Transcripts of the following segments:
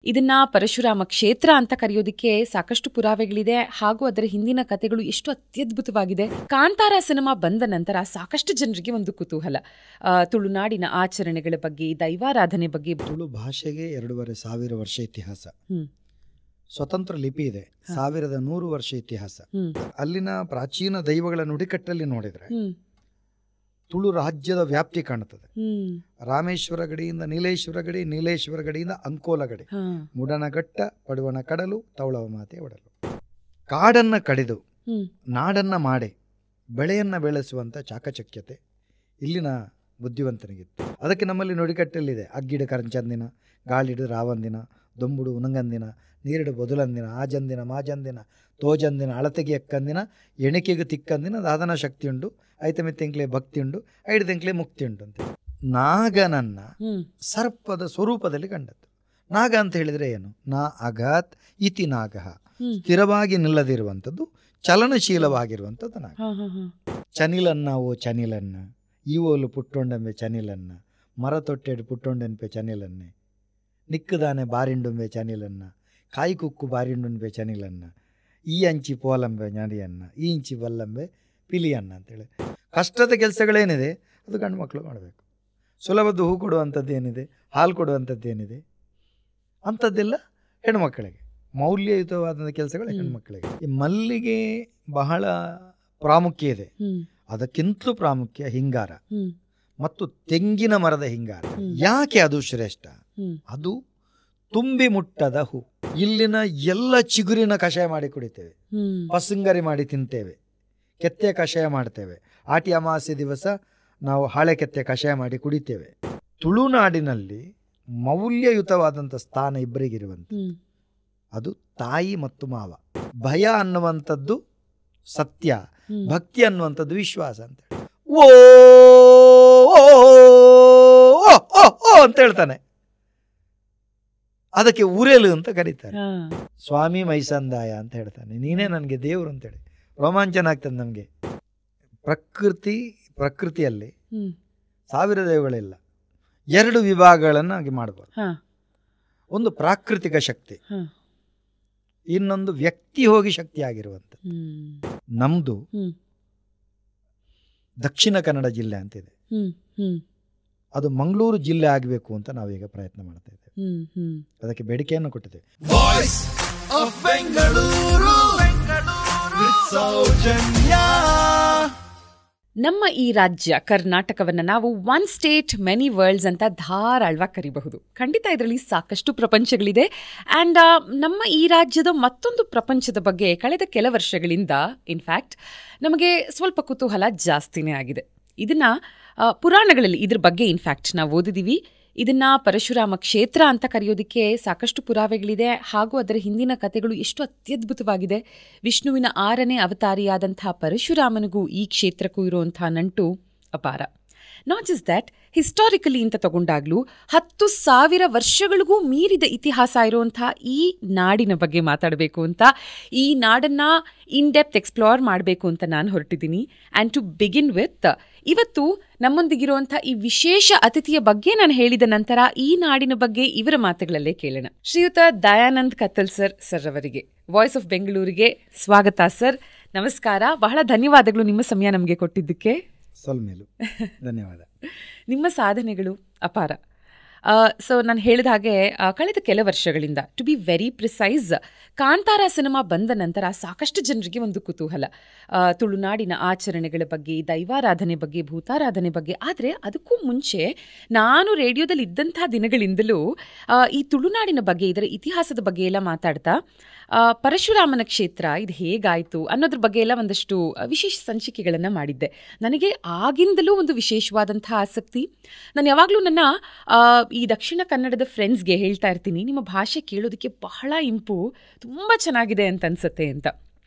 ಇದನ್ನ ಪರಶುರಾಮ ಕ್ಷೇತ್ರ ಅಂತ ಕರೆಯೋದಕ್ಕೆ ಸಾಕಷ್ಟು ಪುರಾವೆಗಳಿದೆ ಹಾಗೂ ಅದರ ಹಿಂದಿನ ಕಥೆಗಳು ಎಷ್ಟು ಅತ್ಯದ್ಭುತವಾಗಿದೆ. ಕಾಂತಾರ ಸಿನಿಮಾ ಬಂದ ನಂತರ ಸಾಕಷ್ಟು ಜನರಿಗೆ ಒಂದು ಕುತೂಹಲ, ತುಳುನಾಡಿನ ಆಚರಣೆಗಳ ಬಗ್ಗೆ, ದೈವಾರಾಧನೆ ಬಗ್ಗೆ. ತುಳು ಭಾಷೆಗೆ 2,500 ವರ್ಷ ಇತಿಹಾಸ, ಸ್ವತಂತ್ರ ಲಿಪಿ ಇದೆ, 1100 ವರ್ಷ ಇತಿಹಾಸ. ಅಲ್ಲಿನ ಪ್ರಾಚೀನ ದೈವಗಳ ನುಡಿಕಟ್ಟಲ್ಲಿ ನೋಡಿದ್ರೆ ತುಳು ರಾಜ್ಯದ ವ್ಯಾಪ್ತಿ ಕಾಣುತ್ತದೆ. ರಾಮೇಶ್ವರ ಗಡಿಯಿಂದ ನೀಲೇಶ್ವರ ಗಡಿ, ನೀಲೇಶ್ವರ ಗಡಿಯಿಂದ ಅಂಕೋಲ ಗಡಿ, ಮುಡನಘಟ್ಟ, ಪಡುವಣ ಕಡಲು, ತೌಳವ ಮಾತೆ ಒಡಲು. ಕಾಡನ್ನ ಕಡಿದು ನಾಡನ್ನ ಮಾಡಿ ಬೆಳೆಯನ್ನ ಬೆಳೆಸುವಂತ ಚಾಕಚಕ್ಯತೆ ಇಲ್ಲಿನ ಬುದ್ಧಿವಂತನಿಗಿತ್ತು. ಅದಕ್ಕೆ ನಮ್ಮಲ್ಲಿ ನುಡಿಕಟ್ಟಲ್ಲಿದೆ: ಅಗ್ಗಿಡು ಕರಂಚಂದಿನ, ಗಾಳಿಡು ರಾವಂದಿನ, ದೊಂಬುಡು ಉನಂಗಂದಿನ, ನೀರಿಡು ಬೊದುಲಂದಿನ, ಆಜಂದಿನ ಮಾಜಂದಿನ, ತೋಜಂದಿನ, ಅಳತೆಗೆ ಎಕ್ಕಂದಿನ, ಎಣಿಕೆಗೆ ತಿಕ್ಕಂದಿನ, ದಾದನ ಶಕ್ತಿ ಉಂಡು, ಐತಮಿತ್ತೆಂಕ್ಲೆ ಭಕ್ತಿ ಉಂಡು, ಐಡದೆಂಕ್ಲೆ ಮುಕ್ತಿ ಉಂಟು ಅಂತ. ನಾಗನನ್ನ ಸರ್ಪದ ಸ್ವರೂಪದಲ್ಲಿ ಕಂಡದ್ದು. ನಾಗ ಅಂತ ಹೇಳಿದ್ರೆ ಏನು? ನಾ ಅಗಾತ್ ಇತಿ ನಾಗಃ, ಸ್ಥಿರವಾಗಿ ನಿಲ್ಲದಿರುವಂಥದ್ದು, ಚಲನಶೀಲವಾಗಿರುವಂಥದ್ದು ನಾಗ. ಚನಿಲನ್ನ ಓ ಚನಿಲನ್ನ, ಈವೋಲು ಪುಟ್ಟೊಂಡೆಂಬೆ ಚನಿಲನ್ನ, ಮರ ತೊಟ್ಟೆಡು ಪುಟ್ಟೊಂಡೆನ್ಪೆ ಚನಿಲನ್ನೆ, ನಿಕ್ಕದಾನೆ ಬಾರಿಂಡುಂಬೆ ಚನಿಲನ್ನ, ಕಾಯಿ ಕುಕ್ಕು ಬಾರಿಂಡುಂಬೆ ಚನಿಲನ್ನ, ಈ ಅಂಚಿ ಪೋಲಂಬೆ ನಡಿಯನ್ನ, ಈ ಇಂಚಿ ಬಲ್ಲಂಬೆ ಪಿಲಿಯನ್ನ ಅಂತೇಳಿ. ಕಷ್ಟದ ಕೆಲಸಗಳೇನಿದೆ ಅದು ಗಂಡು ಮಕ್ಕಳು ಮಾಡಬೇಕು. ಸುಲಭದ್ದು ಹೂ ಕೊಡುವಂಥದ್ದು ಏನಿದೆ, ಹಾಲು ಕೊಡುವಂಥದ್ದು ಏನಿದೆ, ಅಂಥದ್ದೆಲ್ಲ ಹೆಣ್ಮಕ್ಕಳಿಗೆ. ಮೌಲ್ಯಯುತವಾದ ಕೆಲಸಗಳು ಹೆಣ್ಮಕ್ಕಳಿಗೆ. ಈ ಮಲ್ಲಿಗೆ ಬಹಳ ಪ್ರಾಮುಖ್ಯ ಇದೆ. ಅದಕ್ಕಿಂತಲೂ ಪ್ರಾಮುಖ್ಯ ಹಿಂಗಾರ ಮತ್ತು ತೆಂಗಿನ ಮರದ ಹಿಂಗಾರ. ಯಾಕೆ ಅದು ಶ್ರೇಷ್ಠ? ಅದು ತುಂಬಿ ಮುಟ್ಟದ ಹೂ. ಇಲ್ಲಿನ ಎಲ್ಲ ಚಿಗುರಿನ ಕಷಾಯ ಮಾಡಿ ಕುಡಿತೇವೆ, ಪಸಂಗರಿ ಮಾಡಿ ತಿಂತೇವೆ, ಕೆತ್ತೆ ಕಷಾಯ ಮಾಡ್ತೇವೆ. ಆಟಿ ಅಮಾವಾಸ್ಯೆ ದಿವಸ ನಾವು ಹಾಳೆ ಕೆತ್ತೆ ಕಷಾಯ ಮಾಡಿ ಕುಡಿತೇವೆ. ತುಳುನಾಡಿನಲ್ಲಿ ಮೌಲ್ಯಯುತವಾದಂಥ ಸ್ಥಾನ ಇಬ್ಬರಿಗಿರುವಂಥ ಅದು ತಾಯಿ ಮತ್ತು ಮಾವ. ಭಯ ಅನ್ನುವಂಥದ್ದು ಸತ್ಯ, ಭಕ್ತಿ ಅನ್ನುವಂಥದ್ದು ವಿಶ್ವಾಸ ಅಂತ. ಓ ಅಂತ ಹೇಳ್ತಾನೆ, ಅದಕ್ಕೆ ಉರೇಲು ಅಂತ ಕರೀತಾರೆ. ಸ್ವಾಮಿ ಮೈಸಂದಾಯ ಅಂತ ಹೇಳ್ತಾನೆ, ನೀನೇ ನನಗೆ ದೇವರು ಅಂತೇಳಿ. ರೋಮಾಂಚನ ಆಗ್ತದೆ ನಮಗೆ. ಪ್ರಕೃತಿಯಲ್ಲಿ 1000 ದೇವಗಳಿಲ್ಲ, 2 ವಿಭಾಗಗಳನ್ನು ಹಾಗೆ ಮಾಡ್ಬೋದು. ಒಂದು ಪ್ರಾಕೃತಿಕ ಶಕ್ತಿ, ಇನ್ನೊಂದು ವ್ಯಕ್ತಿ ಹೋಗಿ ಶಕ್ತಿ ಆಗಿರುವಂತ. ನಮ್ದು ದಕ್ಷಿಣ ಕನ್ನಡ ಜಿಲ್ಲೆ ಅಂತಿದೆ, ಅದು ಮಂಗಳೂರು ಜಿಲ್ಲೆ ಆಗಬೇಕು ಅಂತ ನಾವೀಗ ಪ್ರಯತ್ನ ಮಾಡ್ತಾ ಇದ್ದೇವೆ. ಅದಕ್ಕೆ ಬೇಡಿಕೆಯನ್ನು ಕೊಟ್ಟಿದ್ದೇವೆ. ನಮ್ಮ ಈ ರಾಜ್ಯ ಕರ್ನಾಟಕವನ್ನು ನಾವು ಒನ್ ಸ್ಟೇಟ್ ಮೆನಿ ವರ್ಲ್ಡ್ಸ್ ಅಂತ ಧಾರಾಳವಾಗಿ ಕರಿಬಹುದು. ಖಂಡಿತ ಇದರಲ್ಲಿ ಸಾಕಷ್ಟು ಪ್ರಪಂಚಗಳಿದೆ. ಆ್ಯಂಡ್ ನಮ್ಮ ಈ ರಾಜ್ಯದ ಮತ್ತೊಂದು ಪ್ರಪಂಚದ ಬಗ್ಗೆ ಕಳೆದ ಕೆಲ ವರ್ಷಗಳಿಂದ ಇನ್ಫ್ಯಾಕ್ಟ್ ನಮಗೆ ಸ್ವಲ್ಪ ಕುತೂಹಲ ಜಾಸ್ತಿನೇ ಆಗಿದೆ. ಇದನ್ನು ಪುರಾಣಗಳಲ್ಲಿ ಇದ್ರ ಬಗ್ಗೆ ಇನ್ಫ್ಯಾಕ್ಟ್ ನಾವು ಓದಿದ್ದೀವಿ. ಇದನ್ನ ಪರಶುರಾಮ ಕ್ಷೇತ್ರ ಅಂತ ಕರೆಯೋದಕ್ಕೆ ಸಾಕಷ್ಟು ಪುರಾವೆಗಳಿದೆ ಹಾಗೂ ಅದರ ಹಿಂದಿನ ಕಥೆಗಳು ಎಷ್ಟು ಅತ್ಯದ್ಭುತವಾಗಿದೆ. ವಿಷ್ಣುವಿನ 6ನೇ ಅವತಾರಿಯಾದಂಥ ಪರಶುರಾಮನಿಗೂ ಈ ಕ್ಷೇತ್ರಕ್ಕೂ ಇರುವಂತಹ ನಂಟು ಅಪಾರ. ನಾಟ್ ಜಸ್ಟ್ ದ್ಯಾಟ್, ಹಿಸ್ಟಾರಿಕಲಿ ಅಂತ ತಗೊಂಡಾಗ್ಲೂ 10,000 ವರ್ಷಗಳಿಗೂ ಮೀರಿದ ಇತಿಹಾಸ ಇರುವಂಥ ಈ ನಾಡಿನ ಬಗ್ಗೆ ಮಾತಾಡಬೇಕು ಅಂತ, ಈ ನಾಡನ್ನ ಇನ್ ಡೆಪ್ತ್ ಎಕ್ಸ್ಪ್ಲೋರ್ ಮಾಡಬೇಕು ಅಂತ ನಾನು ಹೊರಟಿದ್ದೀನಿ. ಆ್ಯಂಡ್ ಟು ಬಿಗಿನ್ ವಿತ್, ಇವತ್ತು ನಮ್ಮೊಂದಿಗಿರುವಂಥ ಈ ವಿಶೇಷ ಅತಿಥಿಯ ಬಗ್ಗೆ ನಾನು ಹೇಳಿದ ನಂತರ ಈ ನಾಡಿನ ಬಗ್ಗೆ ಇವರ ಮಾತುಗಳಲ್ಲೇ ಕೇಳೋಣ. ಶ್ರೀಯುತ ದಯಾನಂದ್ ಕತ್ತಲ್ ಸರ್ ಅವರಿಗೆ ವಾಯ್ಸ್ ಆಫ್ ಬೆಂಗಳೂರಿಗೆ ಸ್ವಾಗತ ಸರ್. ನಮಸ್ಕಾರ, ಬಹಳ ಧನ್ಯವಾದಗಳು ನಿಮ್ಮ ಸಮಯ ನಮಗೆ ಕೊಟ್ಟಿದ್ದಕ್ಕೆ. ಸಲ್ಮೇಲು ಧನ್ಯವಾದ. ನಿಮ್ಮ ಸಾಧನೆಗಳು ಅಪಾರ. ಸೊ ನಾನು ಹೇಳಿದ ಹಾಗೆ ಕಳೆದ ಕೆಲ ವರ್ಷಗಳಿಂದ, to be very precise, Kantara cinema ಬಂದ ನಂತರ ಸಾಕಷ್ಟು ಜನರಿಗೆ ಒಂದು ಕುತೂಹಲ, ತುಳುನಾಡಿನ ಆಚರಣೆಗಳ ಬಗ್ಗೆ, ದೈವಾರಾಧನೆ ಬಗ್ಗೆ, ಭೂತಾರಾಧನೆ ಬಗ್ಗೆ. ಆದರೆ ಅದಕ್ಕೂ ಮುಂಚೆ ನಾನು ರೇಡಿಯೋದಲ್ಲಿ ಇದ್ದಂಥ ದಿನಗಳಿಂದಲೂ ಈ ತುಳುನಾಡಿನ ಬಗ್ಗೆ, ಇದರ ಇತಿಹಾಸದ ಬಗ್ಗೆ ಎಲ್ಲ ಮಾತಾಡ್ತಾ ಪರಶುರಾಮನ ಕ್ಷೇತ್ರ ಇದು ಹೇಗಾಯಿತು ಅನ್ನೋದ್ರ ಬಗ್ಗೆ ಎಲ್ಲ ಒಂದಷ್ಟು ವಿಶೇಷ ಸಂಚಿಕೆಗಳನ್ನು ಮಾಡಿದ್ದೆ. ನನಗೆ ಆಗಿಂದಲೂ ಒಂದು ವಿಶೇಷವಾದಂಥ ಆಸಕ್ತಿ. ನಾನು ಯಾವಾಗಲೂ ನನ್ನ ಈ ದಕ್ಷಿಣ ಕನ್ನಡದ ಫ್ರೆಂಡ್ಸ್ಗೆ ಹೇಳ್ತಾ ಇರ್ತೀನಿ, ನಿಮ್ಮ ಭಾಷೆ ಕೇಳೋದಕ್ಕೆ ಬಹಳ ಇಂಪು, ತುಂಬ ಚೆನ್ನಾಗಿದೆ ಅಂತ ಅನ್ಸುತ್ತೆ ಅಂತ.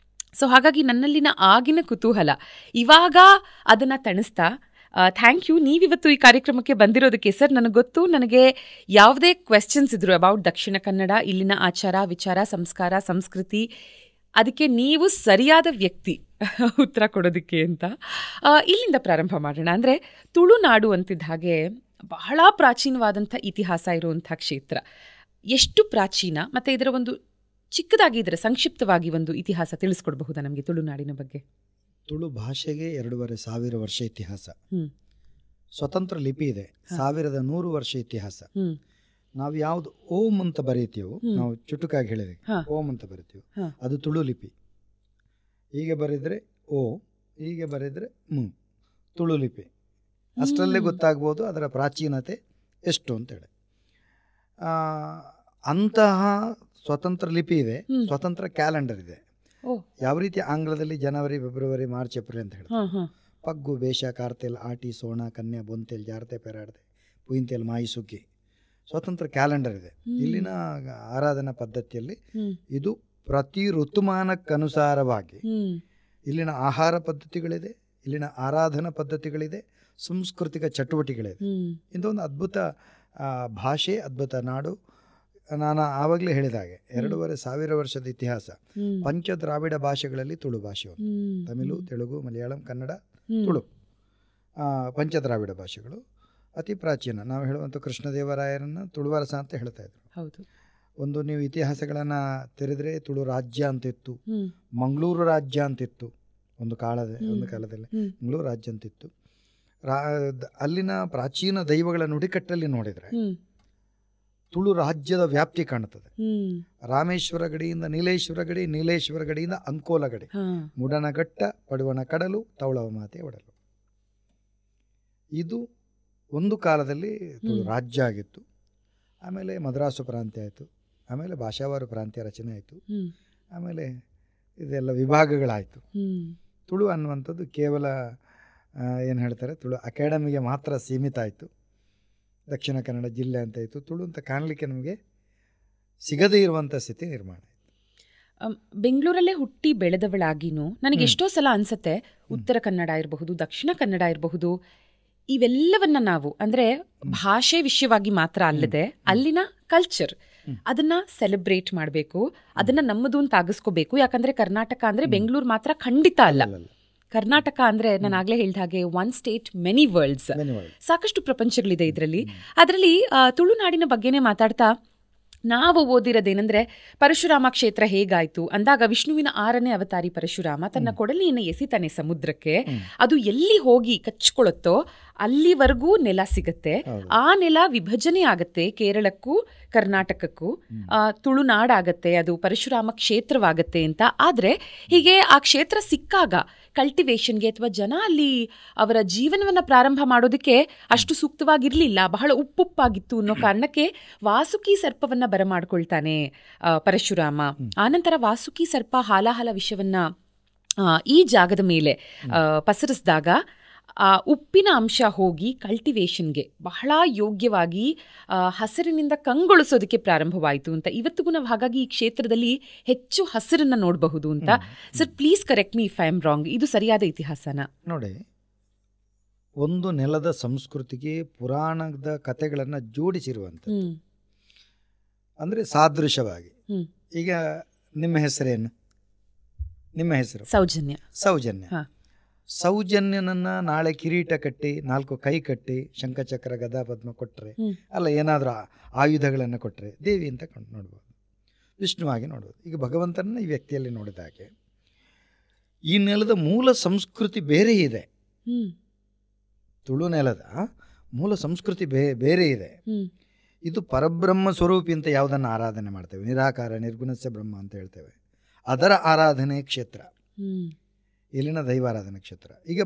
ಸೊ ಹಾಗಾಗಿ ನನ್ನಲ್ಲಿನ ಆಗಿನ ಕುತೂಹಲ ಇವಾಗ ಅದನ್ನು ತಣಿಸ್ತಾ, ಥ್ಯಾಂಕ್ ಯು ನೀವಿವತ್ತು ಈ ಕಾರ್ಯಕ್ರಮಕ್ಕೆ ಬಂದಿರೋದಕ್ಕೆ ಸರ್. ನನಗೆ ಗೊತ್ತು, ನನಗೆ ಯಾವುದೇ ಕ್ವೆಶ್ಚನ್ಸ್ ಇದ್ರು ಅಬೌಟ್ ದಕ್ಷಿಣ ಕನ್ನಡ, ಇಲ್ಲಿನ ಆಚಾರ ವಿಚಾರ, ಸಂಸ್ಕಾರ, ಸಂಸ್ಕೃತಿ, ಅದಕ್ಕೆ ನೀವು ಸರಿಯಾದ ವ್ಯಕ್ತಿ ಉತ್ತರ ಕೊಡೋದಕ್ಕೆ ಅಂತ. ಇಲ್ಲಿಂದ ಪ್ರಾರಂಭ ಮಾಡೋಣ. ಅಂದರೆ ತುಳುನಾಡು ಅಂತಿದ್ದ ಹಾಗೆ ಬಹಳ ಪ್ರಾಚೀನವಾದಂಥ ಇತಿಹಾಸ ಇರುವಂಥ ಕ್ಷೇತ್ರ. ಎಷ್ಟು ಪ್ರಾಚೀನ, ಮತ್ತೆ ಇದರ ಒಂದು ಚಿಕ್ಕದಾಗಿ ಇದರ ಸಂಕ್ಷಿಪ್ತವಾಗಿ ಒಂದು ಇತಿಹಾಸ ತಿಳಿಸ್ಕೊಡ್ಬಹುದಾ ನಮಗೆ ತುಳುನಾಡಿನ ಬಗ್ಗೆ? ತುಳು ಭಾಷೆಗೆ 2,500 ವರ್ಷ ಇತಿಹಾಸ. ಸ್ವತಂತ್ರ ಲಿಪಿ ಇದೆ, 1100 ವರ್ಷ ಇತಿಹಾಸ. ನಾವು ಯಾವ್ದು ಓಂ ಅಂತ ಬರೀತೀವೋ, ನಾವು ಚುಟುಕಾಗಿ ಹೇಳಿದ್ವಿ ಓಂ ಅಂತ ಬರಿತೀವಿ, ಅದು ತುಳು ಲಿಪಿ. ಹೀಗೆ ಬರೆದ್ರೆ ಓ, ಹೀಗೆ ಬರೆದ್ರೆ ತುಳು ಲಿಪಿ. ಅಷ್ಟರಲ್ಲೇ ಗೊತ್ತಾಗ್ಬೋದು ಅದರ ಪ್ರಾಚೀನತೆ ಎಷ್ಟು ಅಂತೇಳಿ. ಅಂತಹ ಸ್ವತಂತ್ರ ಲಿಪಿ ಇದೆ, ಸ್ವತಂತ್ರ ಕ್ಯಾಲೆಂಡರ್ ಇದೆ. ಯಾವ ರೀತಿ ಆಂಗ್ಲದಲ್ಲಿ ಜನವರಿ, ಫೆಬ್ರವರಿ, ಮಾರ್ಚ್, ಏಪ್ರಿಲ್ ಅಂತ ಹೇಳ್ತಾರೆ. ಪಗ್ಗು, ಬೇಷ, ಕಾರ್ತೆಲ್, ಆಟಿ, ಸೋಣ, ಕನ್ಯಾ, ಬೊಂತೆಲ್, ಜಾರತೆ, ಪೆರಾಡ್ದೆ, ಪುಯಿಂತೆಲ್, ಮಾಯಿ, ಸುಗ್ಗಿ, ಸ್ವತಂತ್ರ ಕ್ಯಾಲೆಂಡರ್ ಇದೆ. ಇಲ್ಲಿನ ಆರಾಧನಾ ಪದ್ಧತಿಯಲ್ಲಿ ಇದು ಪ್ರತಿ ಋತುಮಾನಕ್ಕನುಸಾರವಾಗಿ ಇಲ್ಲಿನ ಆಹಾರ ಪದ್ಧತಿಗಳಿದೆ, ಇಲ್ಲಿನ ಆರಾಧನಾ ಪದ್ಧತಿಗಳಿದೆ, ಸಾಂಸ್ಕೃತಿಕ ಚಟುವಟಿಕೆಗಳಿದೆ. ಇದೊಂದು ಅದ್ಭುತ ಭಾಷೆ, ಅದ್ಭುತ ನಾಡು. ನಾನು ಆವಾಗಲೇ ಹೇಳಿದ ಹಾಗೆ 2,500 ವರ್ಷದ ಇತಿಹಾಸ. ಪಂಚದ್ರಾವಿಡ ಭಾಷೆಗಳಲ್ಲಿ ತುಳು ಭಾಷೆ ಒಂದು. ತಮಿಳು, ತೆಲುಗು, ಮಲಯಾಳಂ, ಕನ್ನಡ, ತುಳು ಪಂಚದ್ರಾವಿಡ ಭಾಷೆಗಳು ಅತಿ ಪ್ರಾಚೀನ. ನಾವು ಹೇಳುವಂಥ ಕೃಷ್ಣದೇವರಾಯರನ್ನು ತುಳುವರಸ ಅಂತ ಹೇಳ್ತಾ ಇದ್ರು. ಒಂದು ನೀವು ಇತಿಹಾಸಗಳನ್ನು ತೆರೆದರೆ ತುಳು ರಾಜ್ಯ ಅಂತಿತ್ತು, ಮಂಗಳೂರು ರಾಜ್ಯ ಅಂತಿತ್ತು ಒಂದು ಕಾಲದಲ್ಲಿ ಮಂಗಳೂರು ರಾಜ್ಯ ಅಂತಿತ್ತು. ಅಲ್ಲಿನ ಪ್ರಾಚೀನ ದೈವಗಳ ನುಡಿಕಟ್ಟಲ್ಲಿ ನೋಡಿದರೆ ತುಳು ರಾಜ್ಯದ ವ್ಯಾಪ್ತಿ ಕಾಣುತ್ತದೆ. ರಾಮೇಶ್ವರ ಗಡಿಯಿಂದ ನೀಲೇಶ್ವರ ಗಡಿ, ನೀಲೇಶ್ವರ ಗಡಿಯಿಂದ ಅಂಕೋಲ ಗಡಿ, ಮುಡನಘಟ್ಟ, ಪಡುವಣ ಕಡಲು, ತೌಳವ ಮಾತೆ ಒಡಲು. ಇದು ಒಂದು ಕಾಲದಲ್ಲಿ ತುಳು ರಾಜ್ಯ ಆಗಿತ್ತು. ಆಮೇಲೆ ಮದ್ರಾಸು ಪ್ರಾಂತ್ಯ ಆಯಿತು, ಆಮೇಲೆ ಭಾಷಾವಾರು ಪ್ರಾಂತ್ಯ ರಚನೆ ಆಯಿತು, ಆಮೇಲೆ ಇದೆಲ್ಲ ವಿಭಾಗಗಳಾಯಿತು. ತುಳು ಅನ್ನುವಂಥದ್ದು ಕೇವಲ ಏನು ಹೇಳ್ತಾರೆ, ತುಳು ಅಕಾಡೆಮಿಗೆ ಮಾತ್ರ ಸೀಮಿತ ಆಯಿತು. ದಕ್ಷಿಣ ಕನ್ನಡ ಜಿಲ್ಲೆ ಅಂತ ಇತ್ತು. ತುಳು ಅಂತ ಕಾಣಲಿಕ್ಕೆ ನಮಗೆ ಸಿಗದೇ ಇರುವಂಥ ಸ್ಥಿತಿ ನಿರ್ಮಾಣ ಆಯಿತು. ಬೆಂಗಳೂರಲ್ಲೇ ಹುಟ್ಟಿ ಬೆಳೆದವಳಾಗಿನೂ ನನಗೆ ಎಷ್ಟೋ ಸಲ ಅನಿಸುತ್ತೆ, ಉತ್ತರ ಕನ್ನಡ ಇರಬಹುದು, ದಕ್ಷಿಣ ಕನ್ನಡ ಇರಬಹುದು, ಇವೆಲ್ಲವನ್ನ ನಾವು ಅಂದರೆ ಭಾಷೆ ವಿಷಯವಾಗಿ ಮಾತ್ರ ಅಲ್ಲದೆ ಅಲ್ಲಿನ ಕಲ್ಚರ್ ಅದನ್ನ ಸೆಲೆಬ್ರೇಟ್ ಮಾಡಬೇಕು, ಅದನ್ನ ನಮ್ಮದು ಅಂತ ಆಗಿಸ್ಕೋಬೇಕು. ಯಾಕಂದ್ರೆ ಕರ್ನಾಟಕ ಅಂದ್ರೆ ಬೆಂಗಳೂರು ಮಾತ್ರ ಖಂಡಿತ ಅಲ್ಲ. ಕರ್ನಾಟಕ ಅಂದ್ರೆ ನಾನು ಆಗ್ಲೇ ಹೇಳಿದ ಹಾಗೆ ಒನ್ ಸ್ಟೇಟ್ ಮೆನಿ ವರ್ಲ್ಡ್ಸ್, ಸಾಕಷ್ಟು ಪ್ರಪಂಚಗಳಿದೆ ಇದರಲ್ಲಿ. ಅದರಲ್ಲಿ ತುಳುನಾಡಿನ ಬಗ್ಗೆನೇ ಮಾತಾಡ್ತಾ ನಾವು ಓದಿರೋದೇನೆಂದ್ರೆ, ಪರಶುರಾಮ ಕ್ಷೇತ್ರ ಹೇಗಾಯ್ತು ಅಂದಾಗ ವಿಷ್ಣುವಿನ 6ನೇ ಅವತಾರಿ ಪರಶುರಾಮ ತನ್ನ ಕೊಡಲಿಯನ್ನು ಎಸಿತಾನೆ ಸಮುದ್ರಕ್ಕೆ. ಅದು ಎಲ್ಲಿ ಹೋಗಿ ಕಚ್ಕೊಳ್ಳುತ್ತೋ ಅಲ್ಲಿವರೆಗೂ ನೆಲ ಸಿಗತ್ತೆ. ಆ ನೆಲ ವಿಭಜನೆ ಆಗತ್ತೆ, ಕೇರಳಕ್ಕೂ ಕರ್ನಾಟಕಕ್ಕೂ ತುಳುನಾಡಾಗತ್ತೆ, ಅದು ಪರಶುರಾಮ ಕ್ಷೇತ್ರವಾಗತ್ತೆ ಅಂತ. ಆದ್ರೆ ಹೀಗೆ ಆ ಕ್ಷೇತ್ರ ಸಿಕ್ಕಾಗ ಕಲ್ಟಿವೇಶನ್ಗೆ ಅಥವಾ ಜನ ಅಲ್ಲಿ ಅವರ ಜೀವನವನ್ನ ಪ್ರಾರಂಭ ಮಾಡೋದಕ್ಕೆ ಅಷ್ಟು ಸೂಕ್ತವಾಗಿರ್ಲಿಲ್ಲ, ಬಹಳ ಉಪ್ಪುಪ್ಪಾಗಿತ್ತು ಅನ್ನೋ ಕಾರಣಕ್ಕೆ ವಾಸುಕಿ ಸರ್ಪವನ್ನ ಬರಮಾಡ್ಕೊಳ್ತಾನೆ ಪರಶುರಾಮ. ಆನಂತರ ವಾಸುಕಿ ಸರ್ಪ ಹಾಲಾಹಲ ವಿಷವನ್ನ ಈ ಜಾಗದ ಮೇಲೆ ಪಸರಿಸಿದಾಗ ಆ ಉಪ್ಪಿನ ಅಂಶ ಹೋಗಿ ಕಲ್ಟಿವೇಶನ್ಗೆ ಬಹಳ ಯೋಗ್ಯವಾಗಿ ಹಸಿರಿನಿಂದ ಕಂಗೊಳಿಸೋದಕ್ಕೆ ಪ್ರಾರಂಭವಾಯಿತು ಅಂತ. ಇವತ್ತಿಗೂ ನಾವು ಹಾಗಾಗಿ ಈ ಕ್ಷೇತ್ರದಲ್ಲಿ ಹೆಚ್ಚು ಹಸಿರನ್ನ ನೋಡಬಹುದು ಅಂತ. Sir please correct me if I am wrong, ಇದು ಸರಿಯಾದ ಇತಿಹಾಸನ? ನೋಡಿ, ಒಂದು ನೆಲದ ಸಂಸ್ಕೃತಿಗೆ ಪುರಾಣದ ಕಥೆಗಳನ್ನು ಜೋಡಿಸಿರುವಂಥದ್ದು, ಅಂದರೆ ಸಾದೃಶವಾಗಿ. ಈಗ ನಿಮ್ಮ ಹೆಸರೇನು? ನಿಮ್ಮ ಹೆಸರು ಸೌಜನ್ಯ. ಸೌಜನ್ಯನನ್ನ ನಾಳೆ ಕಿರೀಟ ಕಟ್ಟಿ 4 ಕೈ ಕಟ್ಟಿ ಶಂಖಚಕ್ರ ಗದಾ ಪದ್ಮ ಕೊಟ್ಟರೆ, ಅಲ್ಲ ಏನಾದರೂ ಆಯುಧಗಳನ್ನು ಕೊಟ್ಟರೆ ದೇವಿ ಅಂತ ನೋಡ್ಬೋದು, ವಿಷ್ಣುವಾಗಿ ನೋಡ್ಬೋದು. ಈಗ ಭಗವಂತನ ಈ ವ್ಯಕ್ತಿಯಲ್ಲಿ ನೋಡಿದ ಹಾಗೆ ಈ ನೆಲದ ಮೂಲ ಸಂಸ್ಕೃತಿ ಬೇರೆ ಇದೆ. ತುಳು ನೆಲದ ಮೂಲ ಸಂಸ್ಕೃತಿ ಬೇರೆ ಇದೆ. ಇದು ಪರಬ್ರಹ್ಮ ಸ್ವರೂಪಿ ಅಂತ ಯಾವುದನ್ನು ಆರಾಧನೆ ಮಾಡ್ತೇವೆ, ನಿರಾಕಾರ ನಿರ್ಗುಣಸ್ಯ ಬ್ರಹ್ಮ ಅಂತ ಹೇಳ್ತೇವೆ, ಅದರ ಆರಾಧನೆ ಕ್ಷೇತ್ರ ಇಲ್ಲಿನ ದೈವಾರಾಧನಾ ಕ್ಷೇತ್ರ. ಈಗ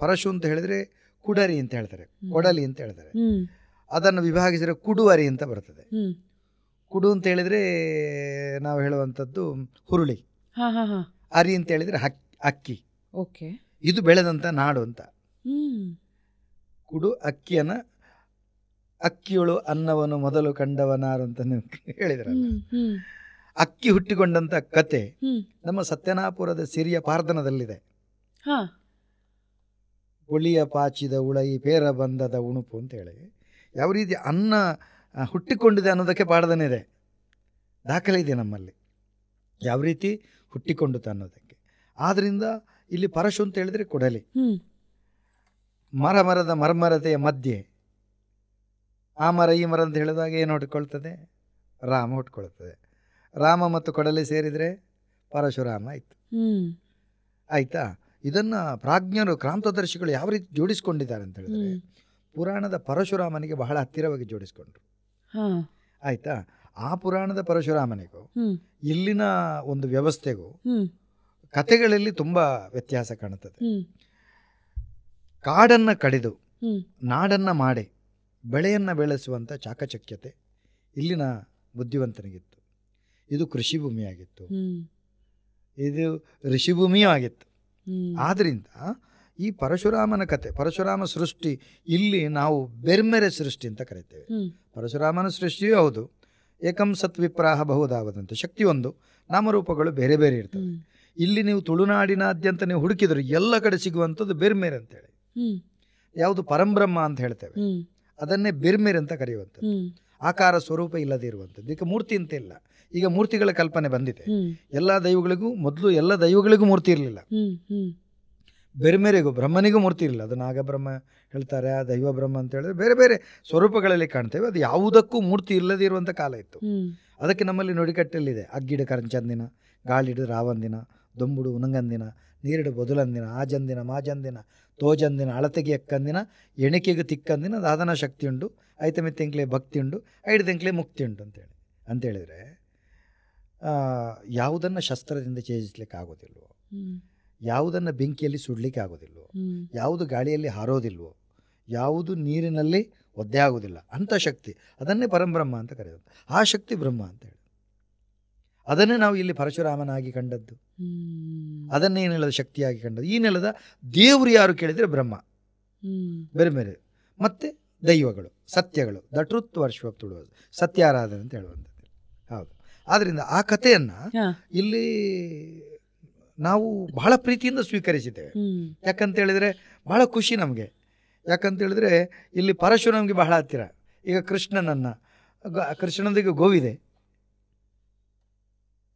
ಪರಶು ಅಂತ ಹೇಳಿದ್ರೆ ಕುಡರಿ ಅಂತ ಹೇಳ್ತಾರೆ, ಕೊಡಲಿ ಅಂತ ಹೇಳ್ತಾರೆ. ಅದನ್ನು ವಿಭಾಗಿಸಿದ್ರೆ ಕುಡುವರಿ ಅಂತ ಬರ್ತದೆ. ಕುಡು ಅಂತ ಹೇಳಿದ್ರೆ ನಾವು ಹೇಳುವಂಥದ್ದು ಹುರುಳಿ, ಅರಿ ಅಂತ ಹೇಳಿದ್ರೆ ಅಕ್ಕಿ. ಇದು ಬೆಳೆದಂಥ ನಾಡು ಅಂತ. ಕುಡು ಅಕ್ಕಿಯನ್ನ ಅಕ್ಕಿಯೊಳು ಅನ್ನವನ್ನು ಮೊದಲು ಕಂಡವನಾರು ಅಂತ ಹೇಳಿದ್ರಲ್ಲ. ಅಕ್ಕಿ ಹುಟ್ಟಿಕೊಂಡಂತ ಕತೆ ನಮ್ಮ ಸತ್ಯನಾಪುರದ ಸಿರಿಯ ಪಾರ್ಧನದಲ್ಲಿದೆ. ಒಳಿಯ ಪಾಚಿದ ಉಳೈ ಪೇರ ಬಂದದ ಉಣುಪು ಅಂತ ಹೇಳಿ ಯಾವ ರೀತಿ ಅನ್ನ ಹುಟ್ಟಿಕೊಂಡಿದೆ ಅನ್ನೋದಕ್ಕೆ ಪಾರ್ಧನೆ ಇದೆ, ದಾಖಲೆ ಇದೆ ನಮ್ಮಲ್ಲಿ, ಯಾವ ರೀತಿ ಹುಟ್ಟಿಕೊಂಡಿತು ಅನ್ನೋದಕ್ಕೆ. ಆದ್ರಿಂದ ಇಲ್ಲಿ ಪರಶು ಅಂತ ಹೇಳಿದ್ರೆ ಕೊಡಲಿ, ಮರದ ಮರ್ಮರತೆಯ ಮಧ್ಯೆ ಆ ಮರ ಈ ಮರ ಅಂತ ಹೇಳಿದಾಗ ಏನು ಹೊಡ್ಕೊಳ್ತದೆ? ರಾಮ ಹುಟ್ಕೊಳ್ತದೆ. ರಾಮ ಮತ್ತು ಕೊಡಲಿ ಸೇರಿದರೆ ಪರಶುರಾಮ ಆಯಿತು. ಆಯಿತಾ? ಇದನ್ನು ಪ್ರಾಜ್ಞರು ಕ್ರಾಂತದರ್ಶಿಗಳು ಯಾವ ರೀತಿ ಜೋಡಿಸ್ಕೊಂಡಿದ್ದಾರೆ ಅಂತ ಹೇಳಿದ್ರೆ ಪುರಾಣದ ಪರಶುರಾಮನಿಗೆ ಬಹಳ ಹತ್ತಿರವಾಗಿ ಜೋಡಿಸ್ಕೊಂಡ್ರು. ಆಯಿತಾ? ಆ ಪುರಾಣದ ಪರಶುರಾಮನಿಗೂ ಇಲ್ಲಿನ ಒಂದು ವ್ಯವಸ್ಥೆಗೂ ಕಥೆಗಳಲ್ಲಿ ತುಂಬ ವ್ಯತ್ಯಾಸ ಕಾಣುತ್ತದೆ. ಕಾಡನ್ನು ಕಡಿದು ನಾಡನ್ನು ಮಾಡಿ ಬೆಳೆಯನ್ನು ಬೆಳೆಸುವಂಥ ಚಾಕಚಕ್ಯತೆ ಇಲ್ಲಿನ ಬುದ್ಧಿವಂತನಿಗಿತ್ತು. ಇದು ಕೃಷಿ ಭೂಮಿಯಾಗಿತ್ತು, ಇದು ಋಷಿಭೂಮಿಯೂ ಆಗಿತ್ತು. ಆದ್ದರಿಂದ ಈ ಪರಶುರಾಮನ ಕತೆ, ಪರಶುರಾಮ ಸೃಷ್ಟಿ ಇಲ್ಲಿ ನಾವು ಬೆರ್ಮೆರೆ ಸೃಷ್ಟಿ ಅಂತ ಕರಿತೇವೆ. ಪರಶುರಾಮನ ಸೃಷ್ಟಿಯೂ ಹೌದು. ಏಕಂ ಸತ್ ವಿಪ್ರಾಹ ಬಹುದಾವದಂತೆ ಶಕ್ತಿ ಒಂದು, ನಾಮರೂಪಗಳು ಬೇರೆ ಬೇರೆ ಇರ್ತವೆ. ಇಲ್ಲಿ ನೀವು ತುಳುನಾಡಿನಾದ್ಯಂತ ನೀವು ಹುಡುಕಿದ್ರು ಎಲ್ಲ ಕಡೆ ಸಿಗುವಂಥದ್ದು ಬೆರ್ಮೇರ್ ಅಂತೇಳಿ. ಯಾವುದು ಪರಂಬ್ರಹ್ಮ ಅಂತ ಹೇಳ್ತೇವೆ ಅದನ್ನೇ ಬೆರ್ಮೇರ್ ಅಂತ ಕರೆಯುವಂಥದ್ದು. ಆಕಾರ ಸ್ವರೂಪ ಇಲ್ಲದೆ ಇರುವಂಥದ್ದು. ಈಗ ಮೂರ್ತಿ ಅಂತ ಇಲ್ಲ, ಈಗ ಮೂರ್ತಿಗಳ ಕಲ್ಪನೆ ಬಂದಿದೆ. ಎಲ್ಲ ದೈವಗಳಿಗೂ ಮೊದಲು ಎಲ್ಲ ದೈವಗಳಿಗೂ ಮೂರ್ತಿ ಇರಲಿಲ್ಲ. ಬೆರ್ಮೇರೆಗೂ ಬ್ರಹ್ಮನಿಗೂ ಮೂರ್ತಿ ಇರಲಿಲ್ಲ. ಅದು ನಾಗಬ್ರಹ್ಮ ಹೇಳ್ತಾರೆ, ಆ ದೈವ ಬ್ರಹ್ಮ ಅಂತ ಹೇಳಿದ್ರೆ ಬೇರೆ ಬೇರೆ ಸ್ವರೂಪಗಳಲ್ಲಿ ಕಾಣ್ತೇವೆ. ಅದು ಯಾವುದಕ್ಕೂ ಮೂರ್ತಿ ಇಲ್ಲದೆ ಇರುವಂಥ ಕಾಲ ಇತ್ತು. ಅದಕ್ಕೆ ನಮ್ಮಲ್ಲಿ ನುಡಿಕಟ್ಟಲ್ಲಿದೆ, ಅಗ್ಗಿಡ ಕರಂಚಂದಿನ, ಗಾಳಿಡು ರಾವಂದಿನ, ದೊಂಬುಡು ಉನಂಗಂದಿನ, ನೀರಿಡು ಬೊದುಲಂದಿನ, ಆಜಂದಿನ ಮಾಜಂದಿನ, ತೋಜಂದಿನ, ಅಳತೆಗೆ ಎಕ್ಕಂದಿನ, ಎಣಿಕೆಗೆ ತಿಕ್ಕಂದಿನ, ಸಾಧನ ಶಕ್ತಿ ಉಂಡು, ಐತಮಿತ್ತೆಂಕ್ಲೆ ಭಕ್ತಿ ಉಂಡು, ಐಡ್ದೆಂಕ್ಲೆ ಮುಕ್ತಿ ಉಂಟು ಅಂತೇಳಿದರೆ ಯಾವುದನ್ನು ಶಸ್ತ್ರದಿಂದ ಛೇದಿಸ್ಲಿಕ್ಕೆ ಆಗೋದಿಲ್ವೋ, ಯಾವುದನ್ನು ಬೆಂಕಿಯಲ್ಲಿ ಸುಡಲಿಕ್ಕೆ ಆಗೋದಿಲ್ವೋ, ಯಾವುದು ಗಾಳಿಯಲ್ಲಿ ಹಾರೋದಿಲ್ವೋ, ಯಾವುದು ನೀರಿನಲ್ಲಿ ಒದ್ದೆ ಆಗೋದಿಲ್ಲ ಅಂಥ ಶಕ್ತಿ, ಅದನ್ನೇ ಪರಂಬ್ರಹ್ಮ ಅಂತ ಕರೆಯೋದು. ಆ ಶಕ್ತಿ ಬ್ರಹ್ಮ ಅಂತ ಹೇಳಿ ಅದನ್ನೇ ನಾವು ಇಲ್ಲಿ ಪರಶುರಾಮನಾಗಿ ಕಂಡದ್ದು, ಅದನ್ನೇ ಈ ನೆಲದ ಶಕ್ತಿಯಾಗಿ ಕಂಡದ್ದು. ಈ ನೆಲದ ದೇವರು ಯಾರು ಕೇಳಿದರೆ ಬ್ರಹ್ಮ, ಬೇರೆ ಬೇರೆ ಮತ್ತು ದೈವಗಳು, ಸತ್ಯಗಳು, ದ ಟ್ರುತ್ ವರ್ಷ ತುಳುವುದು, ಸತ್ಯಾರಾಧನೆ ಅಂತ ಹೇಳುವಂಥದ್ದು. ಹೌದು. ಆದ್ದರಿಂದ ಆ ಕಥೆಯನ್ನು ಇಲ್ಲಿ ನಾವು ಬಹಳ ಪ್ರೀತಿಯಿಂದ ಸ್ವೀಕರಿಸಿದ್ದೇವೆ. ಯಾಕಂತ ಹೇಳಿದರೆ ಬಹಳ ಖುಷಿ ನಮಗೆ. ಯಾಕಂತ ಹೇಳಿದ್ರೆ ಇಲ್ಲಿ ಪರಶುರಾಮ್ಗೆ ಬಹಳ ಹತ್ತಿರ. ಈಗ ಕೃಷ್ಣನೊಂದಿಗೆ ಗೋವಿದೆ,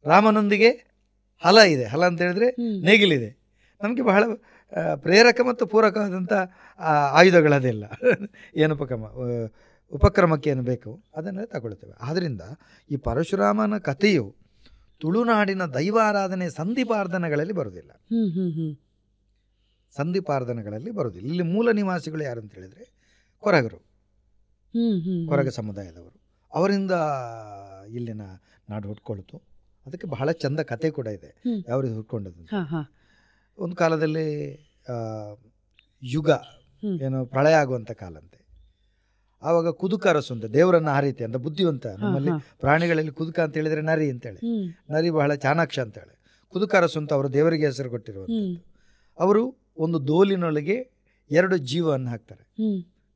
ರಾಮನೊಂದಿಗೆ ಹಲ ಇದೆ. ಹಲ ಅಂತ ಹೇಳಿದ್ರೆ ನೇಗಿಲಿದೆ. ನಮಗೆ ಬಹಳ ಪ್ರೇರಕ ಮತ್ತು ಪೂರಕವಾದಂಥ ಆಯುಧಗಳದೆಲ್ಲ ಏನು ಉಪಕ್ರಮಕ್ಕೆ ಏನು ಬೇಕು ಅದನ್ನೇ ತಗೊಳ್ತೇವೆ. ಆದ್ದರಿಂದ ಈ ಪರಶುರಾಮನ ಕಥೆಯು ತುಳುನಾಡಿನ ದೈವಾರಾಧನೆ ಸಂಧಿಪಾರ್ಧನಗಳಲ್ಲಿ ಬರುವುದಿಲ್ಲ. ಸಂಧಿಪಾರ್ಧನಗಳಲ್ಲಿ ಬರುವುದಿಲ್ಲ. ಇಲ್ಲಿ ಮೂಲ ನಿವಾಸಿಗಳು ಯಾರು ಅಂತ ಹೇಳಿದರೆ ಕೊರಗರು, ಕೊರಗ ಸಮುದಾಯದವರು. ಅವರಿಂದ ಇಲ್ಲಿನ ನಾಡು ಹುಟ್ಕೊಳ್ತು. ಅದಕ್ಕೆ ಬಹಳ ಚಂದ ಕತೆ ಕೂಡ ಇದೆ ಯಾವ ರೀತಿ ಹುಟ್ಕೊಂಡದ್ದು. ಒಂದು ಕಾಲದಲ್ಲಿ ಯುಗ ಏನು ಪ್ರಳಯ ಆಗುವಂಥ ಕಾಲ ಅಂತೆ. ಆವಾಗ ಕುದುಕ ಅರಸು ಅಂತ ದೇವರನ್ನ ಆ ರೀತಿ ಅಂತ ಬುದ್ಧಿವಂತ. ನಮ್ಮಲ್ಲಿ ಪ್ರಾಣಿಗಳಲ್ಲಿ ಕುದುಕ ಅಂತ ಹೇಳಿದರೆ ನರಿ ಅಂತೇಳಿ, ನರಿ ಬಹಳ ಚಾಣಾಕ್ಷ ಅಂತೇಳಿ ಕುದುಕ ಅರಸು ಅಂತ ಅವರು ದೇವರಿಗೆ ಹೆಸರು ಕೊಟ್ಟಿರುವಂಥದ್ದು. ಅವರು ಒಂದು ದೋಲಿನೊಳಗೆ 2 ಜೀವವನ್ನು ಹಾಕ್ತಾರೆ,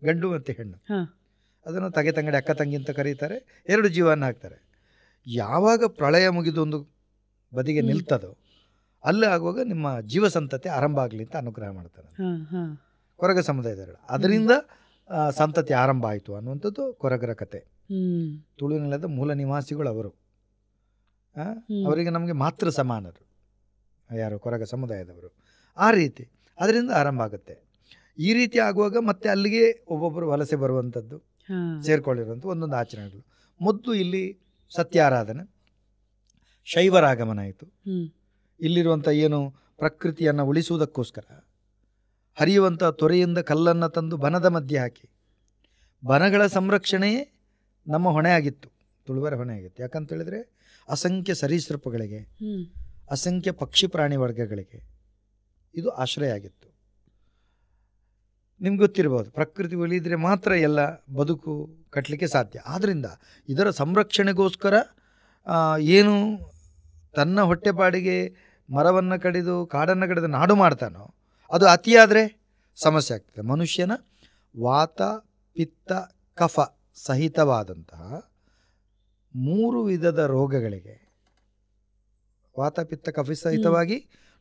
ಗಂಡು ಮತ್ತು ಹೆಣ್ಣು. ಅದನ್ನು ತಗೆ ತಂಗಡಿ ಅಕ್ಕ ತಂಗಿ ಅಂತ ಕರೀತಾರೆ. 2 ಜೀವವನ್ನು ಹಾಕ್ತಾರೆ. ಯಾವಾಗ ಪ್ರಳಯ ಮುಗಿದು ಒಂದು ಬದಿಗೆ ನಿಲ್ತದೋ ಅಲ್ಲೇ ಆಗುವಾಗ ನಿಮ್ಮ ಜೀವ ಸಂತತಿ ಆರಂಭ ಆಗಲಿ ಅಂತ ಅನುಗ್ರಹ ಮಾಡ್ತಾರೆ ಕೊರಗ ಸಮುದಾಯದವರು. ಅದರಿಂದ ಸಂತತಿ ಆರಂಭ ಆಯಿತು ಅನ್ನುವಂಥದ್ದು ಕೊರಗರ ಕತೆ. ತುಳುನೆಲದ ಮೂಲ ನಿವಾಸಿಗಳು ಅವರು. ಅವರಿಗೆ ನಮಗೆ ಮಾತೃ ಸಮಾನರು ಯಾರು ಕೊರಗ ಸಮುದಾಯದವರು. ಆ ರೀತಿ ಅದರಿಂದ ಆರಂಭ ಆಗುತ್ತೆ. ಈ ರೀತಿ ಆಗುವಾಗ ಮತ್ತೆ ಅಲ್ಲಿಗೆ ಒಬ್ಬೊಬ್ಬರು ವಲಸೆ ಬರುವಂಥದ್ದು, ಸೇರ್ಕೊಳ್ಳಿರುವಂಥ ಒಂದೊಂದು ಆಚರಣೆಗಳು. ಮೊದಲು ಇಲ್ಲಿ ಸತ್ಯಾರಾಧನೆ, ಶೈವರಾಗಮನ ಆಯಿತು. ಇಲ್ಲಿರುವಂಥ ಏನು ಪ್ರಕೃತಿಯನ್ನು ಉಳಿಸುವುದಕ್ಕೋಸ್ಕರ ಹರಿಯುವಂಥ ತೊರೆಯಿಂದ ಕಲ್ಲನ್ನು ತಂದು ಬನದ ಮಧ್ಯೆ ಹಾಕಿ, ಬನಗಳ ಸಂರಕ್ಷಣೆಯೇ ನಮ್ಮ ಹೊಣೆ ಆಗಿತ್ತು, ತುಳುವರ ಹೊಣೆ ಆಗಿತ್ತು. ಯಾಕಂತ ಹೇಳಿದ್ರೆ ಅಸಂಖ್ಯ ಸರೀಸೃಪಗಳಿಗೆ, ಅಸಂಖ್ಯ ಪಕ್ಷಿ ಪ್ರಾಣಿ ವರ್ಗಗಳಿಗೆ ಇದು ಆಶ್ರಯ ಆಗಿತ್ತು. ನಿಮ್ಗೆ ಗೊತ್ತಿರ್ಬೋದು, ಪ್ರಕೃತಿ ಉಳಿದ್ರೆ ಮಾತ್ರ ಎಲ್ಲ ಬದುಕು ಕಟ್ಟಲಿಕ್ಕೆ ಸಾಧ್ಯ. ಆದ್ದರಿಂದ ಇದರ ಸಂರಕ್ಷಣೆಗೋಸ್ಕರ ಏನು ತನ್ನ ಹೊಟ್ಟೆಪಾಡಿಗೆ ಮರವನ್ನು ಕಡಿದು ಕಾಡನ್ನು ಕಡಿದು ನಾಡು ಮಾಡ್ತಾನೋ ಅದು ಅತಿಯಾದರೆ ಸಮಸ್ಯೆ ಆಗ್ತದೆ. ಮನುಷ್ಯನ ವಾತ ಪಿತ್ತ ಕಫ ಸಹಿತವಾದಂತಹ 3 ವಿಧದ ರೋಗಗಳಿಗೆ, ವಾತ ಪಿತ್ತ ಕಫ ಸಹಿತವಾಗಿ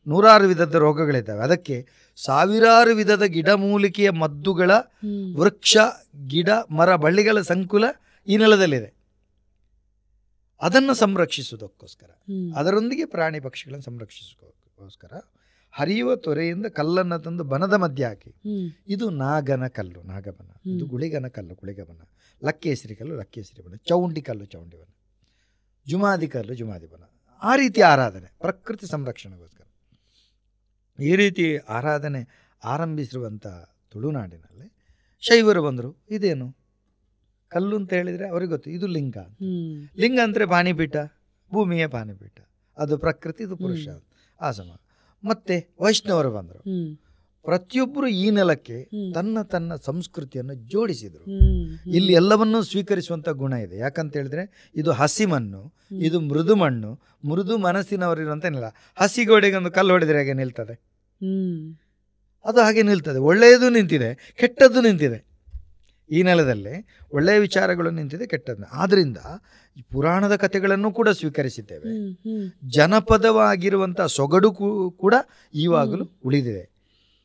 100 ವಿಧದ ರೋಗಗಳಿದ್ದಾವೆ. ಅದಕ್ಕೆ 1000 ವಿಧದ ಗಿಡಮೂಲಿಕೆಯ ಮದ್ದುಗಳ ವೃಕ್ಷ ಗಿಡ ಮರ ಬಳ್ಳಿಗಳ ಸಂಕುಲ ಈ ನೆಲದಲ್ಲಿದೆ. ಅದನ್ನು ಸಂರಕ್ಷಿಸುವುದಕ್ಕೋಸ್ಕರ, ಅದರೊಂದಿಗೆ ಪ್ರಾಣಿ ಪಕ್ಷಿಗಳನ್ನು ಸಂರಕ್ಷಿಸೋಕ್ಕೋಸ್ಕರ ಹರಿಯುವ ತೊರೆಯಿಂದ ಕಲ್ಲನ್ನು ತಂದು ಬನದ ಮಧ್ಯೆ ಹಾಕಿ, ಇದು ನಾಗನ ಕಲ್ಲು ನಾಗಬನ, ಇದು ಗುಳಿಗನ ಕಲ್ಲು ಗುಳಿಗಬನ, ಲಕ್ಕೇಸರಿ ಕಲ್ಲು ಲಕ್ಕೇಸರಿ ಬನ, ಚೌಂಡಿ ಕಲ್ಲು ಚೌಂಡಿ ಬನ. ಜುಮಾದಿ ಕಲ್ಲು ಜುಮಾದಿ ಬನ, ಆ ರೀತಿ ಆರಾಧನೆ ಪ್ರಕೃತಿ ಸಂರಕ್ಷಣೆಗೋಸ್ಕರ ಈ ರೀತಿ ಆರಾಧನೆ ಆರಂಭಿಸಿರುವಂಥ ತುಳುನಾಡಿನಲ್ಲಿ ಶೈವರು ಬಂದರು, ಇದೇನು ಕಲ್ಲು ಅಂತ ಹೇಳಿದರೆ ಅವ್ರಿಗೆ ಗೊತ್ತು, ಇದು ಲಿಂಗ. ಲಿಂಗ ಅಂದರೆ ಪಾಣಿಪೀಠ, ಭೂಮಿಯ ಪಾಣಿಪೀಠ, ಅದು ಪ್ರಕೃತಿ, ಇದು ಪುರುಷ, ಆ ಸಮ. ಮತ್ತೆ ವೈಷ್ಣವರು ಬಂದರು, ಪ್ರತಿಯೊಬ್ಬರು ಈ ನೆಲಕ್ಕೆ ತನ್ನ ತನ್ನ ಸಂಸ್ಕೃತಿಯನ್ನು ಜೋಡಿಸಿದರು. ಇಲ್ಲಿ ಎಲ್ಲವನ್ನೂ ಸ್ವೀಕರಿಸುವಂಥ ಗುಣ ಇದೆ. ಯಾಕಂತ ಹೇಳಿದ್ರೆ ಇದು ಹಸಿ ಮಣ್ಣು, ಇದು ಮೃದು ಮಣ್ಣು, ಮೃದು ಮನಸ್ಸಿನವರಿರುವಂಥ ನೆಲ. ಹಸಿ ಗೋಡೆಗೆ ಒಂದು ಕಲ್ಲು ಹೊಡೆದ್ರೆ ಹಾಗೆ ನಿಲ್ತದೆ, ಅದು ಹಾಗೆ ನಿಲ್ತದೆ. ಒಳ್ಳೆಯದು ನಿಂತಿದೆ, ಕೆಟ್ಟದ್ದು ನಿಂತಿದೆ. ಈ ನೆಲದಲ್ಲಿ ಒಳ್ಳೆಯ ವಿಚಾರಗಳು ನಿಂತಿದೆ, ಕೆಟ್ಟದ್ದು. ಆದ್ದರಿಂದ ಪುರಾಣದ ಕಥೆಗಳನ್ನು ಕೂಡ ಸ್ವೀಕರಿಸಿದ್ದೇವೆ. ಜನಪದವಾಗಿರುವಂಥ ಸೊಗಡು ಕೂಡ ಈವಾಗಲೂ ಉಳಿದಿದೆ.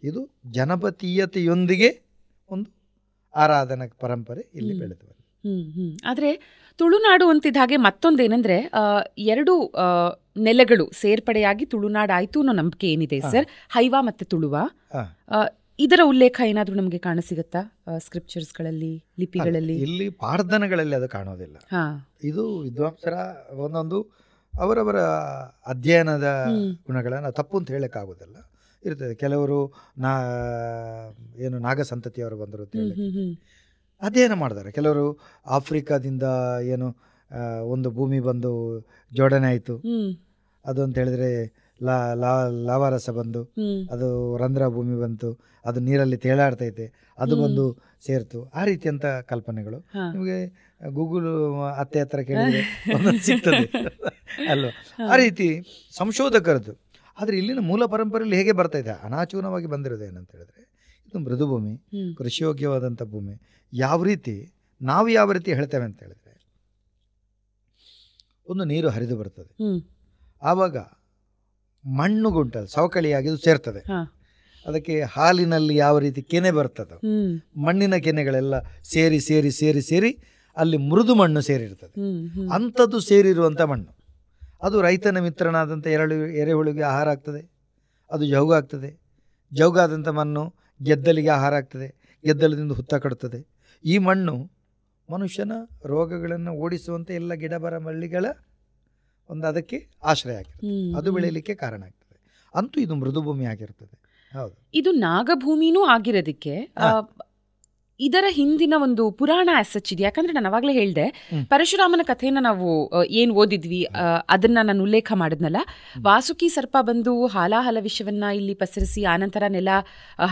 ಇದು ಜನಪದೀಯತೆಯೊಂದಿಗೆ ಒಂದು ಆರಾಧನಾ ಪರಂಪರೆ ಇಲ್ಲಿ ಬೆಳೆದು ಬಂದಿದೆ. ಆದರೆ ತುಳುನಾಡು ಅಂತಿದ್ದ ಹಾಗೆ ಮತ್ತೊಂದೇನೆಂದ್ರೆ, ಎರಡು ನೆಲೆಗಳು ಸೇರ್ಪಡೆಯಾಗಿ ತುಳುನಾಡಾಯ್ತು ಅನ್ನೋ ನಂಬಿಕೆ ಏನಿದೆ ಸರ್, ಹೈವ ಮತ್ತೆ ತುಳುವ, ಇದರ ಉಲ್ಲೇಖ ಏನಾದರೂ ನಮಗೆ ಕಾಣಸಿಗುತ್ತಾ ಸ್ಕ್ರಿಪ್ಚರ್ಸ್ಗಳಲ್ಲಿ, ಲಿಪಿಗಳಲ್ಲಿ? ಇಲ್ಲಿ ಪಾಡ್ದನಗಳಲ್ಲಿ ಅದು ಕಾಣೋದಿಲ್ಲ. ಇದು ವಿದ್ವಾಂಸರ ಒಂದೊಂದು ಅವರವರ ಅಧ್ಯಯನದ ಗುಣಗಳನ್ನು ತಪ್ಪು ಅಂತ ಹೇಳಕ್ಕಾಗೋದಿಲ್ಲ, ಇರ್ತದೆ. ಕೆಲವರು ಏನು ನಾಗಸಂತತಿಯವರು ಬಂದರು ಅಂತ ಹೇಳಿ ಅಧ್ಯಯನ ಮಾಡಿದ್ದಾರೆ. ಕೆಲವರು ಆಫ್ರಿಕಾದಿಂದ ಏನು ಒಂದು ಭೂಮಿ ಬಂದು ಜೋಡಣೆ ಆಯಿತು, ಅದು ಅಂತ ಹೇಳಿದ್ರೆ ಲಾವಾರಸ ಬಂದು ಅದು ರಂಧ್ರ ಭೂಮಿ ಬಂತು, ಅದು ನೀರಲ್ಲಿ ತೇಲಾಡ್ತೈತೆ, ಅದು ಬಂದು ಸೇರ್ತು, ಆ ರೀತಿ ಅಂತ ಕಲ್ಪನೆಗಳು ನಿಮಗೆ ಗೂಗಲ್ ಅತ್ತೆ ಹತ್ರ ಕೇಳಿದ್ರೆ ಒಂದೊಂದು ಸಿಗ್ತದೆ ಅಲ್ವಾ. ಆ ರೀತಿ ಸಂಶೋಧಕರದ್ದು. ಆದರೆ ಇಲ್ಲಿನ ಮೂಲ ಪರಂಪರೆಯಲ್ಲಿ ಹೇಗೆ ಬರ್ತಾ ಇದೆ, ಅನಾಚೂನವಾಗಿ ಬಂದಿರೋದು ಏನಂತ ಹೇಳಿದ್ರೆ, ಇದು ಮೃದು ಭೂಮಿ, ಕೃಷಿಯೋಗ್ಯವಾದಂಥ ಭೂಮಿ. ಯಾವ ರೀತಿ ನಾವು ಯಾವ ರೀತಿ ಹೇಳ್ತೇವೆ ಅಂತ ಹೇಳಿದ್ರೆ, ಒಂದು ನೀರು ಹರಿದು ಬರ್ತದೆ, ಆವಾಗ ಮಣ್ಣು ಗುಂಟಲ್ಲಿ ಸವಕಳಿಯಾಗಿ ಇದು ಸೇರ್ತದೆ. ಅದಕ್ಕೆ ಹಾಲಿನಲ್ಲಿ ಯಾವ ರೀತಿ ಕೆನೆ ಬರ್ತದೆ, ಮಣ್ಣಿನ ಕೆನೆಗಳೆಲ್ಲ ಸೇರಿ ಸೇರಿ ಸೇರಿ ಸೇರಿ ಅಲ್ಲಿ ಮೃದು ಮಣ್ಣು ಸೇರಿರ್ತದೆ. ಅಂಥದ್ದು ಸೇರಿರುವಂಥ ಮಣ್ಣು ಅದು ರೈತನ ಮಿತ್ರನಾದಂಥ ಎರೆಹುಳಿಗೆ ಆಹಾರ ಆಗ್ತದೆ, ಅದು ಜೌಗಾಗ್ತದೆ. ಜೌಗಾದಂಥ ಮಣ್ಣು ಗೆದ್ದಲಿಗೆ ಆಹಾರ ಆಗ್ತದೆ, ಗೆದ್ದಲದಿಂದ ಹುತ್ತ ಕಡುತ್ತದೆ. ಈ ಮಣ್ಣು ಮನುಷ್ಯನ ರೋಗಗಳನ್ನು ಓಡಿಸುವಂಥ ಎಲ್ಲ ಗಿಡ ಬರ ಮಳ್ಳಿಗಳ ಒಂದು ಅದಕ್ಕೆ ಆಶ್ರಯ ಆಗಿರ್ತದೆ, ಅದು ಬೆಳೆಯಲಿಕ್ಕೆ ಕಾರಣ ಆಗ್ತದೆ. ಅಂತೂ ಇದು ಮೃದುಭೂಮಿ ಆಗಿರ್ತದೆ. ಹೌದು, ಇದು ನಾಗಭೂಮಿನೂ ಆಗಿರೋದಕ್ಕೆ ಇದರ ಹಿಂದಿನ ಒಂದು ಪುರಾಣ ಆಸಚ್ ಇದೆ. ಯಾಕಂದ್ರೆ ನಾನು ಅವಾಗಲೇ ಹೇಳಿದೆ, ಪರಶುರಾಮನ ಕಥೆಯನ್ನ ನಾವು ಏನು ಓದಿದ್ವಿ ಅದನ್ನ ನಾನು ಉಲ್ಲೇಖ ಮಾಡಿದ್ನಲ್ಲ. ವಾಸುಕಿ ಸರ್ಪ ಬಂದು ಹಾಲಾಹಲ ವಿಷವನ್ನ ಇಲ್ಲಿ ಪಸರಿಸಿ ಆನಂತರ ನೆಲ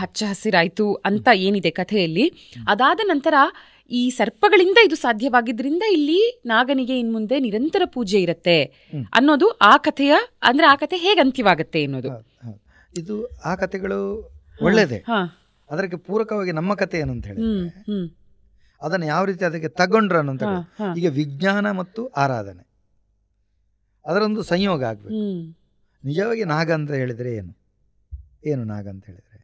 ಹಚ್ಚ ಹಸಿರಾಯ್ತು ಅಂತ ಏನಿದೆ ಕಥೆಯಲ್ಲಿ, ಅದಾದ ನಂತರ ಈ ಸರ್ಪಗಳಿಂದ ಇದು ಸಾಧ್ಯವಾಗಿದ್ರಿಂದ ಇಲ್ಲಿ ನಾಗನಿಗೆ ಇನ್ ಮುಂದೆ ನಿರಂತರ ಪೂಜೆ ಇರುತ್ತೆ ಅನ್ನೋದು ಆ ಕಥೆಯ, ಅಂದ್ರೆ ಆ ಕಥೆ ಹೇಗೆ ಅಂತ್ಯವಾಗುತ್ತೆ ಅನ್ನೋದು. ಇದು ಆ ಕಥೆಗಳು ಒಳ್ಳೆಯದೇ. ಅದಕ್ಕೆ ಪೂರಕವಾಗಿ ನಮ್ಮ ಕಥೆ ಏನು ಅಂತ ಹೇಳಿದ್ರೆ, ಅದನ್ನು ಯಾವ ರೀತಿ ಅದಕ್ಕೆ ತಗೊಂಡ್ರ ಅಂತ ಈಗ ವಿಜ್ಞಾನ ಮತ್ತು ಆರಾಧನೆ ಅದರೊಂದು ಸಂಯೋಗ ಆಗ್ಬೇಕು. ನಿಜವಾಗಿ ನಾಗ ಅಂತ ಹೇಳಿದ್ರೆ ಏನು, ಏನು ನಾಗ ಅಂತ ಹೇಳಿದ್ರೆ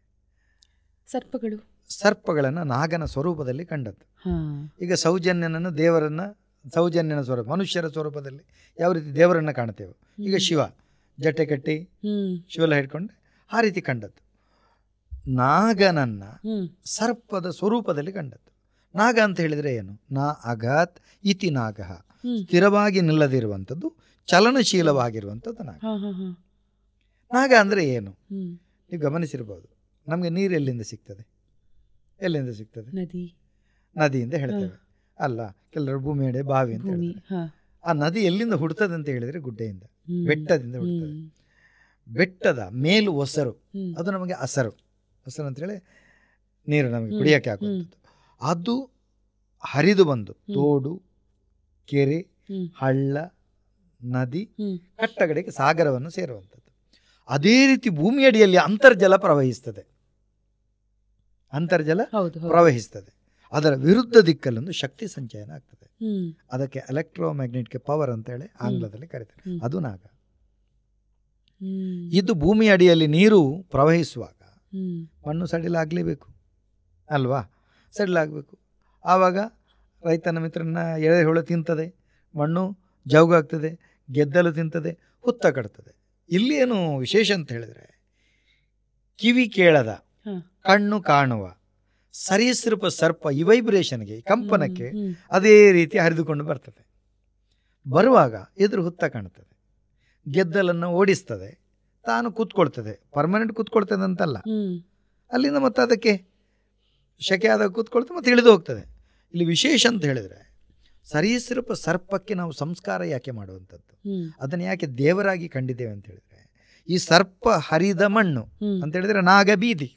ಸರ್ಪಗಳನ್ನು ನಾಗನ ಸ್ವರೂಪದಲ್ಲಿ ಕಂಡದ್ದು. ಈಗ ಸೌಜನ್ಯನನ್ನು ದೇವರನ್ನ, ಸೌಜನ್ಯನ ಸ್ವರೂಪ ಮನುಷ್ಯರ ಸ್ವರೂಪದಲ್ಲಿ ಯಾವ ರೀತಿ ದೇವರನ್ನ ಕಾಣ್ತೇವೆ. ಈಗ ಶಿವ ಜಟೆ ಕಟ್ಟಿ ಶಿವಲ ಹಿಡ್ಕೊಂಡು ಆ ರೀತಿ ಕಂಡದ್ದು. ನಾಗನನ್ನ ಸರ್ಪದ ಸ್ವರೂಪದಲ್ಲಿ ಕಂಡದ್ದು. ನಾಗ ಅಂತ ಹೇಳಿದ್ರೆ ಏನು, ನಾ ಅಗಾತ್ ಇತಿ ನಾಗ, ಸ್ಥಿರವಾಗಿ ನಿಲ್ಲದಿರುವಂಥದ್ದು, ಚಲನಶೀಲವಾಗಿರುವಂಥದ್ದು ನಾಗ. ನಾಗ ಅಂದ್ರೆ ಏನು ನೀವು ಗಮನಿಸಿರ್ಬೋದು. ನಮಗೆ ನೀರು ಎಲ್ಲಿಂದ ಸಿಗ್ತದೆ, ಎಲ್ಲಿಂದ ಸಿಗ್ತದೆ? ನದಿಯಿಂದ ಹೇಳ್ತೇವೆ ಅಲ್ಲ, ಕೆಲವರು ಭೂಮಿಯಡೆ ಬಾವಿ ಅಂತ ಹೇಳ್ತಾರೆ. ಆ ನದಿ ಎಲ್ಲಿಂದ ಹುಡ್ತದೆ ಅಂತ ಹೇಳಿದ್ರೆ ಗುಡ್ಡೆಯಿಂದ, ಬೆಟ್ಟದಿಂದ ಹುಡ್ತದೆ. ಬೆಟ್ಟದ ಮೇಲು ಒಸರು, ಅದು ನಮಗೆ ಅಸರು ಅಂತೇಳಿ ನೀರು ನಮಗೆ ಕುಡಿಯೋಕ್ಕೆ ಹಾಕುವಂಥದ್ದು. ಅದು ಹರಿದು ಬಂದು ತೋಡು, ಕೆರೆ, ಹಳ್ಳ, ನದಿ, ಕಟ್ಟಗಡೆಗೆ ಸಾಗರವನ್ನು ಸೇರುವಂಥದ್ದು. ಅದೇ ರೀತಿ ಭೂಮಿಯಡಿಯಲ್ಲಿ ಅಂತರ್ಜಲ ಪ್ರವಹಿಸ್ತದೆ. ಅಂತರ್ಜಲ ಪ್ರವಹಿಸ್ತದೆ. ಅದರ ವಿರುದ್ಧ ದಿಕ್ಕಲ್ಲೊಂದು ಶಕ್ತಿ ಸಂಚಯನ ಆಗ್ತದೆ. ಅದಕ್ಕೆ ಎಲೆಕ್ಟ್ರೋಮ್ಯಾಗ್ನೆಟಿಕ್ ಪವರ್ ಅಂತ ಹೇಳಿ ಆಂಗ್ಲದಲ್ಲಿ ಕರೀತಾರೆ. ಅದು ನಾಗ. ಇದು ಭೂಮಿ ಅಡಿಯಲ್ಲಿ ನೀರು ಪ್ರವಹಿಸುವಾಗ ಮಣ್ಣು ಸಡಿಲಾಗಲೇಬೇಕು ಅಲ್ವಾ, ಸಡಿಲಾಗಬೇಕು. ಆವಾಗ ರೈತನ ಮಿತ್ರನ ಎಳೆಹುಳ ತಿಂತದೆ, ಮಣ್ಣು ಜೌಗಾಗ್ತದೆ, ಗೆದ್ದಲು ತಿಂತದೆ, ಹುತ್ತ ಕಟ್ತದೆ. ಇಲ್ಲಿ ಏನು ವಿಶೇಷ ಅಂತ ಹೇಳಿದ್ರೆ, ಕಿವಿ ಕೇಳದ ಕಣ್ಣು ಕಾಣುವ ಸರೀಸೃಪ ಸರ್ಪ ಈ ವೈಬ್ರೇಷನ್ಗೆ, ಈ ಕಂಪನಕ್ಕೆ ಅದೇ ರೀತಿ ಹರಿದುಕೊಂಡು ಬರ್ತದೆ. ಬರುವಾಗ ಎದುರು ಹುತ್ತ ಕಾಣ್ತದೆ, ಗೆದ್ದಲನ್ನು ಓಡಿಸ್ತದೆ, ತಾನು ಕೂತ್ಕೊಳ್ತದೆ. ಪರ್ಮನೆಂಟ್ ಕೂತ್ಕೊಳ್ತದೆ ಅಂತಲ್ಲ, ಅಲ್ಲಿಂದ ಮತ್ತೆ ಅದಕ್ಕೆ ಶಕೆ ಆದಾಗ ಕೂತ್ಕೊಳ್ತದೆ, ಮತ್ತೆ ಇಳಿದು ಹೋಗ್ತದೆ. ಇಲ್ಲಿ ವಿಶೇಷ ಅಂತ ಹೇಳಿದರೆ, ಸರೀಸೃಪ ಸರ್ಪಕ್ಕೆ ನಾವು ಸಂಸ್ಕಾರ ಯಾಕೆ ಮಾಡುವಂಥದ್ದು, ಅದನ್ನು ಯಾಕೆ ದೇವರಾಗಿ ಕಂಡಿದ್ದೇವೆ ಅಂತ ಹೇಳಿದರೆ, ಈ ಸರ್ಪ ಹರಿದ ಮಣ್ಣು ಅಂತ ಹೇಳಿದರೆ ನಾಗಬೀದಿ.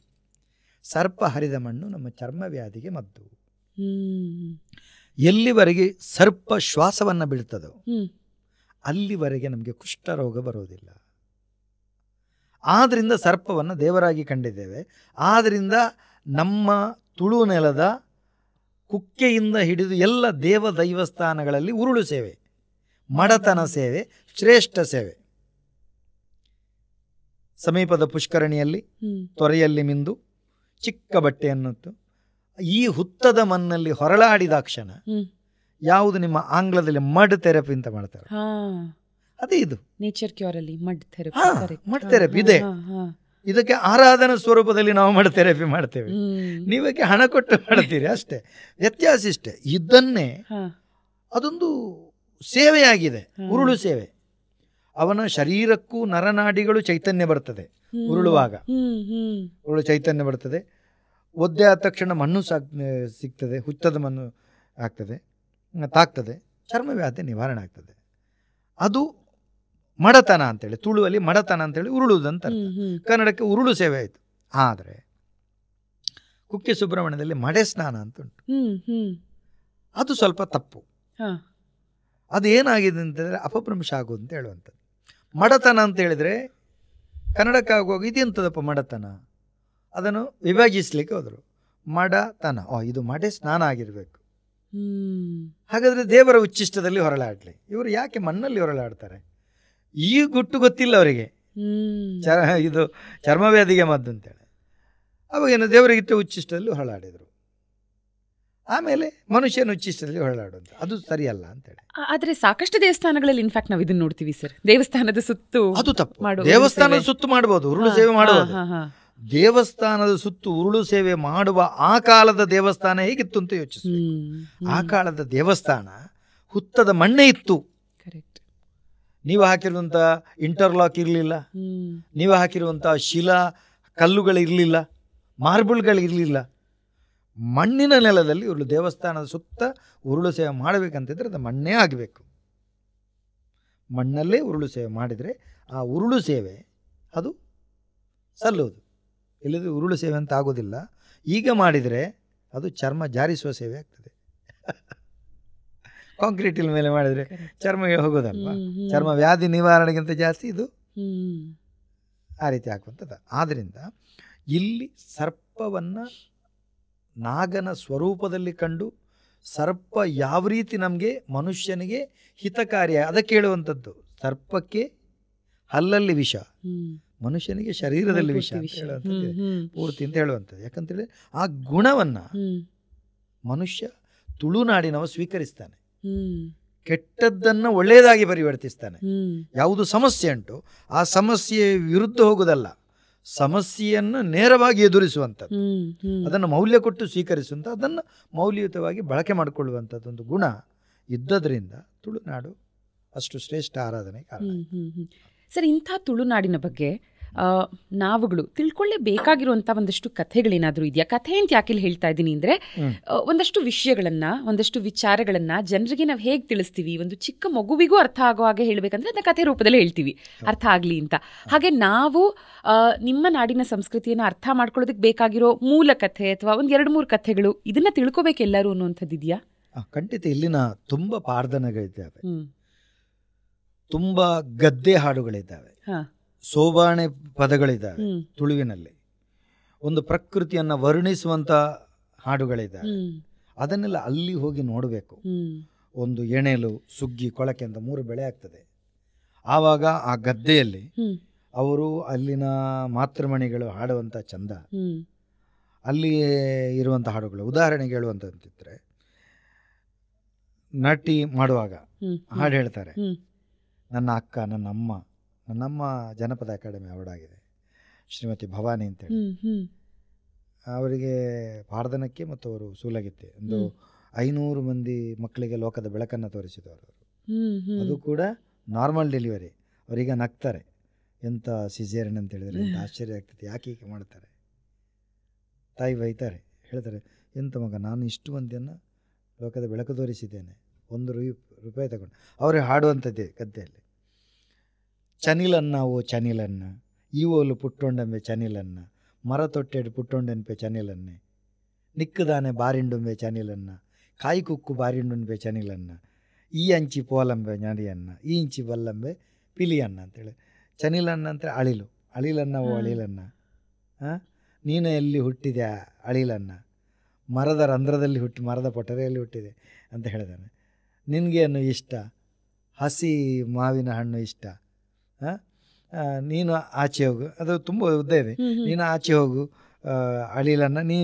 ಸರ್ಪ ಹರಿದ ಮಣ್ಣು ನಮ್ಮ ಚರ್ಮ ವ್ಯಾಧಿಗೆ ಮದ್ದು. ಎಲ್ಲಿವರೆಗೆ ಸರ್ಪ ಶ್ವಾಸವನ್ನು ಬಿಡ್ತದೋ ಅಲ್ಲಿವರೆಗೆ ನಮಗೆ ಕುಷ್ಠರೋಗ ಬರೋದಿಲ್ಲ. ಆದ್ದರಿಂದ ಸರ್ಪವನ್ನು ದೇವರಾಗಿ ಕಂಡಿದ್ದೇವೆ. ಆದ್ದರಿಂದ ನಮ್ಮ ತುಳು ನೆಲದ ಕುಕ್ಕೆಯಿಂದ ಹಿಡಿದು ಎಲ್ಲ ದೇವ ದೈವಸ್ಥಾನಗಳಲ್ಲಿ ಉರುಳು ಸೇವೆ, ಮಡತನ ಸೇವೆ ಶ್ರೇಷ್ಠ ಸೇವೆ. ಸಮೀಪದ ಪುಷ್ಕರಣಿಯಲ್ಲಿ ತೊರೆಯಲ್ಲಿ ಮಿಂದು ಚಿಕ್ಕ ಬಟ್ಟೆಯನ್ನುತ್ತು ಈ ಹುತ್ತದ ಮಣ್ಣಲ್ಲಿ ಹೊರಳಾಡಿದಾಕ್ಷಣ ಯಾವುದು ನಿಮ್ಮ ಆಂಗ್ಲದಲ್ಲಿ ಮಡ್ ಥೆರಪಿ ಅಂತ ಮಾಡ್ತಾರೆ, ಅದೇ ಇದು ನೇಚರ್ ಕ್ಯೂರ್ ಅಲ್ಲಿ ಮಡ್ ಥೆರಪಿ ಇದೆ. ಇದಕ್ಕೆ ಆರಾಧನಾ ಸ್ವರೂಪದಲ್ಲಿ ನಾವು ಮಡ್ ಥೆರಪಿ ಮಾಡ್ತೇವೆ, ನೀವಕ್ಕೆ ಹಣ ಕೊಟ್ಟು ಮಾಡ್ತೀರಿ ಅಷ್ಟೇ. ವ್ಯತ್ಯಾಸ ಇಷ್ಟೇ. ಇದನ್ನೇ ಅದೊಂದು ಸೇವೆಯಾಗಿದೆ, ಉರುಳು ಸೇವೆ. ಅವನ ಶರೀರಕ್ಕೂ ನರನಾಡಿಗಳು ಚೈತನ್ಯ ಬರ್ತದೆ ಉರುಳುವಾಗ, ಉರುಳು ಚೈತನ್ಯ ಬರ್ತದೆ. ಒದ್ದೆ ಆದ ತಕ್ಷಣ ಮಣ್ಣು ಸಿಗ್ತದೆ, ಹುತ್ತದ ಮಣ್ಣು ಆಗ್ತದೆ, ತಾಗ್ತದೆ, ಚರ್ಮವ್ಯಾಧಿ ನಿವಾರಣೆ ಆಗ್ತದೆ. ಅದು ಮಡತನ ಅಂತೇಳಿ, ತುಳುವಲ್ಲಿ ಮಡತನ ಅಂತೇಳಿ ಉರುಳುವುದಂತ, ಕನ್ನಡಕ್ಕೆ ಉರುಳು ಸೇವೆ ಆಯಿತು. ಆದರೆ ಕುಕ್ಕೆ ಸುಬ್ರಹ್ಮಣ್ಯದಲ್ಲಿ ಮಡೆ ಸ್ನಾನ ಅಂತ ಉಂಟು, ಅದು ಸ್ವಲ್ಪ ತಪ್ಪು. ಅದು ಏನಾಗಿದೆ ಅಂತಂದರೆ ಅಪಭ್ರಂಶ ಆಗೋದು ಅಂತ ಹೇಳುವಂಥದ್ದು. ಮಡತನ ಅಂತ ಹೇಳಿದರೆ ಕನ್ನಡಕ್ಕಾಗುವಾಗ ಇದೆಂಥದಪ್ಪ ಮಡತನ, ಅದನ್ನು ವಿಭಜಿಸ್ಲಿಕ್ಕೆ ಹೋದರು. ಮಡತನ, ಇದು ಮಡೆ ಸ್ನಾನ ಆಗಿರಬೇಕು. ಹಾಗಾದರೆ ದೇವರ ಉಚ್ಚಿಷ್ಟದಲ್ಲಿ ಹೊರಳಾಡಲಿ. ಇವರು ಯಾಕೆ ಮಣ್ಣಲ್ಲಿ ಹೊರಳಾಡ್ತಾರೆ? ಈ ಗುಟ್ಟು ಗೊತ್ತಿಲ್ಲ ಅವರಿಗೆ, ಇದು ಚರ್ಮವ್ಯಾಧಿಗೆ ಮದ್ದು ಅಂತೇಳಿ. ಅವಾಗೇನು ದೇವರಿಗಿಟ್ಟ ಉಚ್ಚಿಷ್ಟದಲ್ಲಿ ಹೊರಳಾಡಿದರು, ಆಮೇಲೆ ಮನುಷ್ಯನ ಉಚ್ಚಿಷ್ಟದಲ್ಲಿ ಹೊರಳಾಡುವಂಥ ಅದು ಸರಿಯಲ್ಲ ಅಂತೇಳಿ. ಆದರೆ ಸಾಕಷ್ಟು ದೇವಸ್ಥಾನಗಳಲ್ಲಿ ಇನ್ಫ್ಯಾಕ್ಟ್ ನಾವು ಇದನ್ನು ನೋಡ್ತೀವಿ ಸರ್, ದೇವಸ್ಥಾನದ ಸುತ್ತು. ಅದು ತಪ್ಪು. ದೇವಸ್ಥಾನದ ಸುತ್ತು ಮಾಡ್ಬೋದು, ಉರುಳು ಸೇವೆ ಮಾಡಬಹುದು. ದೇವಸ್ಥಾನದ ಸುತ್ತು ಉರುಳು ಸೇವೆ ಮಾಡುವ ಆ ಕಾಲದ ದೇವಸ್ಥಾನ ಹೇಗಿತ್ತು ಅಂತ ಯೋಚಿಸಬೇಕು. ಆ ಕಾಲದ ದೇವಸ್ಥಾನ ಹುತ್ತದ ಮಣ್ಣೆ ಇತ್ತು. ನೀವು ಹಾಕಿರುವಂಥ ಇಂಟರ್ಲಾಕ್ ಇರಲಿಲ್ಲ, ನೀವು ಹಾಕಿರುವಂಥ ಶಿಲಾ ಕಲ್ಲುಗಳಿರಲಿಲ್ಲ, ಮಾರ್ಬಲ್ಗಳಿರಲಿಲ್ಲ. ಮಣ್ಣಿನ ನೆಲದಲ್ಲಿ ಉರುಳು ದೇವಸ್ಥಾನದ ಸುತ್ತ ಉರುಳು ಸೇವೆ ಮಾಡಬೇಕಂತಿದ್ರೆ ಅದು ಮಣ್ಣೇ ಆಗಬೇಕು. ಮಣ್ಣಲ್ಲೇ ಉರುಳು ಸೇವೆ ಮಾಡಿದರೆ ಆ ಉರುಳು ಸೇವೆ ಅದು ಸಲ್ಲೋದು. ಇಲ್ಲದ್ರೆ ಉರುಳು ಸೇವೆ ಅಂತ ಆಗೋದಿಲ್ಲ. ಈಗ ಮಾಡಿದರೆ ಅದು ಚರ್ಮ ಜಾರಿಸುವ ಸೇವೆ ಆಗ್ತದೆ. ಕಾಂಕ್ರೀಟಿನ ಮೇಲೆ ಮಾಡಿದರೆ ಚರ್ಮಕ್ಕೆ ಹೋಗೋದಲ್ವಾ, ಚರ್ಮ ವ್ಯಾಧಿ ನಿವಾರಣೆಗಿಂತ ಜಾಸ್ತಿ ಇದು ಆ ರೀತಿ ಆಗುವಂಥದ್ದು. ಆದ್ದರಿಂದ ಇಲ್ಲಿ ಸರ್ಪವನ್ನು ನಾಗನ ಸ್ವರೂಪದಲ್ಲಿ ಕಂಡು ಸರ್ಪ ಯಾವ ರೀತಿ ನಮಗೆ ಮನುಷ್ಯನಿಗೆ ಹಿತಕಾರಿಯ, ಅದಕ್ಕೆ ಹೇಳುವಂಥದ್ದು ಸರ್ಪಕ್ಕೆ ಹಲ್ಲಲ್ಲಿ ವಿಷ, ಮನುಷ್ಯನಿಗೆ ಶರೀರದಲ್ಲಿ ವಿಷ ಅಂತ ಹೇಳುವಂಥದ್ದು ಪೂರ್ತಿ ಅಂತ ಹೇಳುವಂಥದ್ದು. ಯಾಕಂತೇಳಿ ಆ ಗುಣವನ್ನು ಮನುಷ್ಯ ತುಳುನಾಡಿನವ ಸ್ವೀಕರಿಸ್ತಾನೆ, ಕೆಟ್ಟದ್ದನ್ನು ಒಳ್ಳೆಯದಾಗಿ ಪರಿವರ್ತಿಸ್ತಾನೆ. ಯಾವುದು ಸಮಸ್ಯೆ ಉಂಟು ಆ ಸಮಸ್ಯೆ ವಿರುದ್ಧ ಹೋಗುವುದಲ್ಲ, ಸಮಸ್ಯೆಯನ್ನು ನೇರವಾಗಿ ಎದುರಿಸುವಂಥದ್ದು, ಅದನ್ನು ಮೌಲ್ಯ ಕೊಟ್ಟು ಸ್ವೀಕರಿಸುವಂಥ, ಅದನ್ನು ಮೌಲ್ಯಯುತವಾಗಿ ಬಳಕೆ ಮಾಡಿಕೊಳ್ಳುವಂಥದ್ದೊಂದು ಗುಣ ಇದ್ದದ್ರಿಂದ ತುಳುನಾಡು ಅಷ್ಟು ಶ್ರೇಷ್ಠ ಆರಾಧನೆ ಕಾರಣ. ಸರ್, ಇಂಥ ತುಳುನಾಡಿನ ಬಗ್ಗೆ ನಾವುಗಳು ತಿಳ್ಕೊಳ್ಳೇಬೇಕಾಗಿರುವಂಥ ಒಂದಷ್ಟು ಕಥೆಗಳೇನಾದರೂ ಇದೆಯಾ? ಕಥೆ ಅಂತ ಯಾಕೆ ಹೇಳ್ತಾ ಇದ್ದೀನಿ ಅಂದರೆ, ಒಂದಷ್ಟು ವಿಷಯಗಳನ್ನು, ಒಂದಷ್ಟು ವಿಚಾರಗಳನ್ನು ಜನರಿಗೆ ನಾವು ಹೇಗೆ ತಿಳಿಸ್ತೀವಿ, ಒಂದು ಚಿಕ್ಕ ಮಗುವಿಗೂ ಅರ್ಥ ಆಗೋ ಹಾಗೆ ಹೇಳಬೇಕಂದ್ರೆ ಅದನ್ನ ಕಥೆ ರೂಪದಲ್ಲಿ ಹೇಳ್ತೀವಿ, ಅರ್ಥ ಆಗಲಿ ಅಂತ. ಹಾಗೆ ನಾವು ನಿಮ್ಮ ನಾಡಿನ ಸಂಸ್ಕೃತಿಯನ್ನು ಅರ್ಥ ಮಾಡ್ಕೊಳ್ಳೋದಕ್ಕೆ ಬೇಕಾಗಿರೋ ಮೂಲ ಕಥೆ ಅಥವಾ ಒಂದು 2-3 ಕಥೆಗಳು ಇದನ್ನು ತಿಳ್ಕೊಬೇಕು ಎಲ್ಲರೂ ಅನ್ನುವಂಥದ್ದು ಇದೆಯಾ? ಖಂಡಿತ. ಇಲ್ಲಿನ ತುಂಬ ಪಾರ್ಧನಗಳಿದ್ದಾವೆ, ತುಂಬ ಗದ್ದೆ ಹಾಡುಗಳಿದ್ದಾವೆ, ಸೋಬಾಣೆ ಪದಗಳಿದ್ದಾವೆ ತುಳುವಿನಲ್ಲಿ, ಒಂದು ಪ್ರಕೃತಿಯನ್ನು ವರ್ಣಿಸುವಂಥ ಹಾಡುಗಳಿದ್ದಾವೆ. ಅದನ್ನೆಲ್ಲ ಅಲ್ಲಿ ಹೋಗಿ ನೋಡಬೇಕು. ಒಂದು ಎಣೆಲು, ಸುಗ್ಗಿ, ಕೊಳಕೆ ಅಂತ 3 ಬೆಳೆ ಆಗ್ತದೆ. ಆವಾಗ ಆ ಗದ್ದೆಯಲ್ಲಿ ಅವರು ಅಲ್ಲಿನ ಮಾತೃಮಣಿಗಳು ಹಾಡುವಂಥ ಚಂದ, ಅಲ್ಲಿ ಇರುವಂಥ ಹಾಡುಗಳು. ಉದಾಹರಣೆಗೆ ಹೇಳುವಂಥದ್ದಿದ್ರೆ, ನಟಿ ಮಾಡುವಾಗ ಹಾಡು ಹೇಳ್ತಾರೆ, ನನ್ನ ಅಕ್ಕ, ನನ್ನಮ್ಮ ಜನಪದ ಅಕಾಡೆಮಿ ಅವಾರ್ಡ್ ಆಗಿದೆ, ಶ್ರೀಮತಿ ಭವಾನಿ ಅಂತೇಳಿ. ಅವರಿಗೆ ಪಾರ್ಧನಕ್ಕೆ ಮತ್ತು ಅವರು ಸೂಲಗಿತ್ತೆ ಒಂದು 500 ಮಂದಿ ಮಕ್ಕಳಿಗೆ ಲೋಕದ ಬೆಳಕನ್ನು ತೋರಿಸಿದವರು. ಅದು ಕೂಡ ನಾರ್ಮಲ್ ಡೆಲಿವರಿ. ಅವರೀಗ ನಗ್ತಾರೆ, ಎಂಥ ಸಿಸೇರಿಯನ್ ಅಂತ ಹೇಳಿದ್ರೆ ಎಂಥ ಆಶ್ಚರ್ಯ ಆಗ್ತದೆ, ಯಾಕೆ ಹೀಗೆ ಮಾಡ್ತಾರೆ. ತಾಯಿ ಬೈತಾರೆ, ಹೇಳ್ತಾರೆ, ಎಂಥ ಮಗ, ನಾನು ಇಷ್ಟು ಮಂದಿಯನ್ನು ಲೋಕದ ಬೆಳಕು ತೋರಿಸಿದ್ದೇನೆ, 1 ರೂಪಾಯಿ ತಗೊಂಡು. ಅವರೇ ಹಾಡುವಂಥದ್ದೇ ಗದ್ದೆಯಲ್ಲಿ, ಚನಿಲನ್ನ ಓ ಚನಿಲನ್ನ ಈವೋಲು ಪುಟ್ಟೊಂಡೆಂಬೆ ಚನಿಲನ್ನ ಮರ ತೊಟ್ಟೆಡು ಪುಟ್ಟೊಂಡೆನ್ಪೆ ಚನಿಲನ್ನೆ ನಿಕ್ಕದಾನೆ ಬಾರಿಂಡುಂಬೆ ಚನಿಲನ್ನ ಕಾಯಿ ಕುಕ್ಕು ಬಾರಿಂಡುಂಬೆ ಚನಿಲನ್ನ ಈ ಅಂಚಿ ಪೋಲಂಬೆ ನಡಿಯನ್ನ ಈ ಇಂಚಿ ಬಲ್ಲಂಬೆ ಪಿಲಿಯನ್ನ ಅಂತೇಳಿ. ಚನಿಲನ್ನ ಅಂತೇಳಿ ಅಳಿಲು, ಅಳಿಲನ್ನ ಓ ಅಳಿಲನ್ನ, ನೀನು ಎಲ್ಲಿ ಹುಟ್ಟಿದೆ ಅಳಿಲನ್ನ, ಮರದ ರಂಧ್ರದಲ್ಲಿ ಹುಟ್ಟಿ ಮರದ ಪೊಟರೆಯಲ್ಲಿ ಹುಟ್ಟಿದೆ ಅಂತ ಹೇಳಿದಾನೆ. ನಿನಗೇನು ಇಷ್ಟ, ಹಸಿ ಮಾವಿನ ಹಣ್ಣು ಇಷ್ಟ, ನೀನು ಆಚೆ ಹೋಗು, ಅದು ತುಂಬ ಉದ್ದ ಇದೆ, ನೀನು ಆಚೆ ಹೋಗು ಅಳಿಲನ್ನ, ನೀ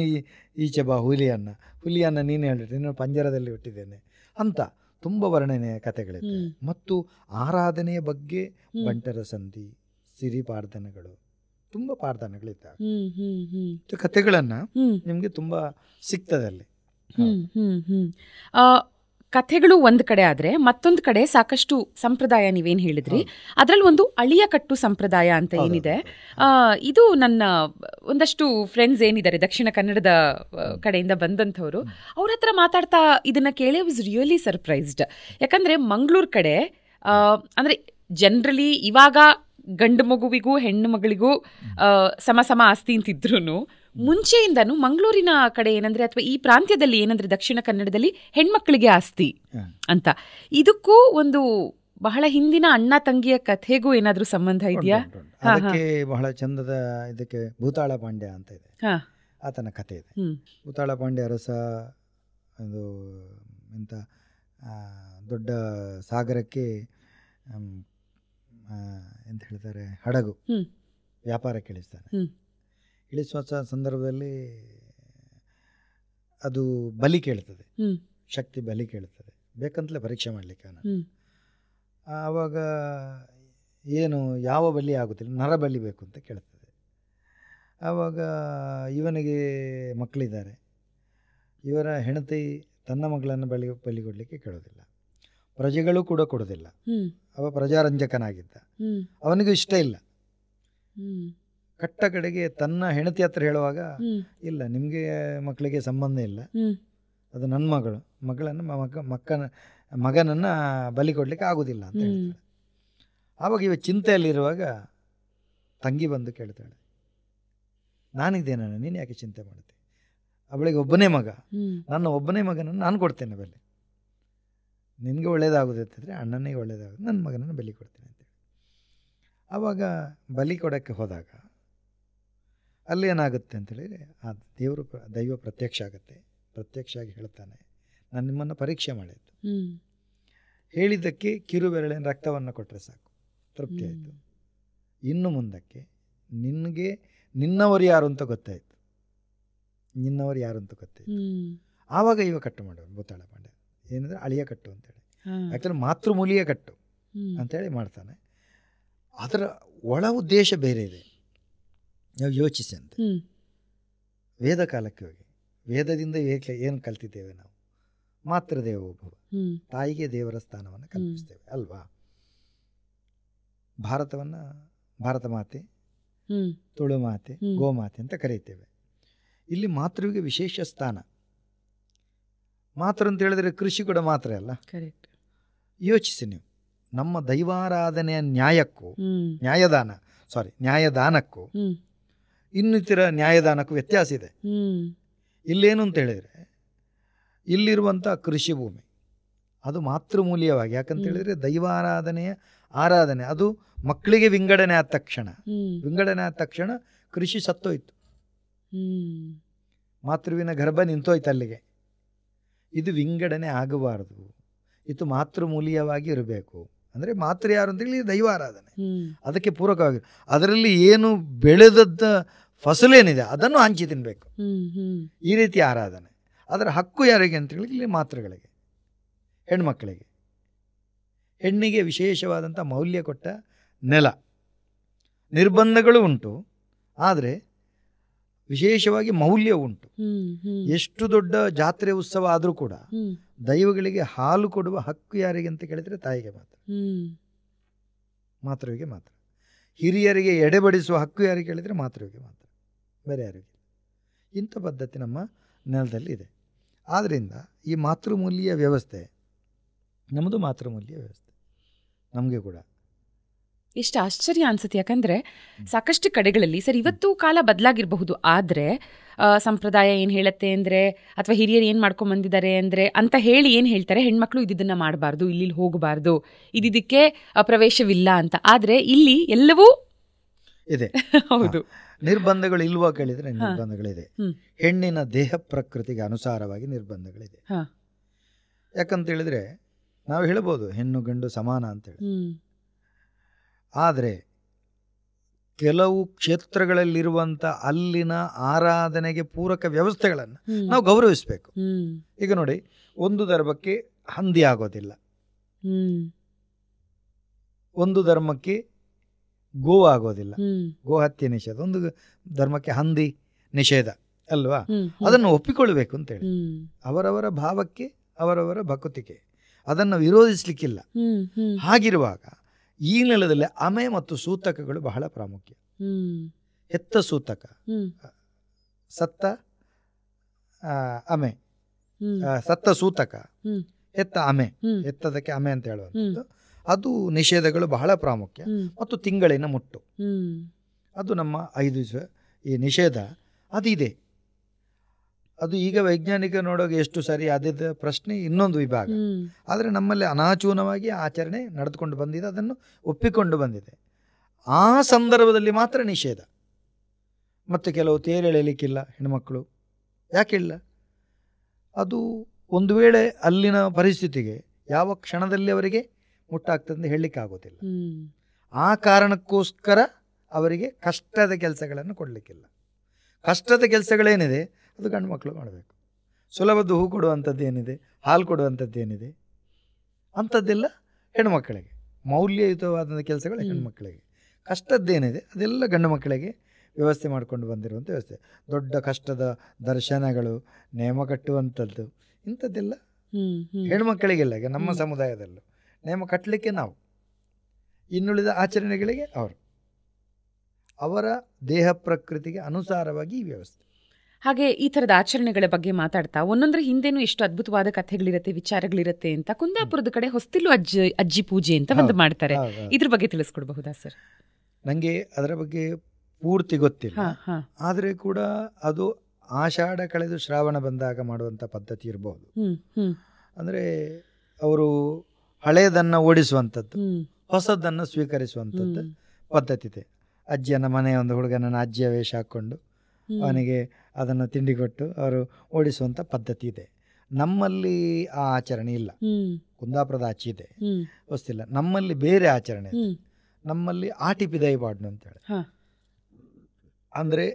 ಈಚೆ ಬಾ ಹುಲಿಯನ್ನ ನೀನು ಹೇಳಿದ್ರೆ ನೀನು ಪಂಜರದಲ್ಲಿ ಹುಟ್ಟಿದ್ದೇನೆ ಅಂತ ತುಂಬ ವರ್ಣನೆಯ ಕಥೆಗಳಿದೆ. ಮತ್ತು ಆರಾಧನೆಯ ಬಗ್ಗೆ ಬಂಟರ ಸಂಧಿ, ಸಿರಿ ಪಾರ್ಧನಗಳು, ತುಂಬ ಪಾರ್ಧನಗಳಿದ್ದಾವೆ. ಕಥೆಗಳನ್ನು ನಿಮಗೆ ತುಂಬ ಸಿಗ್ತದೆ ಅಲ್ಲಿ. ಕಥೆಗಳು ಒಂದು ಕಡೆ ಆದರೆ ಮತ್ತೊಂದು ಕಡೆ ಸಾಕಷ್ಟು ಸಂಪ್ರದಾಯ ನೀವೇನು ಹೇಳಿದ್ರಿ, ಅದರಲ್ಲಿ ಒಂದು ಅಳಿಯ ಕಟ್ಟು ಸಂಪ್ರದಾಯ ಅಂತ ಏನಿದೆ. ಇದು ನನ್ನ ಒಂದಷ್ಟು ಫ್ರೆಂಡ್ಸ್ ಏನಿದ್ದಾರೆ ದಕ್ಷಿಣ ಕನ್ನಡದ ಕಡೆಯಿಂದ ಬಂದಂಥವ್ರು, ಅವ್ರ ಹತ್ರ ಮಾತಾಡ್ತಾ ಇದನ್ನ ಕೇಳಿ ವಾಸ್ ರಿಯಲಿ ಸರ್ಪ್ರೈಸ್ಡ್. ಯಾಕಂದ್ರೆ ಮಂಗಳೂರು ಕಡೆ ಅಂದ್ರೆ ಜನರಲಿ ಇವಾಗ ಗಂಡು ಮಗುವಿಗೂ ಹೆಣ್ಣು ಮಗಳಿಗೂ ಸಮ ಆಸ್ತಿ ಅಂತಿದ್ರು, ಮುಂಚೆಯಿಂದನೂ ಮಂಗಳೂರಿನ ಕಡೆ ಏನಂದ್ರೆ ಅಥವಾ ಈ ಪ್ರಾಂತ್ಯದಲ್ಲಿ ಏನಂದ್ರೆ ದಕ್ಷಿಣ ಕನ್ನಡದಲ್ಲಿ ಹೆಣ್ಮಕ್ಳಿಗೆ ಆಸ್ತಿ ಅಂತ. ಇದಕ್ಕೂ ಒಂದು ಬಹಳ ಹಿಂದಿನ ಅಣ್ಣ ತಂಗಿಯ ಕಥೆಗೂ ಏನಾದ್ರೂ ಸಂಬಂಧ ಇದೆಯಾ? ಅದಕ್ಕೆ ಬಹಳ ಚಂದದ ಇದಕ್ಕೆ ಭೂತಾಳ ಪಾಂಡ್ಯ ಅಂತ ಇದೆ, ಆತನ ಕಥೆ ಇದೆ. ಭೂತಾಳ ಪಾಂಡ್ಯ ಅರಸ ಅದು ಎಂತ ದೊಡ್ಡ ಸಾಗರಕ್ಕೆ ಎಂತ ಹೇಳ್ತಾರೆ ಹಡಗು ವ್ಯಾಪಾರಕ್ಕೆ ಇಳಿಸ್ತಾನೆ. ಇಳಿಸುವ ಸಂದರ್ಭದಲ್ಲಿ ಅದು ಬಲಿ ಕೇಳ್ತದೆ, ಶಕ್ತಿ ಬಲಿ ಕೇಳ್ತದೆ, ಬೇಕಂತಲೇ ಪರೀಕ್ಷೆ ಮಾಡಲಿಕ್ಕೆ. ಆವಾಗ ಏನು ಯಾವ ಬಲಿ ಆಗುತ್ತಿಲ್ಲ, ನರ ಬಲಿ ಬೇಕು ಅಂತ ಕೇಳ್ತದೆ. ಆವಾಗ ಇವನಿಗೆ ಮಕ್ಕಳಿದ್ದಾರೆ, ಇವರ ಹೆಂಡತಿ ತನ್ನ ಮಗಳನ್ನು ಬಲಿ ಕೊಡಲಿಕ್ಕೆ ಕೇಳೋದಿಲ್ಲ, ಪ್ರಜೆಗಳು ಕೂಡ ಕೊಡೋದಿಲ್ಲ. ಅವ ಪ್ರಜಾರಂಜಕನಾಗಿದ್ದ, ಅವನಿಗೂ ಇಷ್ಟ ಇಲ್ಲ. ಕಟ್ಟ ಕಡೆಗೆ ತನ್ನ ಹೆಂಡತಿ ಹತ್ರ ಹೇಳುವಾಗ, ಇಲ್ಲ ನಿಮಗೆ ಮಕ್ಕಳಿಗೆ ಸಂಬಂಧ ಇಲ್ಲ, ಅದು ನನ್ನ ಮಗನನ್ನು ಬಲಿ ಕೊಡಲಿಕ್ಕೆ ಆಗೋದಿಲ್ಲ ಅಂತ ಹೇಳ್ತಾಳೆ. ಆವಾಗ ಇವ ಚಿಂತೆಯಲ್ಲಿರುವಾಗ ತಂಗಿ ಬಂದು ಕೇಳ್ತಾಳೆ, ನಾನಿದ್ದೇನೆ, ನೀನು ಯಾಕೆ ಚಿಂತೆ ಮಾಡ್ತೆ? ಅವಳಿಗೆ ಒಬ್ಬನೇ ಮಗ, ನನ್ನ ಒಬ್ಬನೇ ಮಗನನ್ನು ನಾನು ಕೊಡ್ತೇನೆ ಬಲಿ, ನಿನಗೆ ಒಳ್ಳೇದಾಗೋದಿದ್ರೆ ಅಣ್ಣನಿಗೆ ಒಳ್ಳೇದಾಗುತ್ತೆ, ನನ್ನ ಮಗನನ್ನು ಬಲಿ ಕೊಡ್ತೇನೆ ಅಂತೇಳಿ. ಆವಾಗ ಬಲಿ ಕೊಡೋಕ್ಕೆ ಹೋದಾಗ ಅಲ್ಲಿ ಏನಾಗುತ್ತೆ ಅಂತೇಳಿದರೆ ಆ ದೈವ ಪ್ರತ್ಯಕ್ಷ ಆಗುತ್ತೆ. ಪ್ರತ್ಯಕ್ಷ ಆಗಿ ಹೇಳ್ತಾನೆ, ನಾನು ನಿಮ್ಮನ್ನು ಪರೀಕ್ಷೆ ಮಾಡಿದ್ದು, ಹೇಳಿದ್ದಕ್ಕೆ ಕಿರು ಬೆರಳಿನ ರಕ್ತವನ್ನು ಕೊಟ್ಟರೆ ಸಾಕು, ತೃಪ್ತಿ ಆಯಿತು. ಇನ್ನು ಮುಂದಕ್ಕೆ ನಿನಗೆ ನಿನ್ನವರು ಯಾರು ಅಂತ ಗೊತ್ತಾಯಿತು, ನಿನ್ನವರು ಯಾರು ಅಂತ ಗೊತ್ತಾಯಿತು. ಆವಾಗ ಇವ ಕಟ್ಟು ಮಾಡೋದು ಭೂತಾಳ ಪಾಂಡ್ಯ ಏನಂದರೆ ಅಳಿಯ ಕಟ್ಟು ಅಂತೇಳಿ, ಯಾಕಂದರೆ ಮಾತೃಮೂಲಿಯ ಕಟ್ಟು ಅಂತೇಳಿ ಮಾಡ್ತಾನೆ. ಅದರ ಒಳ ಉದ್ದೇಶ ಬೇರೆ ಇದೆ, ನಾವು ಯೋಚಿಸಿ ಅಂತ. ವೇದ ಕಾಲಕ್ಕೆ ಹೋಗಿ ವೇದದಿಂದ ಏನು ಕಲ್ತಿದ್ದೇವೆ ನಾವು? ಮಾತೃದೇವೋಭವ, ತಾಯಿಗೆ ದೇವರ ಸ್ಥಾನವನ್ನು ಕಲ್ಪಿಸ್ತೇವೆ ಅಲ್ವಾ? ಭಾರತವನ್ನು ಭಾರತ ಮಾತೆ, ತುಳು ಮಾತೆ, ಗೋಮಾತೆ ಅಂತ ಕರೀತೇವೆ. ಇಲ್ಲಿ ಮಾತೃವಿಗೆ ವಿಶೇಷ ಸ್ಥಾನ. ಮಾತೃ ಅಂತ ಹೇಳಿದ್ರೆ ಕೃಷಿ ಕೂಡ ಮಾತ್ರ ಅಲ್ಲ. ಯೋಚಿಸಿ ನೀವು, ನಮ್ಮ ದೈವಾರಾಧನೆಯ ನ್ಯಾಯದಾನಕ್ಕೂ ಇನ್ನಿತರ ನ್ಯಾಯದಾನಕ್ಕೂ ವ್ಯತ್ಯಾಸ ಇದೆ. ಇಲ್ಲೇನು ಅಂತ ಹೇಳಿದರೆ, ಇಲ್ಲಿರುವಂಥ ಕೃಷಿ ಭೂಮಿ ಅದು ಮಾತೃಮೂಲ್ಯವಾಗಿ, ಯಾಕಂತ ಹೇಳಿದರೆ ದೈವಾರಾಧನೆಯ ಆರಾಧನೆ ಅದು ಮಕ್ಕಳಿಗೆ ವಿಂಗಡಣೆ ಆದ ತಕ್ಷಣ ಕೃಷಿ ಸತ್ತೋಯ್ತು, ಮಾತೃವಿನ ಗರ್ಭ ನಿಂತೋಯ್ತು ಅಲ್ಲಿಗೆ. ಇದು ವಿಂಗಡಣೆ ಆಗಬಾರದು, ಇದು ಮಾತೃಮೂಲ್ಯವಾಗಿ ಇರಬೇಕು. ಅಂದರೆ ಮಾತೃ ಯಾರು ಅಂತೇಳಿ ದೈವಾರಾಧನೆ, ಅದಕ್ಕೆ ಪೂರಕವಾಗಿ ಅದರಲ್ಲಿ ಏನು ಬೆಳೆದದ್ದ ಫಸಲೇನಿದೆ ಅದನ್ನು ಹಂಚಿ ತಿನ್ನಬೇಕು, ಈ ರೀತಿ ಆರಾಧನೆ. ಅದರ ಹಕ್ಕು ಯಾರಿಗೆ ಅಂತೇಳಿ ಇಲ್ಲಿ ಮಾತೃಗಳಿಗೆ, ಹೆಣ್ಮಕ್ಕಳಿಗೆ. ಹೆಣ್ಣಿಗೆ ವಿಶೇಷವಾದಂಥ ಮೌಲ್ಯ ಕೊಟ್ಟ ನೆಲ. ನಿರ್ಬಂಧಗಳು ಉಂಟು, ಆದರೆ ವಿಶೇಷವಾಗಿ ಮೌಲ್ಯ ಉಂಟು. ಎಷ್ಟು ದೊಡ್ಡ ಜಾತ್ರೆ ಉತ್ಸವ ಆದರೂ ಕೂಡ ದೈವಗಳಿಗೆ ಹಾಲು ಕೊಡುವ ಹಕ್ಕು ಯಾರಿಗೆ ಅಂತ ಕೇಳಿದರೆ ತಾಯಿಗೆ ಮಾತ್ರ, ಮಾತೃವಿಗೆ ಮಾತ್ರ. ಹಿರಿಯರಿಗೆ ಎಡೆಬಡಿಸುವ ಹಕ್ಕು ಯಾರಿಗೆ ಕೇಳಿದರೆ ಮಾತೃವಿಗೆ ಮಾತ್ರ, ಬೇರೆ ಯಾರಿಗೆ. ಇಂಥ ಪದ್ಧತಿ ನಮ್ಮ ನೆಲದಲ್ಲಿ ಇದೆ. ಆದ್ದರಿಂದ ಈ ಮಾತೃಮೂಲ್ಯ ವ್ಯವಸ್ಥೆ ನಮ್ಮದು ಮಾತೃಮೂಲ್ಯ ವ್ಯವಸ್ಥೆ ನಮಗೆ ಕೂಡ ಎಷ್ಟು ಆಶ್ಚರ್ಯ ಅನ್ಸುತ್ತೆ. ಯಾಕಂದರೆ ಸಾಕಷ್ಟು ಕಡೆಗಳಲ್ಲಿ ಸರ್ ಇವತ್ತು ಕಾಲ ಬದಲಾಗಿರಬಹುದು, ಆದರೆ ಸಂಪ್ರದಾಯ ಏನು ಹೇಳುತ್ತೆ ಅಂದರೆ ಅಥವಾ ಹಿರಿಯರು ಏನು ಮಾಡ್ಕೊಂಬಂದಿದ್ದಾರೆ ಅಂದರೆ ಅಂತ ಹೇಳಿ ಏನು ಹೇಳ್ತಾರೆ, ಹೆಣ್ಮಕ್ಳು ಇದನ್ನು ಮಾಡಬಾರ್ದು, ಇಲ್ಲಿ ಹೋಗಬಾರ್ದು, ಇದಕ್ಕೆ ಪ್ರವೇಶವಿಲ್ಲ ಅಂತ. ಆದರೆ ಇಲ್ಲಿ ಎಲ್ಲವೂ ಇದೆ. ಹೌದು, ನಿರ್ಬಂಧಗಳು ಇಲ್ವಾ ಕೇಳಿದರೆ ನಿರ್ಬಂಧಗಳಿದೆ. ಹೆಣ್ಣಿನ ದೇಹ ಪ್ರಕೃತಿಗೆ ಅನುಸಾರವಾಗಿ ನಿರ್ಬಂಧಗಳಿದೆ. ಯಾಕಂತ ಹೇಳಿದ್ರೆ ನಾವು ಹೇಳ್ಬೋದು ಹೆಣ್ಣು ಗಂಡು ಸಮಾನ ಅಂತೇಳಿ. ಆದರೆ ಕೆಲವು ಕ್ಷೇತ್ರಗಳಲ್ಲಿರುವಂಥ ಅಲ್ಲಿನ ಆರಾಧನೆಗೆ ಪೂರಕ ವ್ಯವಸ್ಥೆಗಳನ್ನು ನಾವು ಗೌರವಿಸಬೇಕು. ಈಗ ನೋಡಿ, ಒಂದು ಧರ್ಮಕ್ಕೆ ಹಂದಿ ಆಗೋದಿಲ್ಲ, ಒಂದು ಧರ್ಮಕ್ಕೆ ಗೋ ಆಗೋದಿಲ್ಲ, ಗೋ ಹತ್ಯೆ ನಿಷೇಧ, ಒಂದು ಧರ್ಮಕ್ಕೆ ಹಂದಿ ನಿಷೇಧ ಅಲ್ವಾ? ಅದನ್ನು ಒಪ್ಪಿಕೊಳ್ಬೇಕು ಅಂತೇಳಿ. ಅವರವರ ಭಾವಕ್ಕೆ ಅವರವರ ಭಕ್ತಿಗೆ ಅದನ್ನು ವಿರೋಧಿಸಲಿಕ್ಕಿಲ್ಲ. ಹಾಗಿರುವಾಗ ಈ ನೆಲದಲ್ಲಿ ಅಮೆ ಮತ್ತು ಸೂತಕಗಳು ಬಹಳ ಪ್ರಾಮುಖ್ಯ. ಹೆತ್ತ ಸೂತಕ, ಸತ್ತ ಅಮೆ, ಸತ್ತ ಸೂತಕ, ಹೆತ್ತ ಅಮೆ, ಹೆತ್ತದಕ್ಕೆ ಅಮೆ ಅಂತ ಹೇಳುವಂಥದ್ದು, ಅದು ನಿಷೇಧಗಳು ಬಹಳ ಪ್ರಾಮುಖ್ಯ. ಮತ್ತು ತಿಂಗಳಿನ ಮುಟ್ಟು, ಅದು ನಮ್ಮ 5 ದಿವಸ ಈ ನಿಷೇಧ ಅದಿದೆ. ಅದು ಈಗ ವೈಜ್ಞಾನಿಕ ನೋಡೋಕೆ ಎಷ್ಟು ಸರಿ ಅದಿದ್ದ ಪ್ರಶ್ನೆ ಇನ್ನೊಂದು ವಿಭಾಗ. ಆದರೆ ನಮ್ಮಲ್ಲಿ ಅನಾಚೂನವಾಗಿ ಆಚರಣೆ ನಡೆದುಕೊಂಡು ಬಂದಿದೆ, ಅದನ್ನು ಒಪ್ಪಿಕೊಂಡು ಬಂದಿದೆ. ಆ ಸಂದರ್ಭದಲ್ಲಿ ಮಾತ್ರ ನಿಷೇಧ. ಮತ್ತು ಕೆಲವು ತೇರೆಳೆಯಲಿಕ್ಕಿಲ್ಲ ಹೆಣ್ಮಕ್ಕಳು, ಯಾಕಿಲ್ಲ? ಅದು ಒಂದು ವೇಳೆ ಅಲ್ಲಿನ ಪರಿಸ್ಥಿತಿಗೆ ಯಾವ ಕ್ಷಣದಲ್ಲಿ ಅವರಿಗೆ ಮುಟ್ಟಾಗ್ತದೆ ಹೇಳಲಿಕ್ಕಾಗೋದಿಲ್ಲ. ಆ ಕಾರಣಕ್ಕೋಸ್ಕರ ಅವರಿಗೆ ಕಷ್ಟದ ಕೆಲಸಗಳನ್ನು ಕೊಡಲಿಕ್ಕಿಲ್ಲ. ಕಷ್ಟದ ಕೆಲಸಗಳೇನಿದೆ ಅದು ಗಂಡು ಮಕ್ಕಳು ಮಾಡಬೇಕು. ಸುಲಭದ ಹೂ ಕೊಡುವಂಥದ್ದು ಏನಿದೆ, ಹಾಲು ಕೊಡುವಂಥದ್ದು ಏನಿದೆ, ಅಂಥದ್ದೆಲ್ಲ ಹೆಣ್ಮಕ್ಕಳಿಗೆ. ಮೌಲ್ಯಯುತವಾದ ಕೆಲಸಗಳು ಹೆಣ್ಮಕ್ಕಳಿಗೆ. ಕಷ್ಟದ್ದೇನಿದೆ ಅದೆಲ್ಲ ಗಂಡು ಮಕ್ಕಳಿಗೆ ವ್ಯವಸ್ಥೆ ಮಾಡಿಕೊಂಡು ಬಂದಿರುವಂಥ ವ್ಯವಸ್ಥೆ. ದೊಡ್ಡ ಕಷ್ಟದ ದರ್ಶನಗಳು, ನೇಮ ಕಟ್ಟುವಂಥದ್ದು, ಇಂಥದ್ದೆಲ್ಲ ಹೆಣ್ಮಕ್ಕಳಿಗೆಲ್ಲ. ಈಗ ನಮ್ಮ ಸಮುದಾಯದಲ್ಲೂ ನೇಮ ಕಟ್ಟಲಿಕ್ಕೆ ನಾವು, ಇನ್ನುಳಿದ ಆಚರಣೆಗಳಿಗೆ ಅವರು, ಅವರ ದೇಹ ಪ್ರಕೃತಿಗೆ ಅನುಸಾರವಾಗಿ ಈ ವ್ಯವಸ್ಥೆ. ಹಾಗೆ ಈ ಥರದ ಆಚರಣೆಗಳ ಬಗ್ಗೆ ಮಾತಾಡ್ತಾ ಒಂದೊಂದರ ಹಿಂದೆನೂ ಎಷ್ಟು ಅದ್ಭುತವಾದ ಕಥೆಗಳಿರುತ್ತೆ, ವಿಚಾರಗಳಿರುತ್ತೆ ಅಂತ. ಕುಂದಾಪುರದ ಕಡೆ ಹೊಸ್ತಿಲು ಅಜ್ಜಿ ಪೂಜೆ ಅಂತ ಒಂದು ಮಾಡ್ತಾರೆ, ಇದ್ರ ಬಗ್ಗೆ ತಿಳಿಸ್ಕೊಡ್ಬಹುದಾ ಸರ್? ನನಗೆ ಅದರ ಬಗ್ಗೆ ಪೂರ್ತಿ ಗೊತ್ತಿಲ್ಲ, ಆದರೆ ಕೂಡ ಅದು ಆಷಾಢ ಕಳೆದು ಶ್ರಾವಣ ಬಂದಾಗ ಮಾಡುವಂಥ ಪದ್ಧತಿ ಇರಬಹುದು. ಅಂದರೆ ಅವರು ಹಳೆಯದನ್ನು ಓಡಿಸುವಂಥದ್ದು, ಹೊಸದನ್ನು ಸ್ವೀಕರಿಸುವಂಥದ್ದು ಪದ್ಧತಿ ಇದೆ. ಅಜ್ಜಿಯನ್ನ ಮನೆಯ ಒಂದು ಹುಡುಗನನ್ನು ಅಜ್ಜಿಯ ವೇಷ ಹಾಕ್ಕೊಂಡು ಅವನಿಗೆ ಅದನ್ನು ತಿಂಡಿ ಕೊಟ್ಟು ಅವರು ಓಡಿಸುವಂಥ ಪದ್ಧತಿ ಇದೆ. ನಮ್ಮಲ್ಲಿ ಆ ಆಚರಣೆ ಇಲ್ಲ. ಕುಂದಾಪುರದ ಆಚೆ ಇದೆ, ಗೊತ್ತಿಲ್ಲ. ನಮ್ಮಲ್ಲಿ ಬೇರೆ ಆಚರಣೆ ಇದೆ. ನಮ್ಮಲ್ಲಿ ಆಟಿ ಪಿದಾಯಿ ಬಾಡ್ನು ಅಂತೇಳಿ, ಅಂದರೆ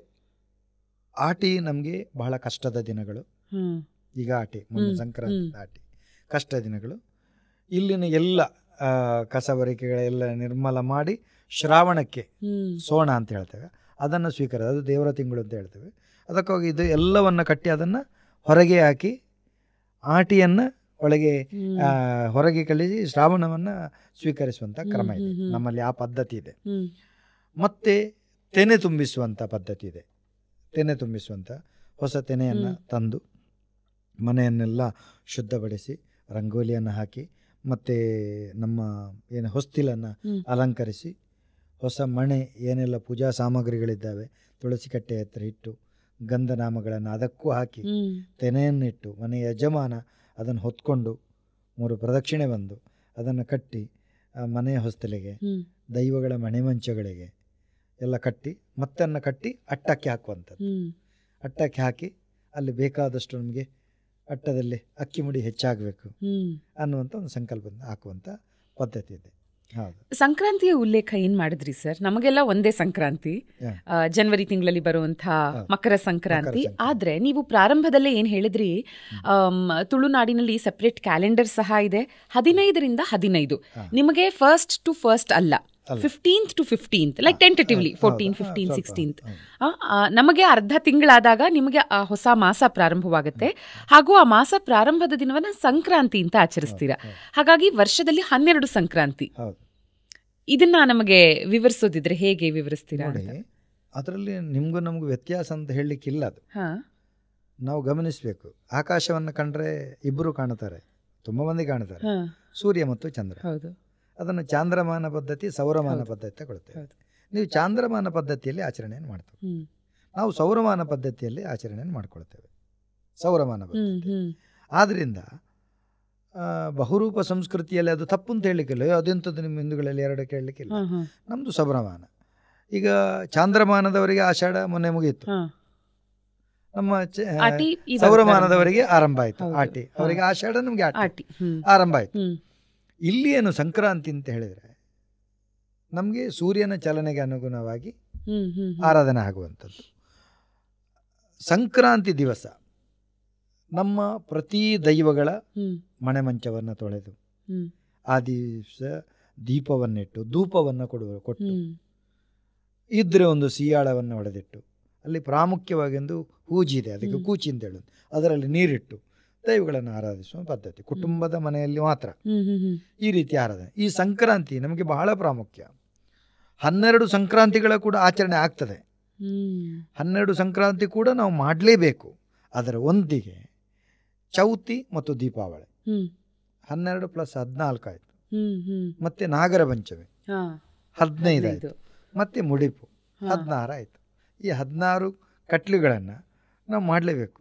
ಆಟಿ ನಮಗೆ ಬಹಳ ಕಷ್ಟದ ದಿನಗಳು. ಈಗ ಆಟಿ, ಮೊನ್ನೆ ಸಂಕ್ರಾಂತಿ ಆಟಿ, ಕಷ್ಟ ದಿನಗಳು. ಇಲ್ಲಿನ ಎಲ್ಲ ಕಸಬರಿಕೆಗಳೆಲ್ಲ ನಿರ್ಮಲ ಮಾಡಿ ಶ್ರಾವಣಕ್ಕೆ ಸೋಣ ಅಂತ ಹೇಳ್ತೇವೆ, ಅದನ್ನು ಸ್ವೀಕಾರ, ಅದು ದೇವರ ತಿಂಗಳು ಅಂತ ಹೇಳ್ತೇವೆ. ಅದಕ್ಕಾಗಿ ಇದು ಎಲ್ಲವನ್ನು ಕಟ್ಟಿ ಅದನ್ನು ಹೊರಗೆ ಹಾಕಿ ಆಟಿಯನ್ನು ಒಳಗೆ ಹೊರಗೆ ಕಳಿಸಿ ಶ್ರಾವಣವನ್ನು ಸ್ವೀಕರಿಸುವಂಥ ಕ್ರಮ ಇದೆ ನಮ್ಮಲ್ಲಿ. ಆ ಪದ್ಧತಿ ಇದೆ. ಮತ್ತು ತೆನೆ ತುಂಬಿಸುವಂಥ ಪದ್ಧತಿ ಇದೆ. ತೆನೆ ತುಂಬಿಸುವಂಥ ಹೊಸ ತೆನೆಯನ್ನು ತಂದು ಮನೆಯನ್ನೆಲ್ಲ ಶುದ್ಧಪಡಿಸಿ ರಂಗೋಲಿಯನ್ನು ಹಾಕಿ ಮತ್ತು ನಮ್ಮ ಏನು ಹೊಸ್ತಿಲನ್ನು ಅಲಂಕರಿಸಿ ಹೊಸ ಮಣೆ ಏನೆಲ್ಲ ಪೂಜಾ ಸಾಮಗ್ರಿಗಳಿದ್ದಾವೆ, ತುಳಸಿ ಕಟ್ಟೆ ಹತ್ತಿರ ಇಟ್ಟು ಗಂಧನಾಮಗಳನ್ನು ಅದಕ್ಕೂ ಹಾಕಿ ತೆನೆಯನ್ನಿಟ್ಟು ಮನೆಯ ಯಜಮಾನ ಅದನ್ನು ಹೊತ್ಕೊಂಡು 3 ಪ್ರದಕ್ಷಿಣೆ ಬಂದು ಅದನ್ನು ಕಟ್ಟಿ ಮನೆಯ ಹೊಸ್ತಿಲಿಗೆ, ದೈವಗಳ ಮಣೆಮಂಚಗಳಿಗೆ ಎಲ್ಲ ಕಟ್ಟಿ ಮತ್ತನ್ನು ಕಟ್ಟಿ ಅಟ್ಟಕ್ಕೆ ಹಾಕುವಂಥದ್ದು. ಅಟ್ಟಕ್ಕೆ ಹಾಕಿ ಅಲ್ಲಿ ಬೇಕಾದಷ್ಟು ನಮಗೆ ಅಟ್ಟದಲ್ಲಿ ಅಕ್ಕಿ ಮುಡಿ ಹೆಚ್ಚಾಗಬೇಕು ಅನ್ನುವಂಥ ಒಂದು ಸಂಕಲ್ಪದಿಂದ ಹಾಕುವಂಥ ಪದ್ಧತಿ ಇದೆ. ಸಂಕ್ರಾಂತಿಯ ಉಲ್ಲೇಖ ಏನ್ ಮಾಡಿದ್ರಿ ಸರ್? ನಮಗೆಲ್ಲ ಒಂದೇ ಸಂಕ್ರಾಂತಿ, ಜನವರಿ ತಿಂಗಳಲ್ಲಿ ಬರುವಂಥ ಮಕರ ಸಂಕ್ರಾಂತಿ. ಆದ್ರೆ ನೀವು ಪ್ರಾರಂಭದಲ್ಲೇ ಏನ್ ಹೇಳಿದ್ರಿ, ತುಳುನಾಡಿನಲ್ಲಿ ಸೆಪರೇಟ್ ಕ್ಯಾಲೆಂಡರ್ ಸಹ ಇದೆ. 15 ರಿಂದ 15 ನಿಮಗೆ ಫಸ್ಟ್ ಟು ಫಸ್ಟ್ ಅಲ್ಲ, 15th to 15th, like tentatively 14, 15, 16. ನಮಗೆ ಅರ್ಧ ತಿಂಗಳಾದಾಗ ನಿಮಗೆ ಆ ಹೊಸ ಮಾಸ ಪ್ರಾರಂಭವಾಗುತ್ತೆ. ಹಾಗೂ ಆ ಮಾಸ ಪ್ರಾರಂಭದ ದಿನವನ್ನ ಸಂಕ್ರಾಂತಿ ಅಂತ ಆಚರಿಸ್ತೀರಾ. ಹಾಗಾಗಿ ವರ್ಷದಲ್ಲಿ 12 ಸಂಕ್ರಾಂತಿ. ಇದನ್ನ ನಮಗೆ ವಿವರಿಸೋದಿದ್ರೆ ಹೇಗೆ ವಿವರಿಸ್ತೀರಾ? ಅದರಲ್ಲಿ ನಿಮ್ಗೂ ನಮಗೂ ವ್ಯತ್ಯಾಸ ಅಂತ ಹೇಳಲಿಕ್ಕಿಲ್ಲ. ಅದು ನಾವು ಗಮನಿಸಬೇಕು. ಆಕಾಶವನ್ನು ಕಂಡ್ರೆ ಇಬ್ಬರು ಕಾಣುತ್ತಾರೆ, ತುಂಬ ಮಂದಿ ಕಾಣುತ್ತಾರೆ, ಸೂರ್ಯ ಮತ್ತು ಚಂದ್ರ. ಅದನ್ನು ಚಾಂದ್ರಮಾನ ಪದ್ಧತಿ, ಸೌರಮಾನ ಪದ್ಧತಿ ತಗೊಳ್ತೇವೆ. ನೀವು ಚಾಂದ್ರಮಾನ ಪದ್ಧತಿಯಲ್ಲಿ ಆಚರಣೆಯನ್ನು ಮಾಡ್ತೇವೆ, ನಾವು ಸೌರಮಾನ ಪದ್ಧತಿಯಲ್ಲಿ ಆಚರಣೆಯನ್ನು ಮಾಡ್ಕೊಳ್ತೇವೆ, ಸೌರಮಾನ ಪದ್ಧತಿ. ಆದ್ದರಿಂದ ಬಹುರೂಪ ಸಂಸ್ಕೃತಿಯಲ್ಲಿ ಅದು ತಪ್ಪು ಅಂತ ಹೇಳಲಿಕ್ಕಿಲ್ಲ. ಅದೆಂಥದ್ದು ನಿಮ್ಮ ಹಿಂದೂಗಳಲ್ಲಿ ಎರಡು ಕೇಳಲಿಕ್ಕಿಲ್ಲ. ನಮ್ಮದು ಸೌರಮಾನ. ಈಗ ಚಾಂದ್ರಮಾನದವರಿಗೆ ಆಷಾಢ ಮೊನ್ನೆ ಮುಗಿಯಿತು, ನಮ್ಮ ಸೌರಮಾನದವರಿಗೆ ಆರಂಭ ಆಯಿತು ಆಟಿ, ಅವರಿಗೆ ಆಷಾಢ, ನಮಗೆ ಆಟಿ ಆರಂಭ ಆಯಿತು. ಇಲ್ಲಿ ಏನು ಸಂಕ್ರಾಂತಿ ಅಂತ ಹೇಳಿದರೆ ನಮಗೆ ಸೂರ್ಯನ ಚಲನೆಗೆ ಅನುಗುಣವಾಗಿ ಆರಾಧನೆ ಆಗುವಂಥದ್ದು. ಸಂಕ್ರಾಂತಿ ದಿವಸ ನಮ್ಮ ಪ್ರತಿ ದೈವಗಳ ಮನೆ ಮಂಚವನ್ನು ತೊಳೆದು ಆ ದಿವಸ ದೀಪವನ್ನಿಟ್ಟು ಧೂಪವನ್ನು ಕೊಟ್ಟು ಇದ್ರೆ ಒಂದು ಸಿಯಾಳವನ್ನು ಹೊಡೆದಿಟ್ಟು ಅಲ್ಲಿ ಪ್ರಾಮುಖ್ಯವಾಗಿ ಒಂದು ಹೂಜಿ ಇದೆ, ಅದಕ್ಕೆ ಕೂಚಿ ಅಂತ ಹೇಳೋದು, ಅದರಲ್ಲಿ ನೀರಿಟ್ಟು ದೈವಗಳನ್ನು ಆರಾಧಿಸುವ ಪದ್ಧತಿ ಕುಟುಂಬದ ಮನೆಯಲ್ಲಿ ಮಾತ್ರ ಈ ರೀತಿ ಆರಾಧನೆ. ಈ ಸಂಕ್ರಾಂತಿ ನಮಗೆ ಬಹಳ ಪ್ರಾಮುಖ್ಯ. 12 ಸಂಕ್ರಾಂತಿಗಳ ಕೂಡ ಆಚರಣೆ ಆಗ್ತದೆ. 12 ಸಂಕ್ರಾಂತಿ ಕೂಡ ನಾವು ಮಾಡಲೇಬೇಕು. ಅದರ ಒಂದಿಗೆ ಚೌತಿ ಮತ್ತು ದೀಪಾವಳಿ 12 + 14 ಆಯಿತು, ಮತ್ತೆ ನಾಗರ ಪಂಚಮಿ 15 ಆಯಿತು, ಮತ್ತೆ ಮುಡಿಪು 16 ಆಯಿತು. ಈ 16 ಕಟ್ಲುಗಳನ್ನು ನಾವು ಮಾಡಲೇಬೇಕು.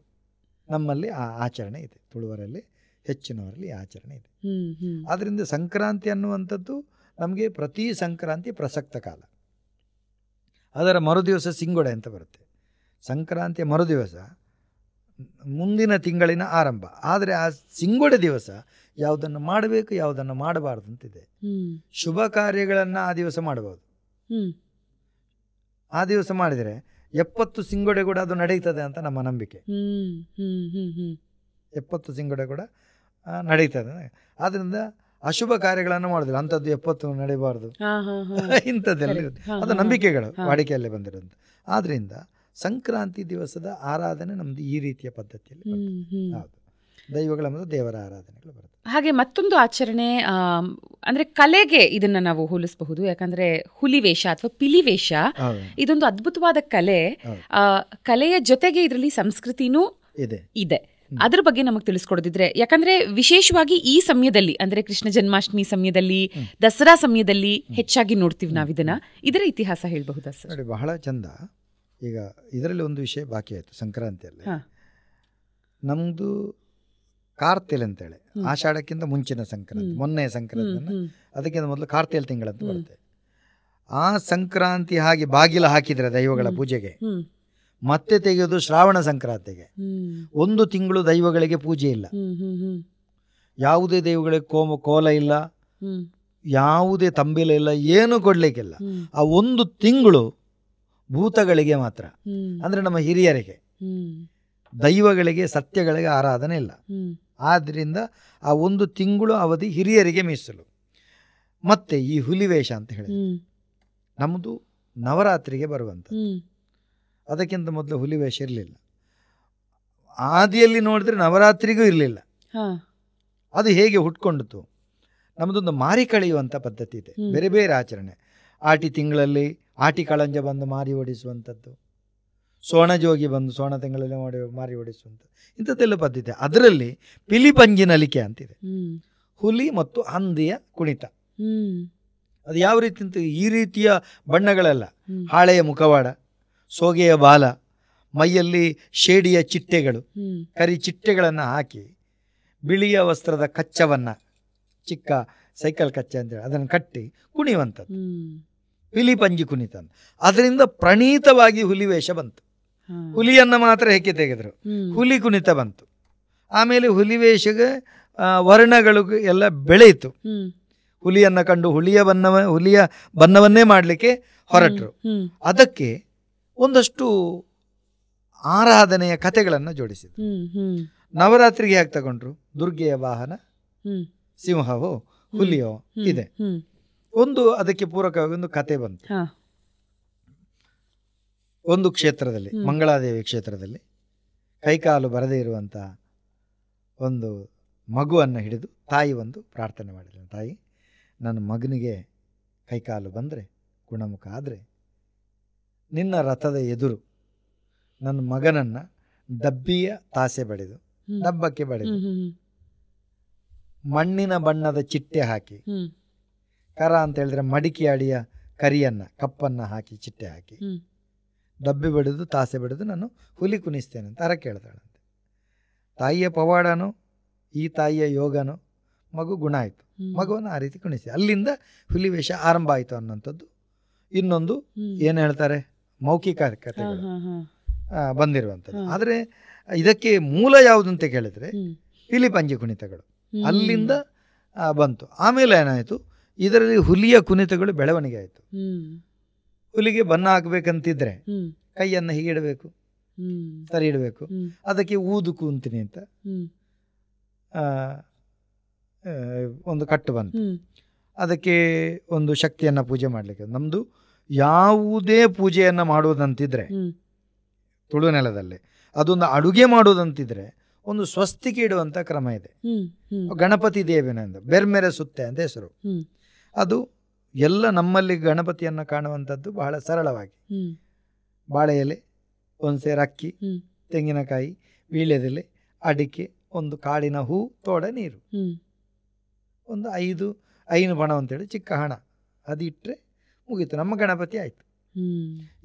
ನಮ್ಮಲ್ಲಿ ಆ ಆಚರಣೆ ಇದೆ, ತುಳುವರಲ್ಲಿ ಹೆಚ್ಚಿನವರಲ್ಲಿ ಆಚರಣೆ ಇದೆ. ಆದ್ದರಿಂದ ಸಂಕ್ರಾಂತಿ ಅನ್ನುವಂಥದ್ದು ನಮಗೆ ಪ್ರತಿ ಸಂಕ್ರಾಂತಿ ಪ್ರಸಕ್ತ ಕಾಲ. ಅದರ ಮರುದಿವಸ ಸಿಂಗೊಡೆ ಅಂತ ಬರುತ್ತೆ. ಸಂಕ್ರಾಂತಿಯ ಮರುದಿವಸ ಮುಂದಿನ ತಿಂಗಳಿನ ಆರಂಭ. ಆದರೆ ಆ ಸಿಂಗೊಡೆ ದಿವಸ ಯಾವುದನ್ನು ಮಾಡಬೇಕು, ಯಾವುದನ್ನು ಮಾಡಬಾರ್ದು ಅಂತಿದೆ. ಶುಭ ಕಾರ್ಯಗಳನ್ನು ಆ ದಿವಸ ಮಾಡಬಹುದು. ಆ ದಿವಸ ಮಾಡಿದರೆ 70 ಸಿಂಗೊಡೆ ಕೂಡ ಅದು ನಡೀತದೆ ಅಂತ ನಮ್ಮ ನಂಬಿಕೆ. 70 ಸಿಂಗೊಡೆ ಕೂಡ ನಡೀತದೆ. ಆದ್ದರಿಂದ ಅಶುಭ ಕಾರ್ಯಗಳನ್ನು ಮಾಡೋದಿಲ್ಲ, ಅಂಥದ್ದು 70 ನಡೀಬಾರ್ದು ಇಂಥದ್ದೆಲ್ಲ ಇರುತ್ತೆ. ಅದು ನಂಬಿಕೆಗಳು ವಾಡಿಕೆಯಲ್ಲೇ ಬಂದಿರೋದು. ಆದ್ದರಿಂದ ಸಂಕ್ರಾಂತಿ ದಿವಸದ ಆರಾಧನೆ ನಮ್ದು ಈ ರೀತಿಯ ಪದ್ಧತಿಯಲ್ಲಿ ಹೌದು, ದೈವಗಳ ಮತ್ತು ದೇವರ ಆರಾಧನೆಗಳು ಬರುತ್ತೆ. ಹಾಗೆ ಮತ್ತೊಂದು ಆಚರಣೆ ಅಂದ್ರೆ ಕಲೆಗೆ ಇದನ್ನ ನಾವು ಹೋಲಿಸಬಹುದು. ಯಾಕಂದ್ರೆ ಹುಲಿವೇಷ ಅಥವಾ ಪಿಲಿವೇಷ ಇದೊಂದು ಅದ್ಭುತವಾದ ಕಲೆ. ಕಲೆಯ ಜೊತೆಗೆ ಇದರಲ್ಲಿ ಸಂಸ್ಕೃತಿನೂ ಇದೆ. ಅದ್ರ ಬಗ್ಗೆ ನಮಗೆ ತಿಳಿಸ್ಕೊಡೋದಿದ್ರೆ, ಯಾಕಂದ್ರೆ ವಿಶೇಷವಾಗಿ ಈ ಸಮಯದಲ್ಲಿ ಅಂದ್ರೆ ಕೃಷ್ಣ ಜನ್ಮಾಷ್ಟಮಿ ಸಮಯದಲ್ಲಿ, ದಸರಾ ಸಮಯದಲ್ಲಿ ಹೆಚ್ಚಾಗಿ ನೋಡ್ತೀವಿ ನಾವು ಇದನ್ನ. ಇದರ ಇತಿಹಾಸ ಹೇಳಬಹುದಾ ಸರ್? ನೋಡಿ, ಬಹಳ ಚಂದ. ಈಗ ಇದರಲ್ಲಿ ಒಂದು ವಿಷಯ ಬಾಕಿ ಆಯಿತು. ಸಂಕ್ರಾಂತಿಯಲ್ಲಿ ನಮ್ಮದು ಕಾರ್ತಿಲ್ ಅಂತೇಳಿ, ಆಷಾಢಕ್ಕಿಂತ ಮುಂಚಿನ ಸಂಕ್ರಾಂತಿ, ಮೊನ್ನೆ ಸಂಕ್ರಾಂತಿ, ಅದಕ್ಕಿಂತ ಮೊದಲು ಕಾರ್ತಿಲ್ ತಿಂಗಳಂತ ಬರುತ್ತೆ. ಆ ಸಂಕ್ರಾಂತಿ ಹಾಗೆ ಬಾಗಿಲ ಹಾಕಿದರೆ ದೈವಗಳ ಪೂಜೆಗೆ, ಮತ್ತೆ ತೆಗೆಯೋದು ಶ್ರಾವಣ ಸಂಕ್ರಾಂತಿಗೆ. 1 ತಿಂಗಳು ದೈವಗಳಿಗೆ ಪೂಜೆ ಇಲ್ಲ, ಯಾವುದೇ ದೈವಗಳಿಗೆ ಕೋಲ ಇಲ್ಲ, ಯಾವುದೇ ತಂಬಿಲ ಇಲ್ಲ, ಏನು ಕೊಡ್ಲಿಕ್ಕಿಲ್ಲ. ಆ 1 ತಿಂಗಳು ಭೂತಗಳಿಗೆ ಮಾತ್ರ, ಅಂದ್ರೆ ನಮ್ಮ ಹಿರಿಯರಿಗೆ, ದೈವಗಳಿಗೆ ಸತ್ಯಗಳಿಗೆ ಆರಾಧನೆ ಇಲ್ಲ. ಆದ್ದರಿಂದ ಆ 1 ತಿಂಗಳು ಅವಧಿ ಹಿರಿಯರಿಗೆ ಮೀಸಲು. ಮತ್ತೆ ಈ ಹುಲಿವೇಷ ಅಂತ ಹೇಳಿದ್ರೆ ನಮ್ಮದು ನವರಾತ್ರಿಗೆ ಬರುವಂಥದ್ದು. ಅದಕ್ಕಿಂತ ಮೊದಲು ಹುಲಿವೇಷ ಇರಲಿಲ್ಲ. ಆದಿಯಲ್ಲಿ ನೋಡಿದ್ರೆ ನವರಾತ್ರಿಗೂ ಇರಲಿಲ್ಲ. ಅದು ಹೇಗೆ ಹುಟ್ಕೊಂಡಿತು? ನಮ್ಮದೊಂದು ಮಾರಿ ಕಳೆಯುವಂಥ ಪದ್ಧತಿ ಇದೆ, ಬೇರೆ ಬೇರೆ ಆಚರಣೆ. ಆಟಿ ತಿಂಗಳಲ್ಲಿ ಆಟಿ ಕಳಂಜ ಬಂದು ಮಾರಿ ಓಡಿಸುವಂಥದ್ದು, ಸೋಣಜೋಗಿ ಬಂದು ಸೋಣ ತಿಂಗಳಲ್ಲಿ ಮಾರಿ ಓಡಿಸುವಂಥದ್ದು, ಇಂಥದ್ದೆಲ್ಲ ಪದ್ಧತಿ. ಅದರಲ್ಲಿ ಪಿಲಿಪಂಜಿನಲಿಕೆ ಅಂತಿದೆ, ಹುಲಿ ಮತ್ತು ಹಂದಿಯ ಕುಣಿತ. ಅದು ಯಾವ ರೀತಿ ಅಂತ, ಈ ರೀತಿಯ ಬಣ್ಣಗಳೆಲ್ಲ, ಹಾಳೆಯ ಮುಖವಾಡ, ಸೋಗೆಯ ಬಾಲ, ಮೈಯಲ್ಲಿ ಶೇಡಿಯ ಚಿಟ್ಟೆಗಳು, ಕರಿ ಚಿಟ್ಟೆಗಳನ್ನು ಹಾಕಿ ಬಿಳಿಯ ವಸ್ತ್ರದ ಕಚ್ಚವನ್ನು, ಚಿಕ್ಕ ಸೈಕಲ್ ಕಚ್ಚೆ ಅಂತೇಳಿ ಅದನ್ನು ಕಟ್ಟಿ ಕುಣಿಯುವಂಥದ್ದು ಪಿಲಿಪಂಜಿ ಕುಣಿತ. ಅದರಿಂದ ಪ್ರಣೀತವಾಗಿ ಹುಲಿವೇಷ ಬಂತು. ಹುಲಿಯನ್ನು ಮಾತ್ರ ಹೆಕ್ಕೆ ತೆಗೆದರು, ಹುಲಿ ಕುಣಿತ ಬಂತು. ಆಮೇಲೆ ಹುಲಿವೇಷಗೆ ವರ್ಣಗಳು ಎಲ್ಲ ಬೆಳೆಯಿತು. ಹುಲಿಯನ್ನು ಕಂಡು ಹುಲಿಯ ಬಣ್ಣವನ್ನೇ ಮಾಡಲಿಕ್ಕೆ ಹೊರಟರು. ಅದಕ್ಕೆ ಒಂದಷ್ಟು ಆರಾಧನೆಯ ಕಥೆಗಳನ್ನು ಜೋಡಿಸಿದರು. ನವರಾತ್ರಿಗೆ ಯಾಕೆ ತಗೊಂಡ್ರು? ದುರ್ಗೆಯ ವಾಹನ ಸಿಂಹವೋ ಹುಲಿಯೋ ಇದೆ. ಒಂದು ಅದಕ್ಕೆ ಪೂರಕವಾಗಿ ಒಂದು ಕತೆ ಬಂತು. ಒಂದು ಕ್ಷೇತ್ರದಲ್ಲಿ, ಮಂಗಳಾದೇವಿ ಕ್ಷೇತ್ರದಲ್ಲಿ, ಕೈಕಾಲು ಬರದೇ ಇರುವಂಥ ಒಂದು ಮಗುವನ್ನು ಹಿಡಿದು ತಾಯಿ ಒಂದು ಪ್ರಾರ್ಥನೆ ಮಾಡಿದ್ರು. ತಾಯಿ, ನನ್ನ ಮಗನಿಗೆ ಕೈಕಾಲು ಬಂದರೆ, ಗುಣಮುಖ ಆದರೆ, ನಿನ್ನ ರಥದ ಎದುರು ನನ್ನ ಮಗನನ್ನು ಡಬ್ಬಿಯ ತಾಸೆ ಬಡಿದು, ಡಬ್ಬಕ್ಕೆ ಬಡಿದು, ಮಣ್ಣಿನ ಬಣ್ಣದ ಚಿಟ್ಟೆ ಹಾಕಿ, ಕರ ಅಂತ ಹೇಳಿದ್ರೆ ಮಡಿಕೆ ಅಡಿಯ ಕರಿಯನ್ನು, ಕಪ್ಪನ್ನು ಹಾಕಿ, ಚಿಟ್ಟೆ ಹಾಕಿ, ಡಬ್ಬಿ ಬಡಿದು ತಾಸೆ ಬಡಿದು ನಾನು ಹುಲಿ ಕುಣಿಸ್ತೇನೆ ಅಂತ ಹರ ಕೇಳ್ತಾಳಂತೆ. ತಾಯಿಯ ಪವಾಡನೋ ಈ ತಾಯಿಯ ಯೋಗನೋ ಮಗು ಗುಣ ಆಯಿತು. ಮಗುವನ್ನು ಆ ರೀತಿ ಕುಣಿಸ್ತೀವಿ. ಅಲ್ಲಿಂದ ಹುಲಿ ವೇಷ ಆರಂಭ ಆಯಿತು ಅನ್ನೋಂಥದ್ದು ಇನ್ನೊಂದು ಏನು ಹೇಳ್ತಾರೆ, ಮೌಖಿಕ ಕಥೆಗಳು ಬಂದಿರುವಂಥದ್ದು. ಆದರೆ ಇದಕ್ಕೆ ಮೂಲ ಯಾವುದು ಅಂತ ಕೇಳಿದರೆ ಪಿಲಿಪಂಜಿ ಕುಣಿತಗಳು ಅಲ್ಲಿಂದ ಬಂತು. ಆಮೇಲೆ ಏನಾಯಿತು, ಇದರಲ್ಲಿ ಹುಲಿಯ ಕುಣಿತಗಳು ಬೆಳವಣಿಗೆ ಆಯಿತು. ಹುಲಿಗೆ ಬಣ್ಣ ಹಾಕಬೇಕಂತಿದ್ರೆ ಕೈಯನ್ನು ಹೀಗೆ ಇಡಬೇಕು, ಸರಿ ಇಡಬೇಕು. ಅದಕ್ಕೆ ಊದು ಕೂಂತಿನಿ ಅಂತ ಒಂದು ಕಟ್ಟು ಬಂತು. ಅದಕ್ಕೆ ಒಂದು ಶಕ್ತಿಯನ್ನು ಪೂಜೆ ಮಾಡಲಿಕ್ಕೆ, ನಮ್ಮದು ಯಾವುದೇ ಪೂಜೆಯನ್ನು ಮಾಡುವುದಂತಿದ್ರೆ ತುಳು ನೆಲದಲ್ಲಿ ಅದೊಂದು ಅಡುಗೆ ಮಾಡುವುದಂತಿದ್ರೆ ಒಂದು ಸ್ವಸ್ತಿಕೆ ಇಡುವಂಥ ಕ್ರಮ ಇದೆ. ಗಣಪತಿ ದೇವಿನಿಂದ ಬೆರ್ಮೆರೆ ಸುತ್ತೆ ಅಂತ ಹೆಸರು. ಅದು ಎಲ್ಲ ನಮ್ಮಲ್ಲಿ ಗಣಪತಿಯನ್ನು ಕಾಣುವಂಥದ್ದು ಬಹಳ ಸರಳವಾಗಿ ಬಾಳೆ ಎಲೆ, ಒಂದು ಸೇರು ಅಕ್ಕಿ, ತೆಂಗಿನಕಾಯಿ, ವೀಳ್ಯದೆಲೆ, ಅಡಿಕೆ, ಒಂದು ಕಾಡಿನ ಹೂ, ತೋಡ ನೀರು, ಒಂದು 5 ಐನು ಬಣ ಅಂತೇಳಿ ಚಿಕ್ಕ ಹಣ, ಅದು ಇಟ್ಟರೆ ಮುಗೀತು, ನಮ್ಮ ಗಣಪತಿ ಆಯಿತು.